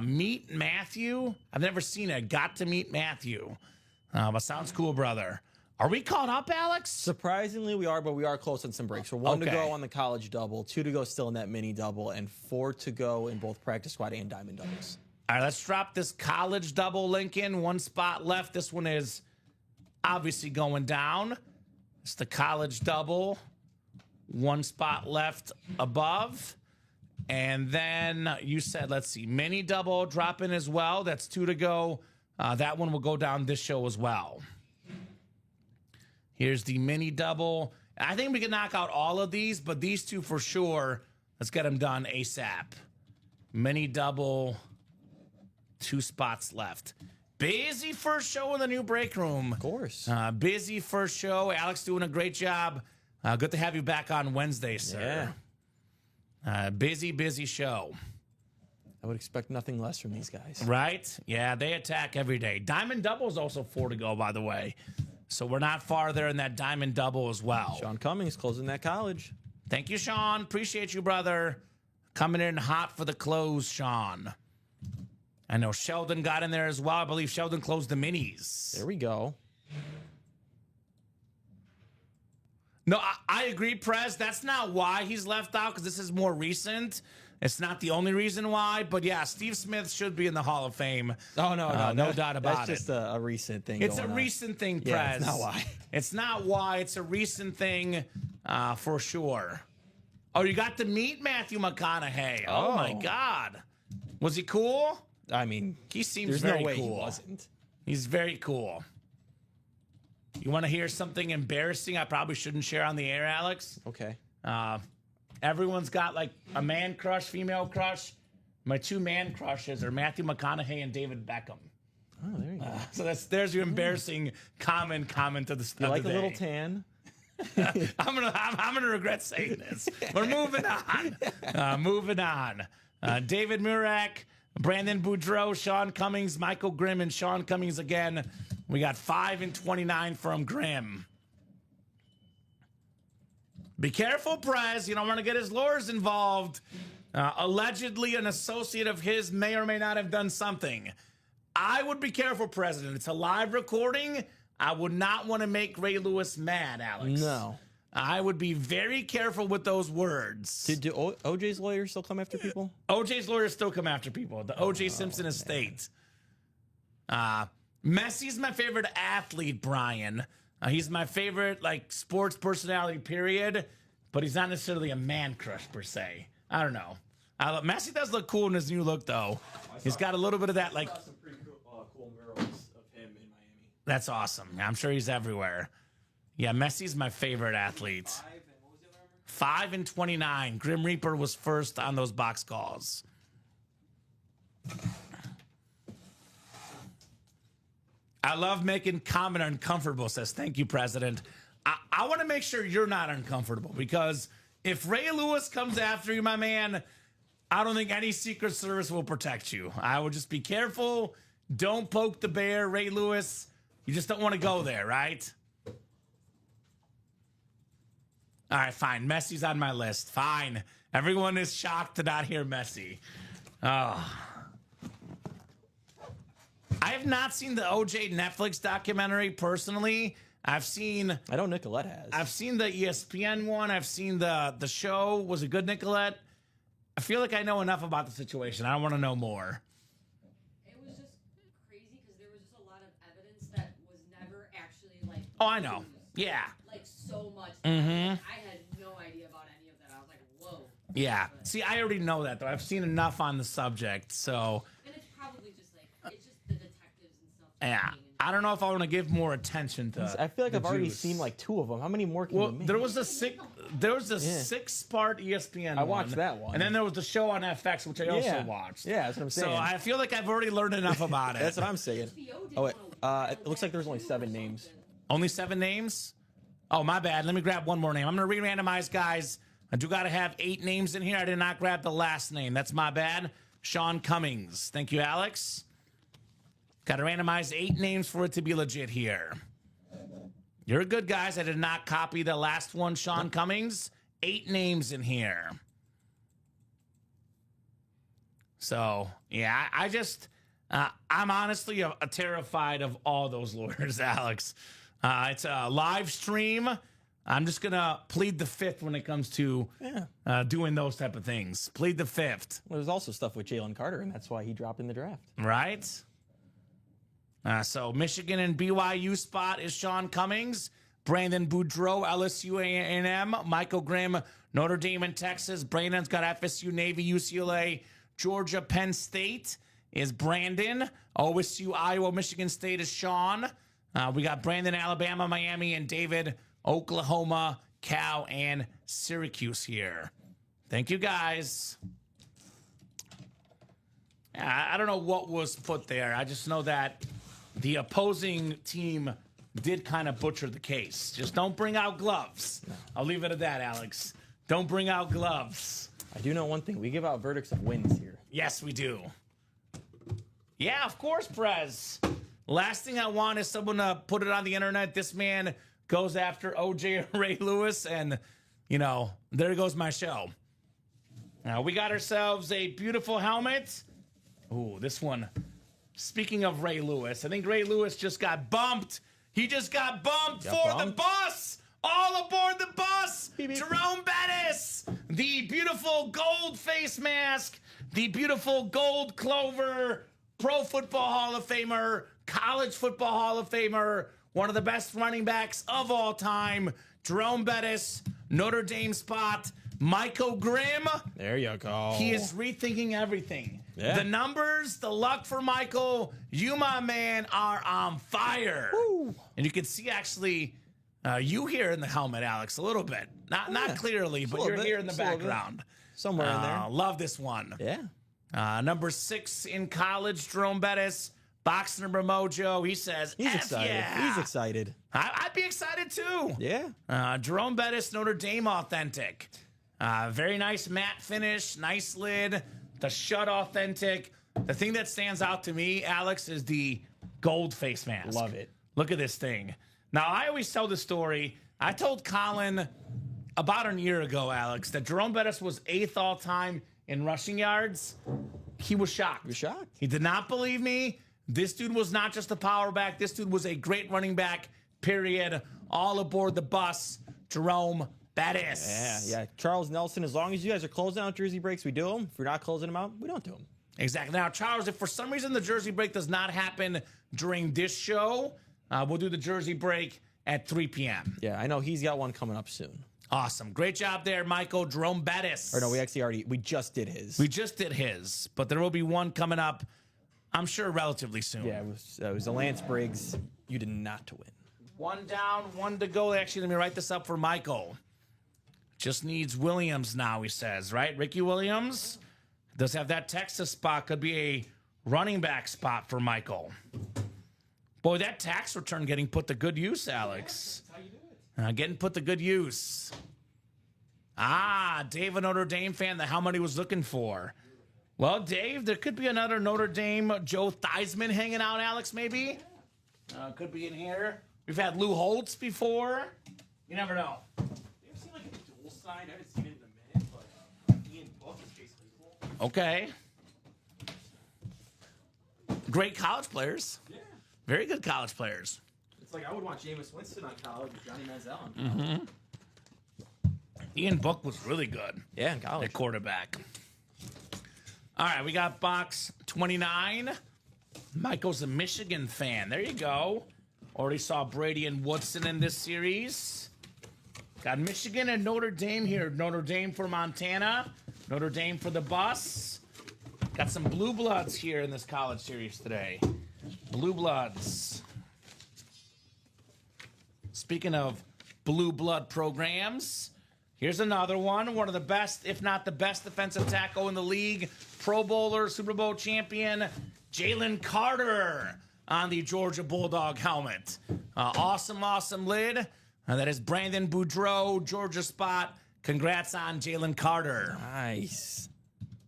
Meet Matthew. I've never seen it. Got to meet Matthew. But sounds cool, brother. Are we caught up, Alex? Surprisingly, we are, but we are close on some breaks. So 1 to Okay. go on the college double, 2 to go still in that mini double, and 4 to go in both practice squad and diamond doubles. All right, let's drop this college double link in. 1 spot left. This one is obviously going down. It's the college double. 1 spot left above. And then you said, let's see, mini double drop in as well. That's 2 to go. That one will go down this show as well. Here's the mini double. I think we can knock out all of these, but these 2 for sure. Let's get them done ASAP. Mini double, 2 spots left. Busy first show in the new break room. Of course. Busy first show. Alex doing a great job. Good to have you back on Wednesday, sir. Yeah. Busy show. I would expect nothing less from these guys. Right? Yeah, they attack every day. Diamond double is also 4 to go, by the way. So we're not far there in that diamond double as well. Sean Cummings closing that college. Thank you, Sean. Appreciate you, brother. Coming in hot for the close, Sean. I know Sheldon got in there as well. I believe Sheldon closed the minis. There we go. No, I agree, Prez. That's not why he's left out, because this is more recent. It's not the only reason why, but yeah, Steve Smith should be in the Hall of Fame. Oh, no, no doubt about it. That's just a recent thing. It's a going on. recent thing, Prez. Yeah, it's not why. It's not why. It's a recent thing for sure. Oh, you got to meet Matthew McConaughey. Oh, my God. Was he cool? I mean, He seems there's very no way cool. he wasn't. He's very cool. You want to hear something embarrassing I probably shouldn't share on the air, Alex? Okay. Everyone's got like a man crush, female crush. My 2 man crushes are Matthew McConaughey and David Beckham. Oh, there you go. So there's your embarrassing comment of the You of like the a little day. tan? I'm gonna regret saying this. We're moving on. Moving on. David Murak, Brandon Boudreau, Sean Cummings, Michael Grimm, and Sean Cummings again. We got 5 and 29 from Grimm. Be careful, Prez. You don't want to get his lawyers involved. Allegedly, an associate of his may or may not have done something. I would be careful, President. It's a live recording. I would not want to make Ray Lewis mad, Alex. No. I would be very careful with those words. Do OJ's lawyers still come after people? OJ's lawyers still come after people. The OJ Simpson estate. Messi's my favorite athlete, Brian. He's my favorite, like, sports personality, period. But he's not necessarily a man crush, per se. I don't know. Messi does look cool in his new look, though. He's got a little bit of that, like... some pretty cool murals of him in Miami. That's awesome. I'm sure he's everywhere. Yeah, Messi's my favorite athlete. 5 and 29. Grim Reaper was first on those box calls. I love making Kamen uncomfortable, says, thank you, President. I want to make sure you're not uncomfortable, because if Ray Lewis comes after you, my man, I don't think any Secret Service will protect you. I would just be careful. Don't poke the bear, Ray Lewis. You just don't want to go there, right? All right, fine. Messi's on my list. Fine. Everyone is shocked to not hear Messi. Oh. I have not seen the OJ Netflix documentary personally. I know Nicolette has. I've seen the ESPN one. I've seen the show. Was it good, Nicolette? I feel like I know enough about the situation. I don't want to know more. It was just crazy because there was just a lot of evidence that was never actually like. Oh, I know. used. Yeah. Like so much. Mhm. I had no idea about any of that. I was like, whoa. Yeah. See, I already know that, though. I've seen enough on the subject, so And it's probably just like it's just the detectives and stuff. yeah. talking and- I don't know if I want to give more attention to. I feel like the I've already juice. seen like 2 of them. How many more can Well, you make? there was a 6-part ESPN. I watched that one. and then there was the show on FX, which I also watched. Yeah, that's what I'm saying. So I feel like I've already learned enough about it. That's what I'm saying. HBO did Oh, wait. one It looks like there's only 7 names. Only 7 names? Oh, my bad. Let me grab one more name. I'm going to re-randomize, guys. I do got to have 8 names in here. I did not grab the last name. That's my bad. Sean Cummings. Thank you, Alex. Got to randomize 8 names for it to be legit here. You're good, guys. I did not copy the last one, Sean Cummings. 8 names in here. So, yeah, I just... I'm honestly terrified of all those lawyers, Alex. It's a live stream. I'm just going to plead the 5th when it comes to doing those type of things. Plead the 5th. Well, there's also stuff with Jalen Carter, and that's why he dropped in the draft. Right? So Michigan and BYU spot is Sean Cummings. Brandon Boudreaux, LSU A&M. Michael Grimm, Notre Dame and Texas. Brandon's got FSU, Navy, UCLA, Georgia, Penn State is Brandon. OSU, Iowa, Michigan State is Sean. We got Brandon, Alabama, Miami, and David, Oklahoma, Cal, and Syracuse here. Thank you, guys. I don't know what was put there. I just know that the opposing team did kind of butcher the case. Just don't bring out gloves. No. I'll leave it at that, Alex. Don't bring out gloves. I do know one thing. We give out verdicts of wins here. Yes, we do. Yeah, of course, Prez. Last thing I want is someone to put it on the internet. This man goes after OJ and Ray Lewis, and, you know, there goes my show. Now, we got ourselves a beautiful helmet. Ooh, this one. Speaking of Ray Lewis, I think Ray Lewis just got bumped. He just got bumped the bus. All aboard the bus. Beep, beep. Jerome Bettis, the beautiful gold face mask, the beautiful gold clover, Pro Football Hall of Famer, College Football Hall of Famer, one of the best running backs of all time, Jerome Bettis, Notre Dame spot, Michael Grimm. There you go. He is rethinking everything. Yeah. The numbers, the luck for Michael, you, my man, are on fire. Woo. And you can see actually you here in the helmet, Alex, a little bit. Not clearly, but you're here in the background. Somewhere in there. Love this one. Yeah. Number 6 in college, Jerome Bettis. Box number Mojo. He says, He's F excited. yeah. He's excited. I'd be excited too. Yeah. Jerome Bettis, Notre Dame authentic. Very nice matte finish, nice lid, the shut authentic. The thing that stands out to me, Alex, is the gold face mask. Love it. Look at this thing. Now, I always tell the story. I told Colin about a year ago, Alex, that Jerome Bettis was 8th all time in rushing yards. He was shocked. You're shocked? He did not believe me. This dude was not just a power back. This dude was a great running back, period. All aboard the bus, Jerome Bettis. Yeah. Charles Nelson, as long as you guys are closing out jersey breaks, we do them. If we're not closing them out, we don't do them. Exactly. Now, Charles, if for some reason the jersey break does not happen during this show, we'll do the jersey break at 3 p.m. Yeah, I know he's got one coming up soon. Awesome. Great job there, Michael. Jerome Bettis. Or no, we just did his. We just did his, but there will be one coming up, I'm sure, relatively soon. Yeah, it was a Lance Briggs. You did not to win. 1 down, 1 to go. Actually, let me write this up for Michael. Just needs Williams now, he says, right? Ricky Williams does have that Texas spot. Could be a running back spot for Michael. Boy, that tax return getting put to good use, Alex. That's how you do it. Getting put to good use. Dave, a Notre Dame fan, the helmet he was looking for. Well, Dave, there could be another Notre Dame Joe Theismann hanging out, Alex, maybe. Could be in here. We've had Lou Holtz before. You never know. You ever seen like a dual sign? I haven't seen it in a minute, but Ian Book is basically cool. Okay. Great college players. Yeah. Very good college players. It's like I would want Jameis Winston on college with Johnny Manziel on college. Ian Book was really good Yeah, in college. at quarterback. All right, we got box 29. Michael's a Michigan fan. There you go. Already saw Brady and Woodson in this series. Got Michigan and Notre Dame here. Notre Dame for Montana. Notre Dame for the bus. Got some Blue Bloods here in this college series today. Blue Bloods. Speaking of Blue Blood programs, here's another one. One of the best, if not the best defensive tackle in the league. Pro Bowler, Super Bowl champion, Jalen Carter on the Georgia Bulldog helmet. Awesome lid. That is Brandon Boudreaux, Georgia spot. Congrats on Jalen Carter. Nice.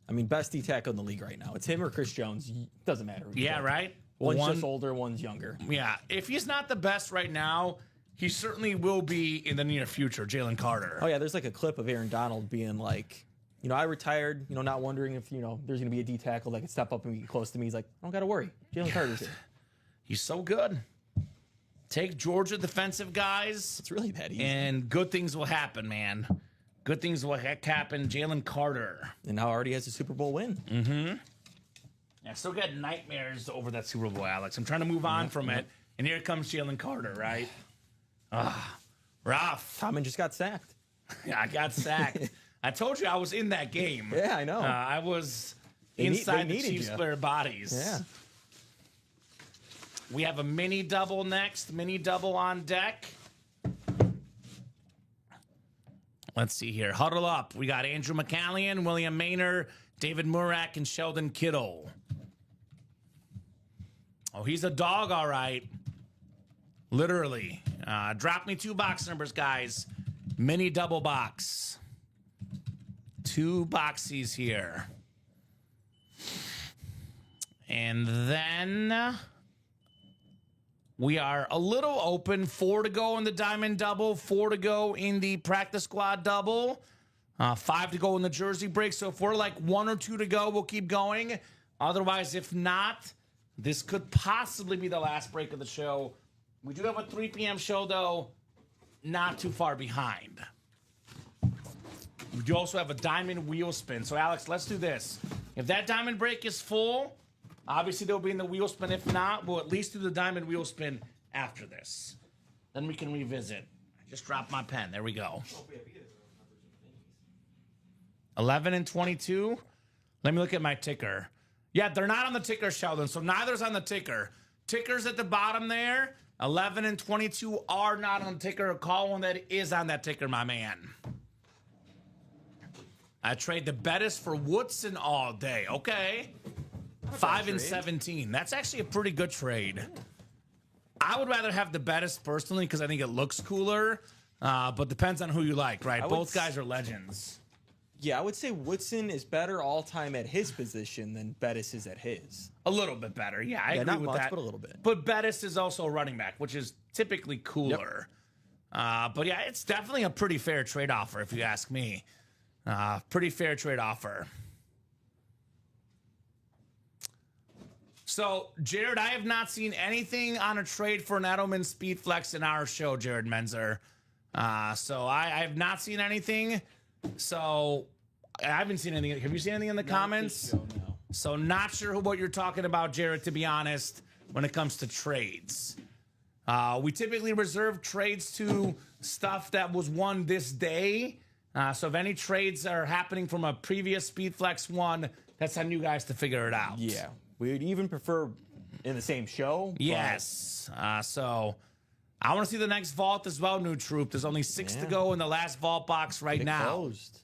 I mean, best D tackle in the league right now. It's him or Chris Jones. Doesn't matter. Yeah, right? One's just older, one's younger. Yeah. If he's not the best right now, he certainly will be in the near future, Jalen Carter. Oh, yeah, there's like a clip of Aaron Donald being like, I retired, not wondering if, there's going to be a D tackle that could step up and be close to me. He's like, I don't got to worry. Jalen Carter's here. He's so good. Take Georgia defensive guys. It's really that easy. And good things will happen, man. Good things will happen. Jalen Carter. And now already has a Super Bowl win. Mm-hmm. I still got nightmares over that Super Bowl, Alex. I'm trying to move on from it. And here comes Jalen Carter, right? Rough. Kamen just got sacked. Yeah, I got sacked. I told you I was in that game. Yeah, I know. I was inside the Chiefs player bodies. Yeah. We have a mini double next. Mini double on deck. Let's see here. Huddle up. We got Andrew McCallion, William Maynor, David Murak, and Sheldon Kittle. Oh, he's a dog, all right. Literally. Drop me 2 box numbers, guys. Mini double box. 2 boxies here. And then we are a little open. 4 to go in the diamond double, 4 to go in the practice squad double, 5 to go in the jersey break. So if we're like 1 or 2 to go, we'll keep going. Otherwise, if not, this could possibly be the last break of the show. We do have a 3 p.m. show, though, not too far behind. We do also have a diamond wheel spin. So, Alex, let's do this. If that diamond break is full, obviously they'll be in the wheel spin. If not, we'll at least do the diamond wheel spin after this. Then we can revisit. I just dropped my pen. There we go. 11 and 22. Let me look at my ticker. Yeah, they're not on the ticker, Sheldon, so neither's on the ticker. Ticker's at the bottom there. 11 and 22 are not on the ticker. Call one that is on that ticker, my man. I trade the Bettis for Woodson all day. Okay. 5 and 17. That's actually a pretty good trade. I would rather have the Bettis personally because I think it looks cooler, but depends on who you like, right? Both guys are legends. Yeah, I would say Woodson is better all time at his position than Bettis is at his. A little bit better. Yeah, I agree not with much, that. but a little bit. But Bettis is also a running back, which is typically cooler. Yep. But yeah, it's definitely a pretty fair trade offer if you ask me. Pretty fair trade offer. So, Jared, I have not seen anything on a trade for an Edelman Speed Flex in our show, Jared Menzer. So I have not seen anything. So I haven't seen anything. Have you seen anything in the comments? Show, no. So not sure what you're talking about, Jared, to be honest, when it comes to trades. We typically reserve trades to stuff that was won this day. So if any trades are happening from a previous Speedflex one, that's on you guys to figure it out. Yeah. We would even prefer in the same show. Yes. So I want to see the next vault as well, New Troop. There's only 6 to go in the last vault box right now. Closed.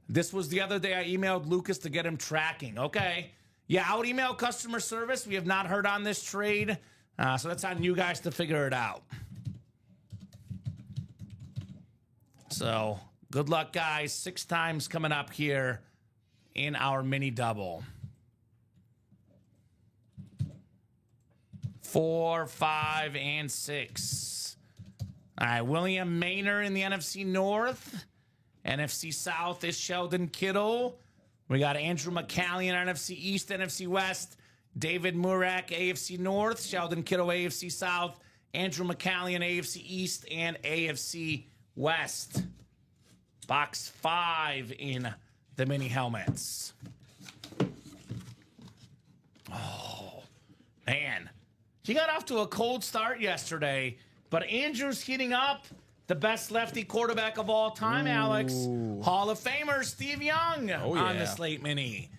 This was the other day I emailed Lucas to get him tracking. Okay. Yeah, I would email customer service. We have not heard on this trade. So that's on you guys to figure it out. So good luck, guys. 6 times coming up here in our mini double. 4, 5, and 6. All right, William Maynor in the NFC North. NFC South is Sheldon Kittle. We got Andrew McCallion, NFC East, NFC West. David Murak, AFC North. Sheldon Kittle, AFC South. Andrew McCallion, AFC East, and AFC West. Box 5 in the mini helmets. Oh, man. He got off to a cold start yesterday, but Andrew's heating up. The best lefty quarterback of all time, Alex. Hall of Famer Steve Young on the slate mini.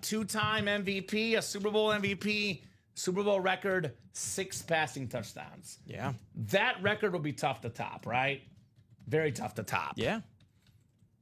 Two-time MVP, a Super Bowl MVP, Super Bowl record, 6 passing touchdowns. Yeah. That record will be tough to top, right? Very tough to top. Yeah.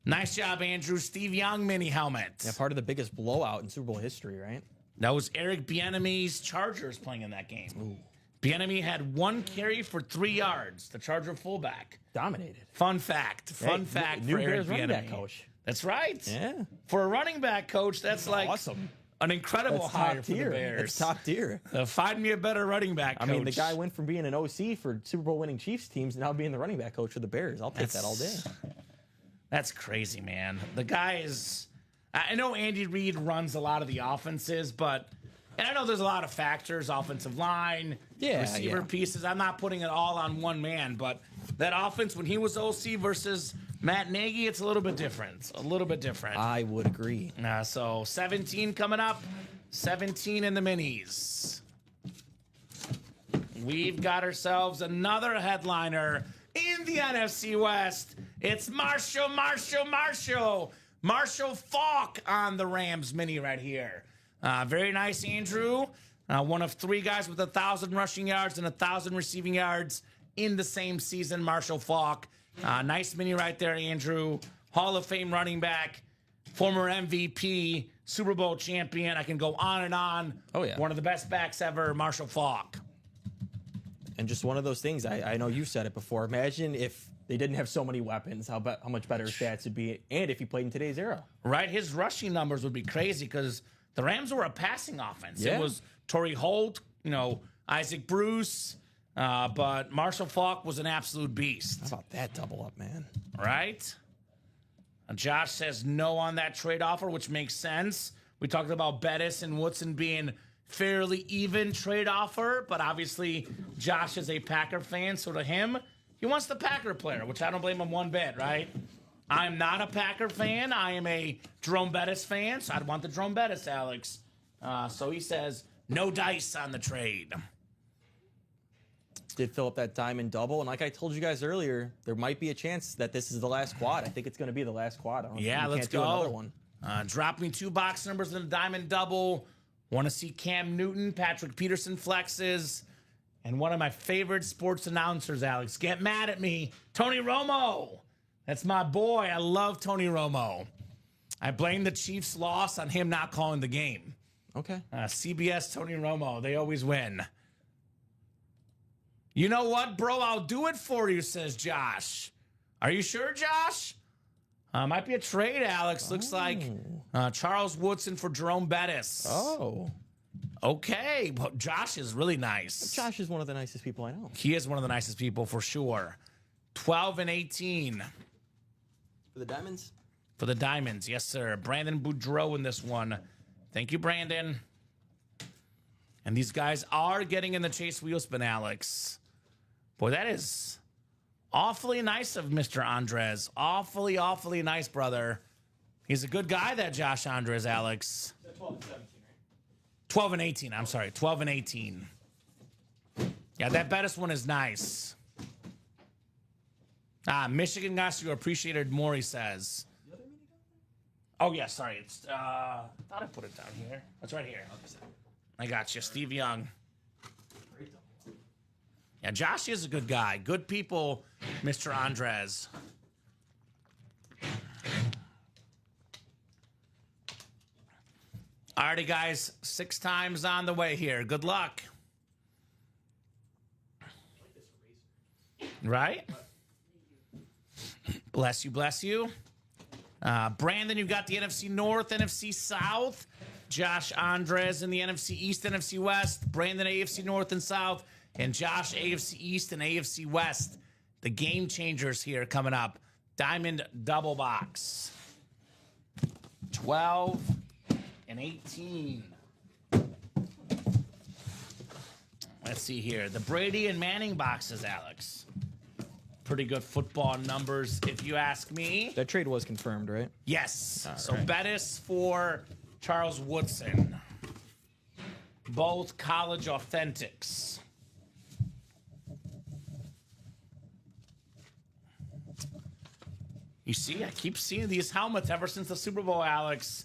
Nice job, Andrew. Steve Young mini helmet. Yeah, part of the biggest blowout in Super Bowl history, right? That was Eric Bieniemy's Chargers playing in that game. Ooh. Bieniemy had 1 carry for 3 yards. The Charger fullback Dominated. Fun fact. Fun fact new for Eric Bears running back Bieniemy. coach. That's right. Yeah. For a running back coach, that's like awesome. An incredible That's hire top for the tier. Bears. It's top tier. Find me a better running back coach. I mean, the guy went from being an OC for Super Bowl winning Chiefs teams to now being the running back coach for the Bears. I'll take that all day. That's crazy, man. The guy is... I know Andy Reid runs a lot of the offenses, but... And I know there's a lot of factors, offensive line, receiver pieces. I'm not putting it all on one man, but that offense, when he was OC versus Matt Nagy, it's a little bit different. A little bit different. I would agree. So 17 coming up. 17 in the minis. We've got ourselves another headliner in the NFC West. It's Marshall Faulk on the Rams mini right here. Very nice, Andrew. One of 3 guys with 1,000 rushing yards and 1,000 receiving yards in the same season, Marshall Faulk. Nice mini right there, Andrew. Hall of Fame running back, former MVP, Super Bowl champion. I can go on and on. Oh, yeah. One of the best backs ever, Marshall Faulk. And just one of those things, I know you've said it before. Imagine if they didn't have so many weapons, how much better his stats would be, and if he played in today's era. Right, his rushing numbers would be crazy because the Rams were a passing offense. Yeah. It was Torrey Holt, Isaac Bruce, but Marshall Faulk was an absolute beast. How about that double up, man? Right? Josh says no on that trade offer, which makes sense. We talked about Bettis and Woodson being fairly even trade offer, but obviously Josh is a Packer fan, so to him, he wants the Packer player, which I don't blame him one bit, right? I'm not a Packer fan. I am a Jerome Bettis fan, so I'd want the Jerome Bettis, Alex. So he says no dice on the trade. Did fill up that diamond double, and like I told you guys earlier, there might be a chance that this is the last quad. I think it's going to be the last quad. Let's go. Do another one. Drop me 2 box numbers in a diamond double. Want to see Cam Newton, Patrick Peterson flexes, and one of my favorite sports announcers, Alex. Get mad at me, Tony Romo. That's my boy. I love Tony Romo. I blame the Chiefs' loss on him not calling the game. Okay. CBS, Tony Romo. They always win. You know what, bro? I'll do it for you, says Josh. Are you sure, Josh? Might be a trade, Alex. Looks like Charles Woodson for Jerome Bettis. Oh. Okay. But Josh is really nice. Josh is one of the nicest people I know. He is one of the nicest people for sure. 12 and 18. For the Diamonds? For the Diamonds, yes, sir. Brandon Boudreau in this one. Thank you, Brandon. And these guys are getting in the Chase Wheelspin, Alex. Boy, that is awfully nice of Mr. Andres. Awfully, awfully nice, brother. He's a good guy, that Josh Andres, Alex. 12 and 17, right? 12 and 18. I'm sorry, 12 and 18. Yeah, that Bettis one is nice. Michigan guys who appreciated more, he says. Oh, yeah, sorry. It's I thought I put it down here. That's right here. I got you, Steve Young. Yeah, Josh is a good guy. Good people, Mr. Andres. Alrighty, guys. 6 times on the way here. Good luck. Right? Bless you, bless you. Brandon, you've got the NFC North, NFC South. Josh Andres in the NFC East, NFC West. Brandon, AFC North and South. And Josh, AFC East and AFC West. The game changers here coming up. Diamond double box. 12 and 18. Let's see here. The Brady and Manning boxes, Alex. pretty good football numbers, if you ask me. That trade was confirmed, right? Yes. So right. Bettis for Charles Woodson. Both college authentics. You see, I keep seeing these helmets ever since the Super Bowl, Alex.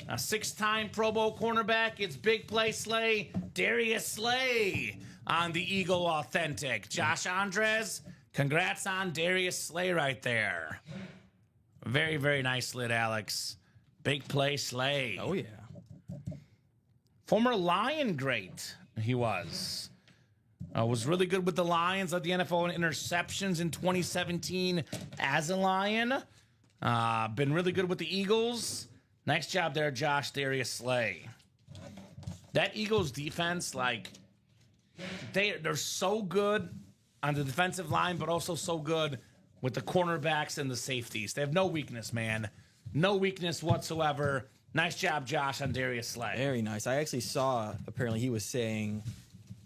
A 6-time Pro Bowl cornerback. It's Big Play Slay, Darius Slay on the Eagle Authentic. Josh Andres, congrats on Darius Slay right there. Very, very nice lid, Alex. Big Play Slay. Oh, yeah. Former Lion great, he was. Was really good with the Lions, led the NFL in interceptions in 2017 as a Lion. Been really good with the Eagles. Nice job there, Josh Darius Slay. That Eagles defense, like, they're so good on the defensive line, but also so good with the cornerbacks and the safeties. They have no weakness, man. No weakness whatsoever. Nice job, Josh, on Darius Slay. Very nice. I actually saw, apparently he was saying,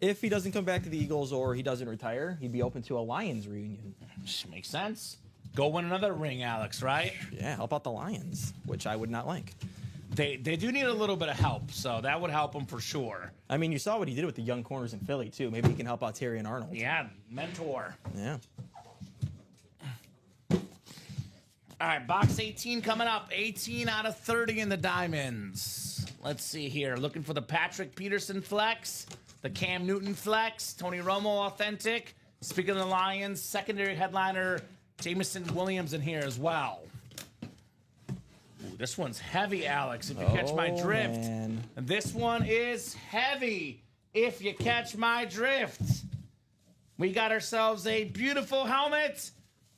if he doesn't come back to the Eagles or he doesn't retire, he'd be open to a Lions reunion. Makes sense. Go win another ring, Alex, right? Yeah, help out the Lions, which I would not like. They do need a little bit of help, so that would help them for sure. I mean, you saw what he did with the young corners in Philly, too. Maybe he can help out Terry and Arnold. Yeah, mentor. Yeah. All right, box 18 coming up. 18 out of 30 in the Diamonds. Let's see here. Looking for the Patrick Peterson flex, the Cam Newton flex, Tony Romo authentic. Speaking of the Lions, secondary headliner Jameson Williams in here as well. Ooh, this one's heavy, Alex, if you catch my drift. Man. This one is heavy, if you catch my drift. We got ourselves a beautiful helmet.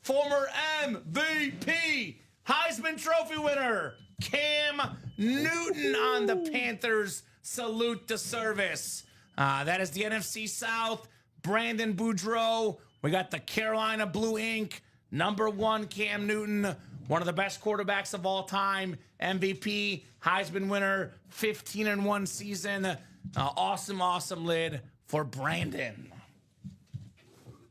Former MVP, Heisman Trophy winner, Cam Newton on the Panthers. Salute to service. That is the NFC South. Brandon Boudreaux. We got the Carolina Blue Ink. #1 Cam Newton, one of the best quarterbacks of all time. MVP, Heisman winner, 15-1 season. Awesome lid for Brandon.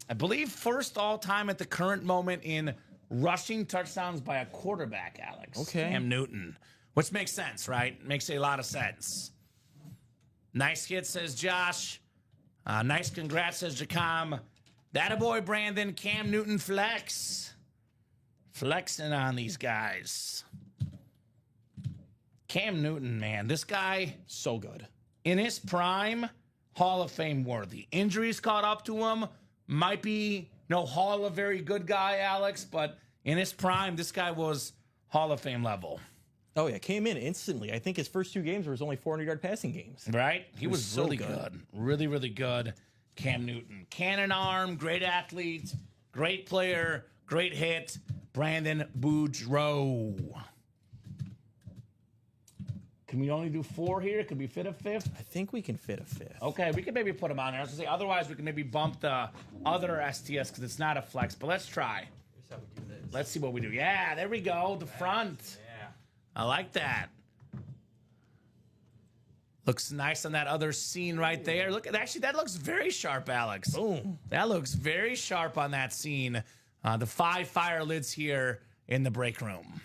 I believe first all time at the current moment in rushing touchdowns by a quarterback, Alex. Okay. Cam Newton, which makes sense, right? Makes a lot of sense. Nice hit, says Josh. Nice congrats, says Jacom. That-a-boy, Brandon. Cam Newton flex. Flexing on these guys. Cam Newton, man. This guy, So good. in his prime, Hall of Fame worthy. Injuries caught up to him. Might be, Hall of very good guy, Alex, but in his prime, this guy was Hall of Fame level. Oh, yeah. Came in instantly. I think his first 2 games were his only 400-yard passing games. Right? He was so really good. good. Really, really good. Cam Newton. Cannon arm, great athlete, great player, great hit. Brandon Boudreaux. Can we only do 4 here? Could we fit a 5th? I think we can fit a 5th. Okay, we can maybe put him on there. I was going to say, otherwise we can maybe bump the other STS because it's not a flex, but let's try. Here's how we do this. Let's see what we do. Yeah, there we go. The front. Yeah. I like that. Looks nice on that other scene right there. Look, actually, that looks very sharp, Alex. Boom. That looks very sharp on that scene. The 5 fire lids here in the break room.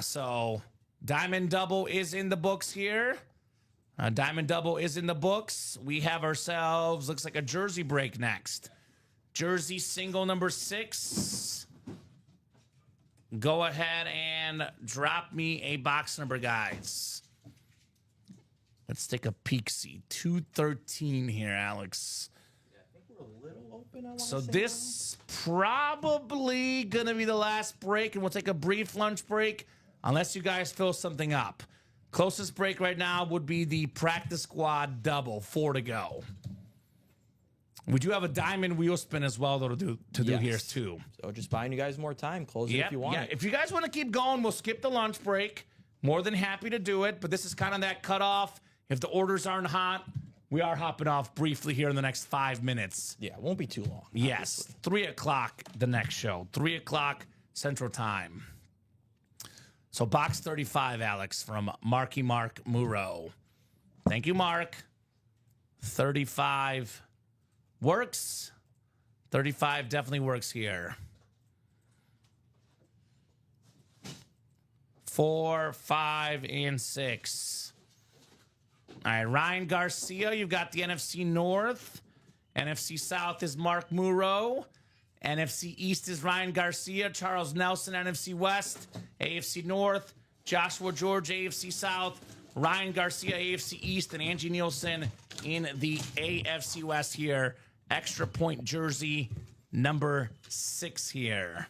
So Diamond Double is in the books here. Diamond Double is in the books. We have ourselves, looks like a jersey break next. Jersey single number 6. Go ahead and drop me a box number, guys. Let's take a peek. See 213 here, Alex. Yeah, I think we're a little open. I So this probably gonna be the last break, and we'll take a brief lunch break unless you guys fill something up. Closest break right now would be the practice squad double, 4 to go. We do have a diamond wheel spin as well, though, to do here too. So just buying you guys more time. Close it if you want. Yeah. If you guys want to keep going, we'll skip the lunch break. More than happy to do it, but this is kind of that cutoff. If the orders aren't hot, we are hopping off briefly here in the next 5 minutes. Yeah, it won't be too long. Yes, 3 o'clock the next show. 3 o'clock Central Time. So box 35, Alex, from Marky Mark Muro. Thank you, Mark. 35 works. 35 definitely works here. 4, 5, and 6. All right, Ryan Garcia, you've got the NFC North. NFC South is Mark Muro. NFC East is Ryan Garcia. Charles Nelson, NFC West. AFC North, Joshua George, AFC South. Ryan Garcia, AFC East. And Angie Nielsen in the AFC West here. Extra point jersey number 6 here.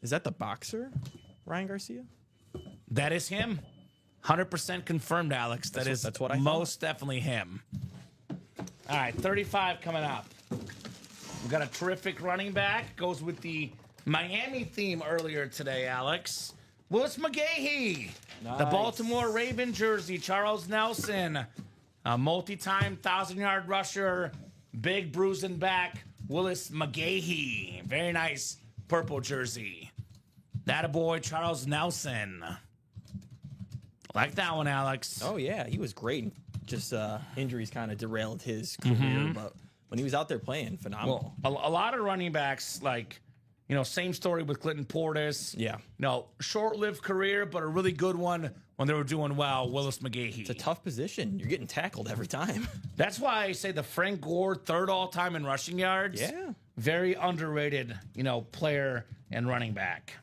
Is that the boxer, Ryan Garcia? That is him. 100% confirmed, Alex. That's what I most definitely him. All right, 35 coming up. We've got a terrific running back. Goes with the Miami theme earlier today, Alex. Willis McGahee. Nice. The Baltimore Raven jersey. Charles Nelson. A multi-time 1,000-yard rusher. Big bruising back. Willis McGahee. Very nice purple jersey. Attaboy, Charles Nelson. Like that one, Alex. Oh, yeah. He was great. Just injuries kind of derailed his career. But when he was out there playing, phenomenal. Well, a lot of running backs, like, same story with Clinton Portis. Yeah. Short-lived career, but a really good one when they were doing well. Willis McGahee. It's a tough position. You're getting tackled every time. That's why I say the Frank Gore, third all-time in rushing yards. Yeah. Very underrated, player and running back.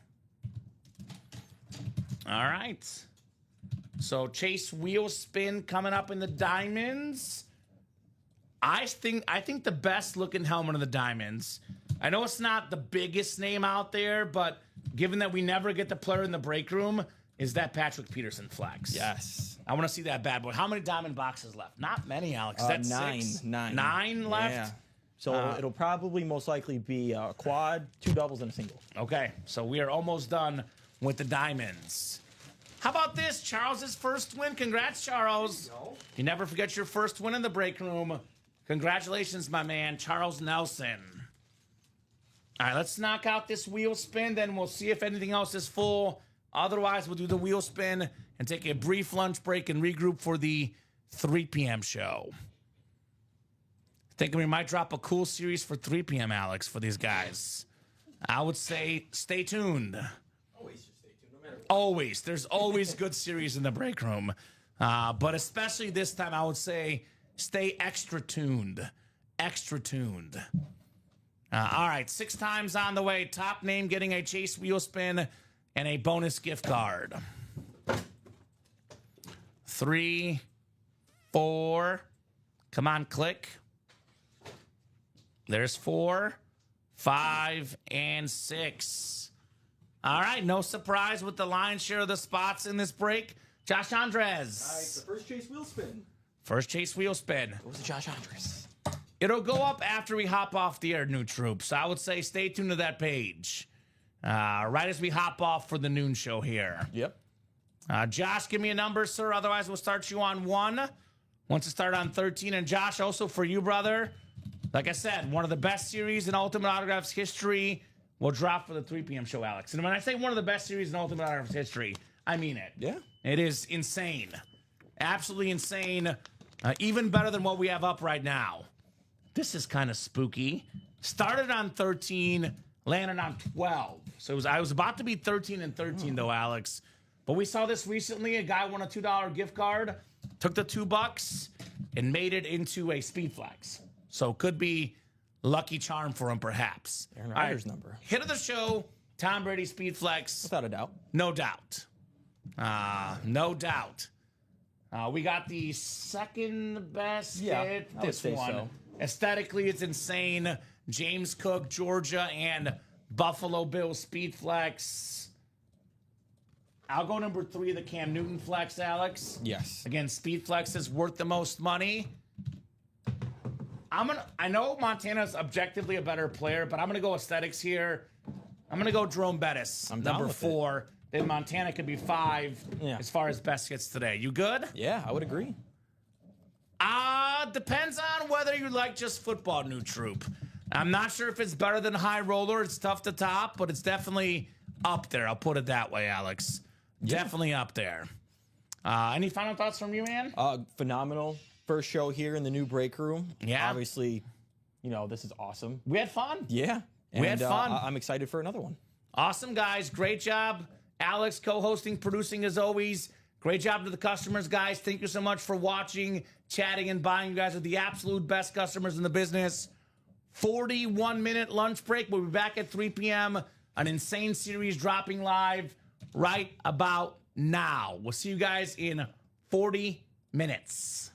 All right. So Chase wheel spin coming up in the diamonds. I think the best looking helmet of the diamonds. I know it's not the biggest name out there, but given that we never get the player in the break room, is that Patrick Peterson flex. Yes. I want to see that bad boy. How many diamond boxes left? Not many, Alex. Is that 9. 6? 9. 9 left? Yeah. So it'll probably most likely be a quad, 2 doubles, and a single. Okay, so we are almost done with the diamonds. How about this? Charles's first win. Congrats, Charles. You never forget your first win in the break room. Congratulations, my man, Charles Nelson. All right, let's knock out this wheel spin, then we'll see if anything else is full. Otherwise, we'll do the wheel spin and take a brief lunch break and regroup for the 3 p.m. show. Thinking we might drop a cool series for 3 p.m., Alex, for these guys. I would say stay tuned. Always just stay tuned, no matter what. Always. There's always good series in the break room. But especially this time, I would say stay extra tuned. Extra tuned. All right, 6 times on the way. Top name getting a Chase wheel spin and a bonus gift card. 3, 4. Come on, click. There's 4, 5, and 6. All right, no surprise with the lion's share of the spots in this break. Josh Andres. All right, the first Chase wheel spin. First Chase wheel spin. What was the Josh Andres? It'll go up after we hop off the air, new troops. I would say stay tuned to that page. Right as we hop off for the noon show here. Yep. Josh, give me a number, sir. Otherwise, we'll start you on 1. Once to start on 13. And Josh, also for you, brother. Like I said, one of the best series in Ultimate Autographs history will drop for the 3 p.m. show, Alex. And when I say one of the best series in Ultimate Autographs history, I mean it. Yeah. It is insane. Absolutely insane. Even better than what we have up right now. This is kind of spooky. Started on 13, landed on 12. So I was about to be 13 and 13, though, Alex. But we saw this recently. A guy won a $2 gift card, took the $2, and made it into a speed flex. So could be lucky charm for him, perhaps. Aaron Rodgers' number. Hit of the show, Tom Brady speed flex. Without a doubt. No doubt. No doubt. We got the second best hit. I would This say one. so. Aesthetically, it's insane. James Cook, Georgia, and Buffalo Bills speed flex. I'll go number 3, the Cam Newton flex, Alex. Yes. Again, speed flex is worth the most money. I know Montana's objectively a better player, but I'm gonna go aesthetics here. I'm gonna go Jerome Bettis, I'm down number with 4. Then Montana could be 5 as far as best hits today. You good? Yeah, I would agree. Depends on whether you like just football, new troop. I'm not sure if it's better than high roller. It's tough to top, but it's definitely up there. I'll put it that way, Alex. Yeah. Definitely up there. Any final thoughts from you, man? Phenomenal first show here in the new break room. Yeah. Obviously, this is awesome. We had fun. Yeah. We had fun. I'm excited for another one. Awesome, guys. Great job. Alex co-hosting, producing as always. Great job to the customers, guys. Thank you so much for watching, chatting, and buying. You guys are the absolute best customers in the business. 41-minute lunch break. We'll be back at 3 p.m. An insane series dropping live right about now. We'll see you guys in 40 minutes.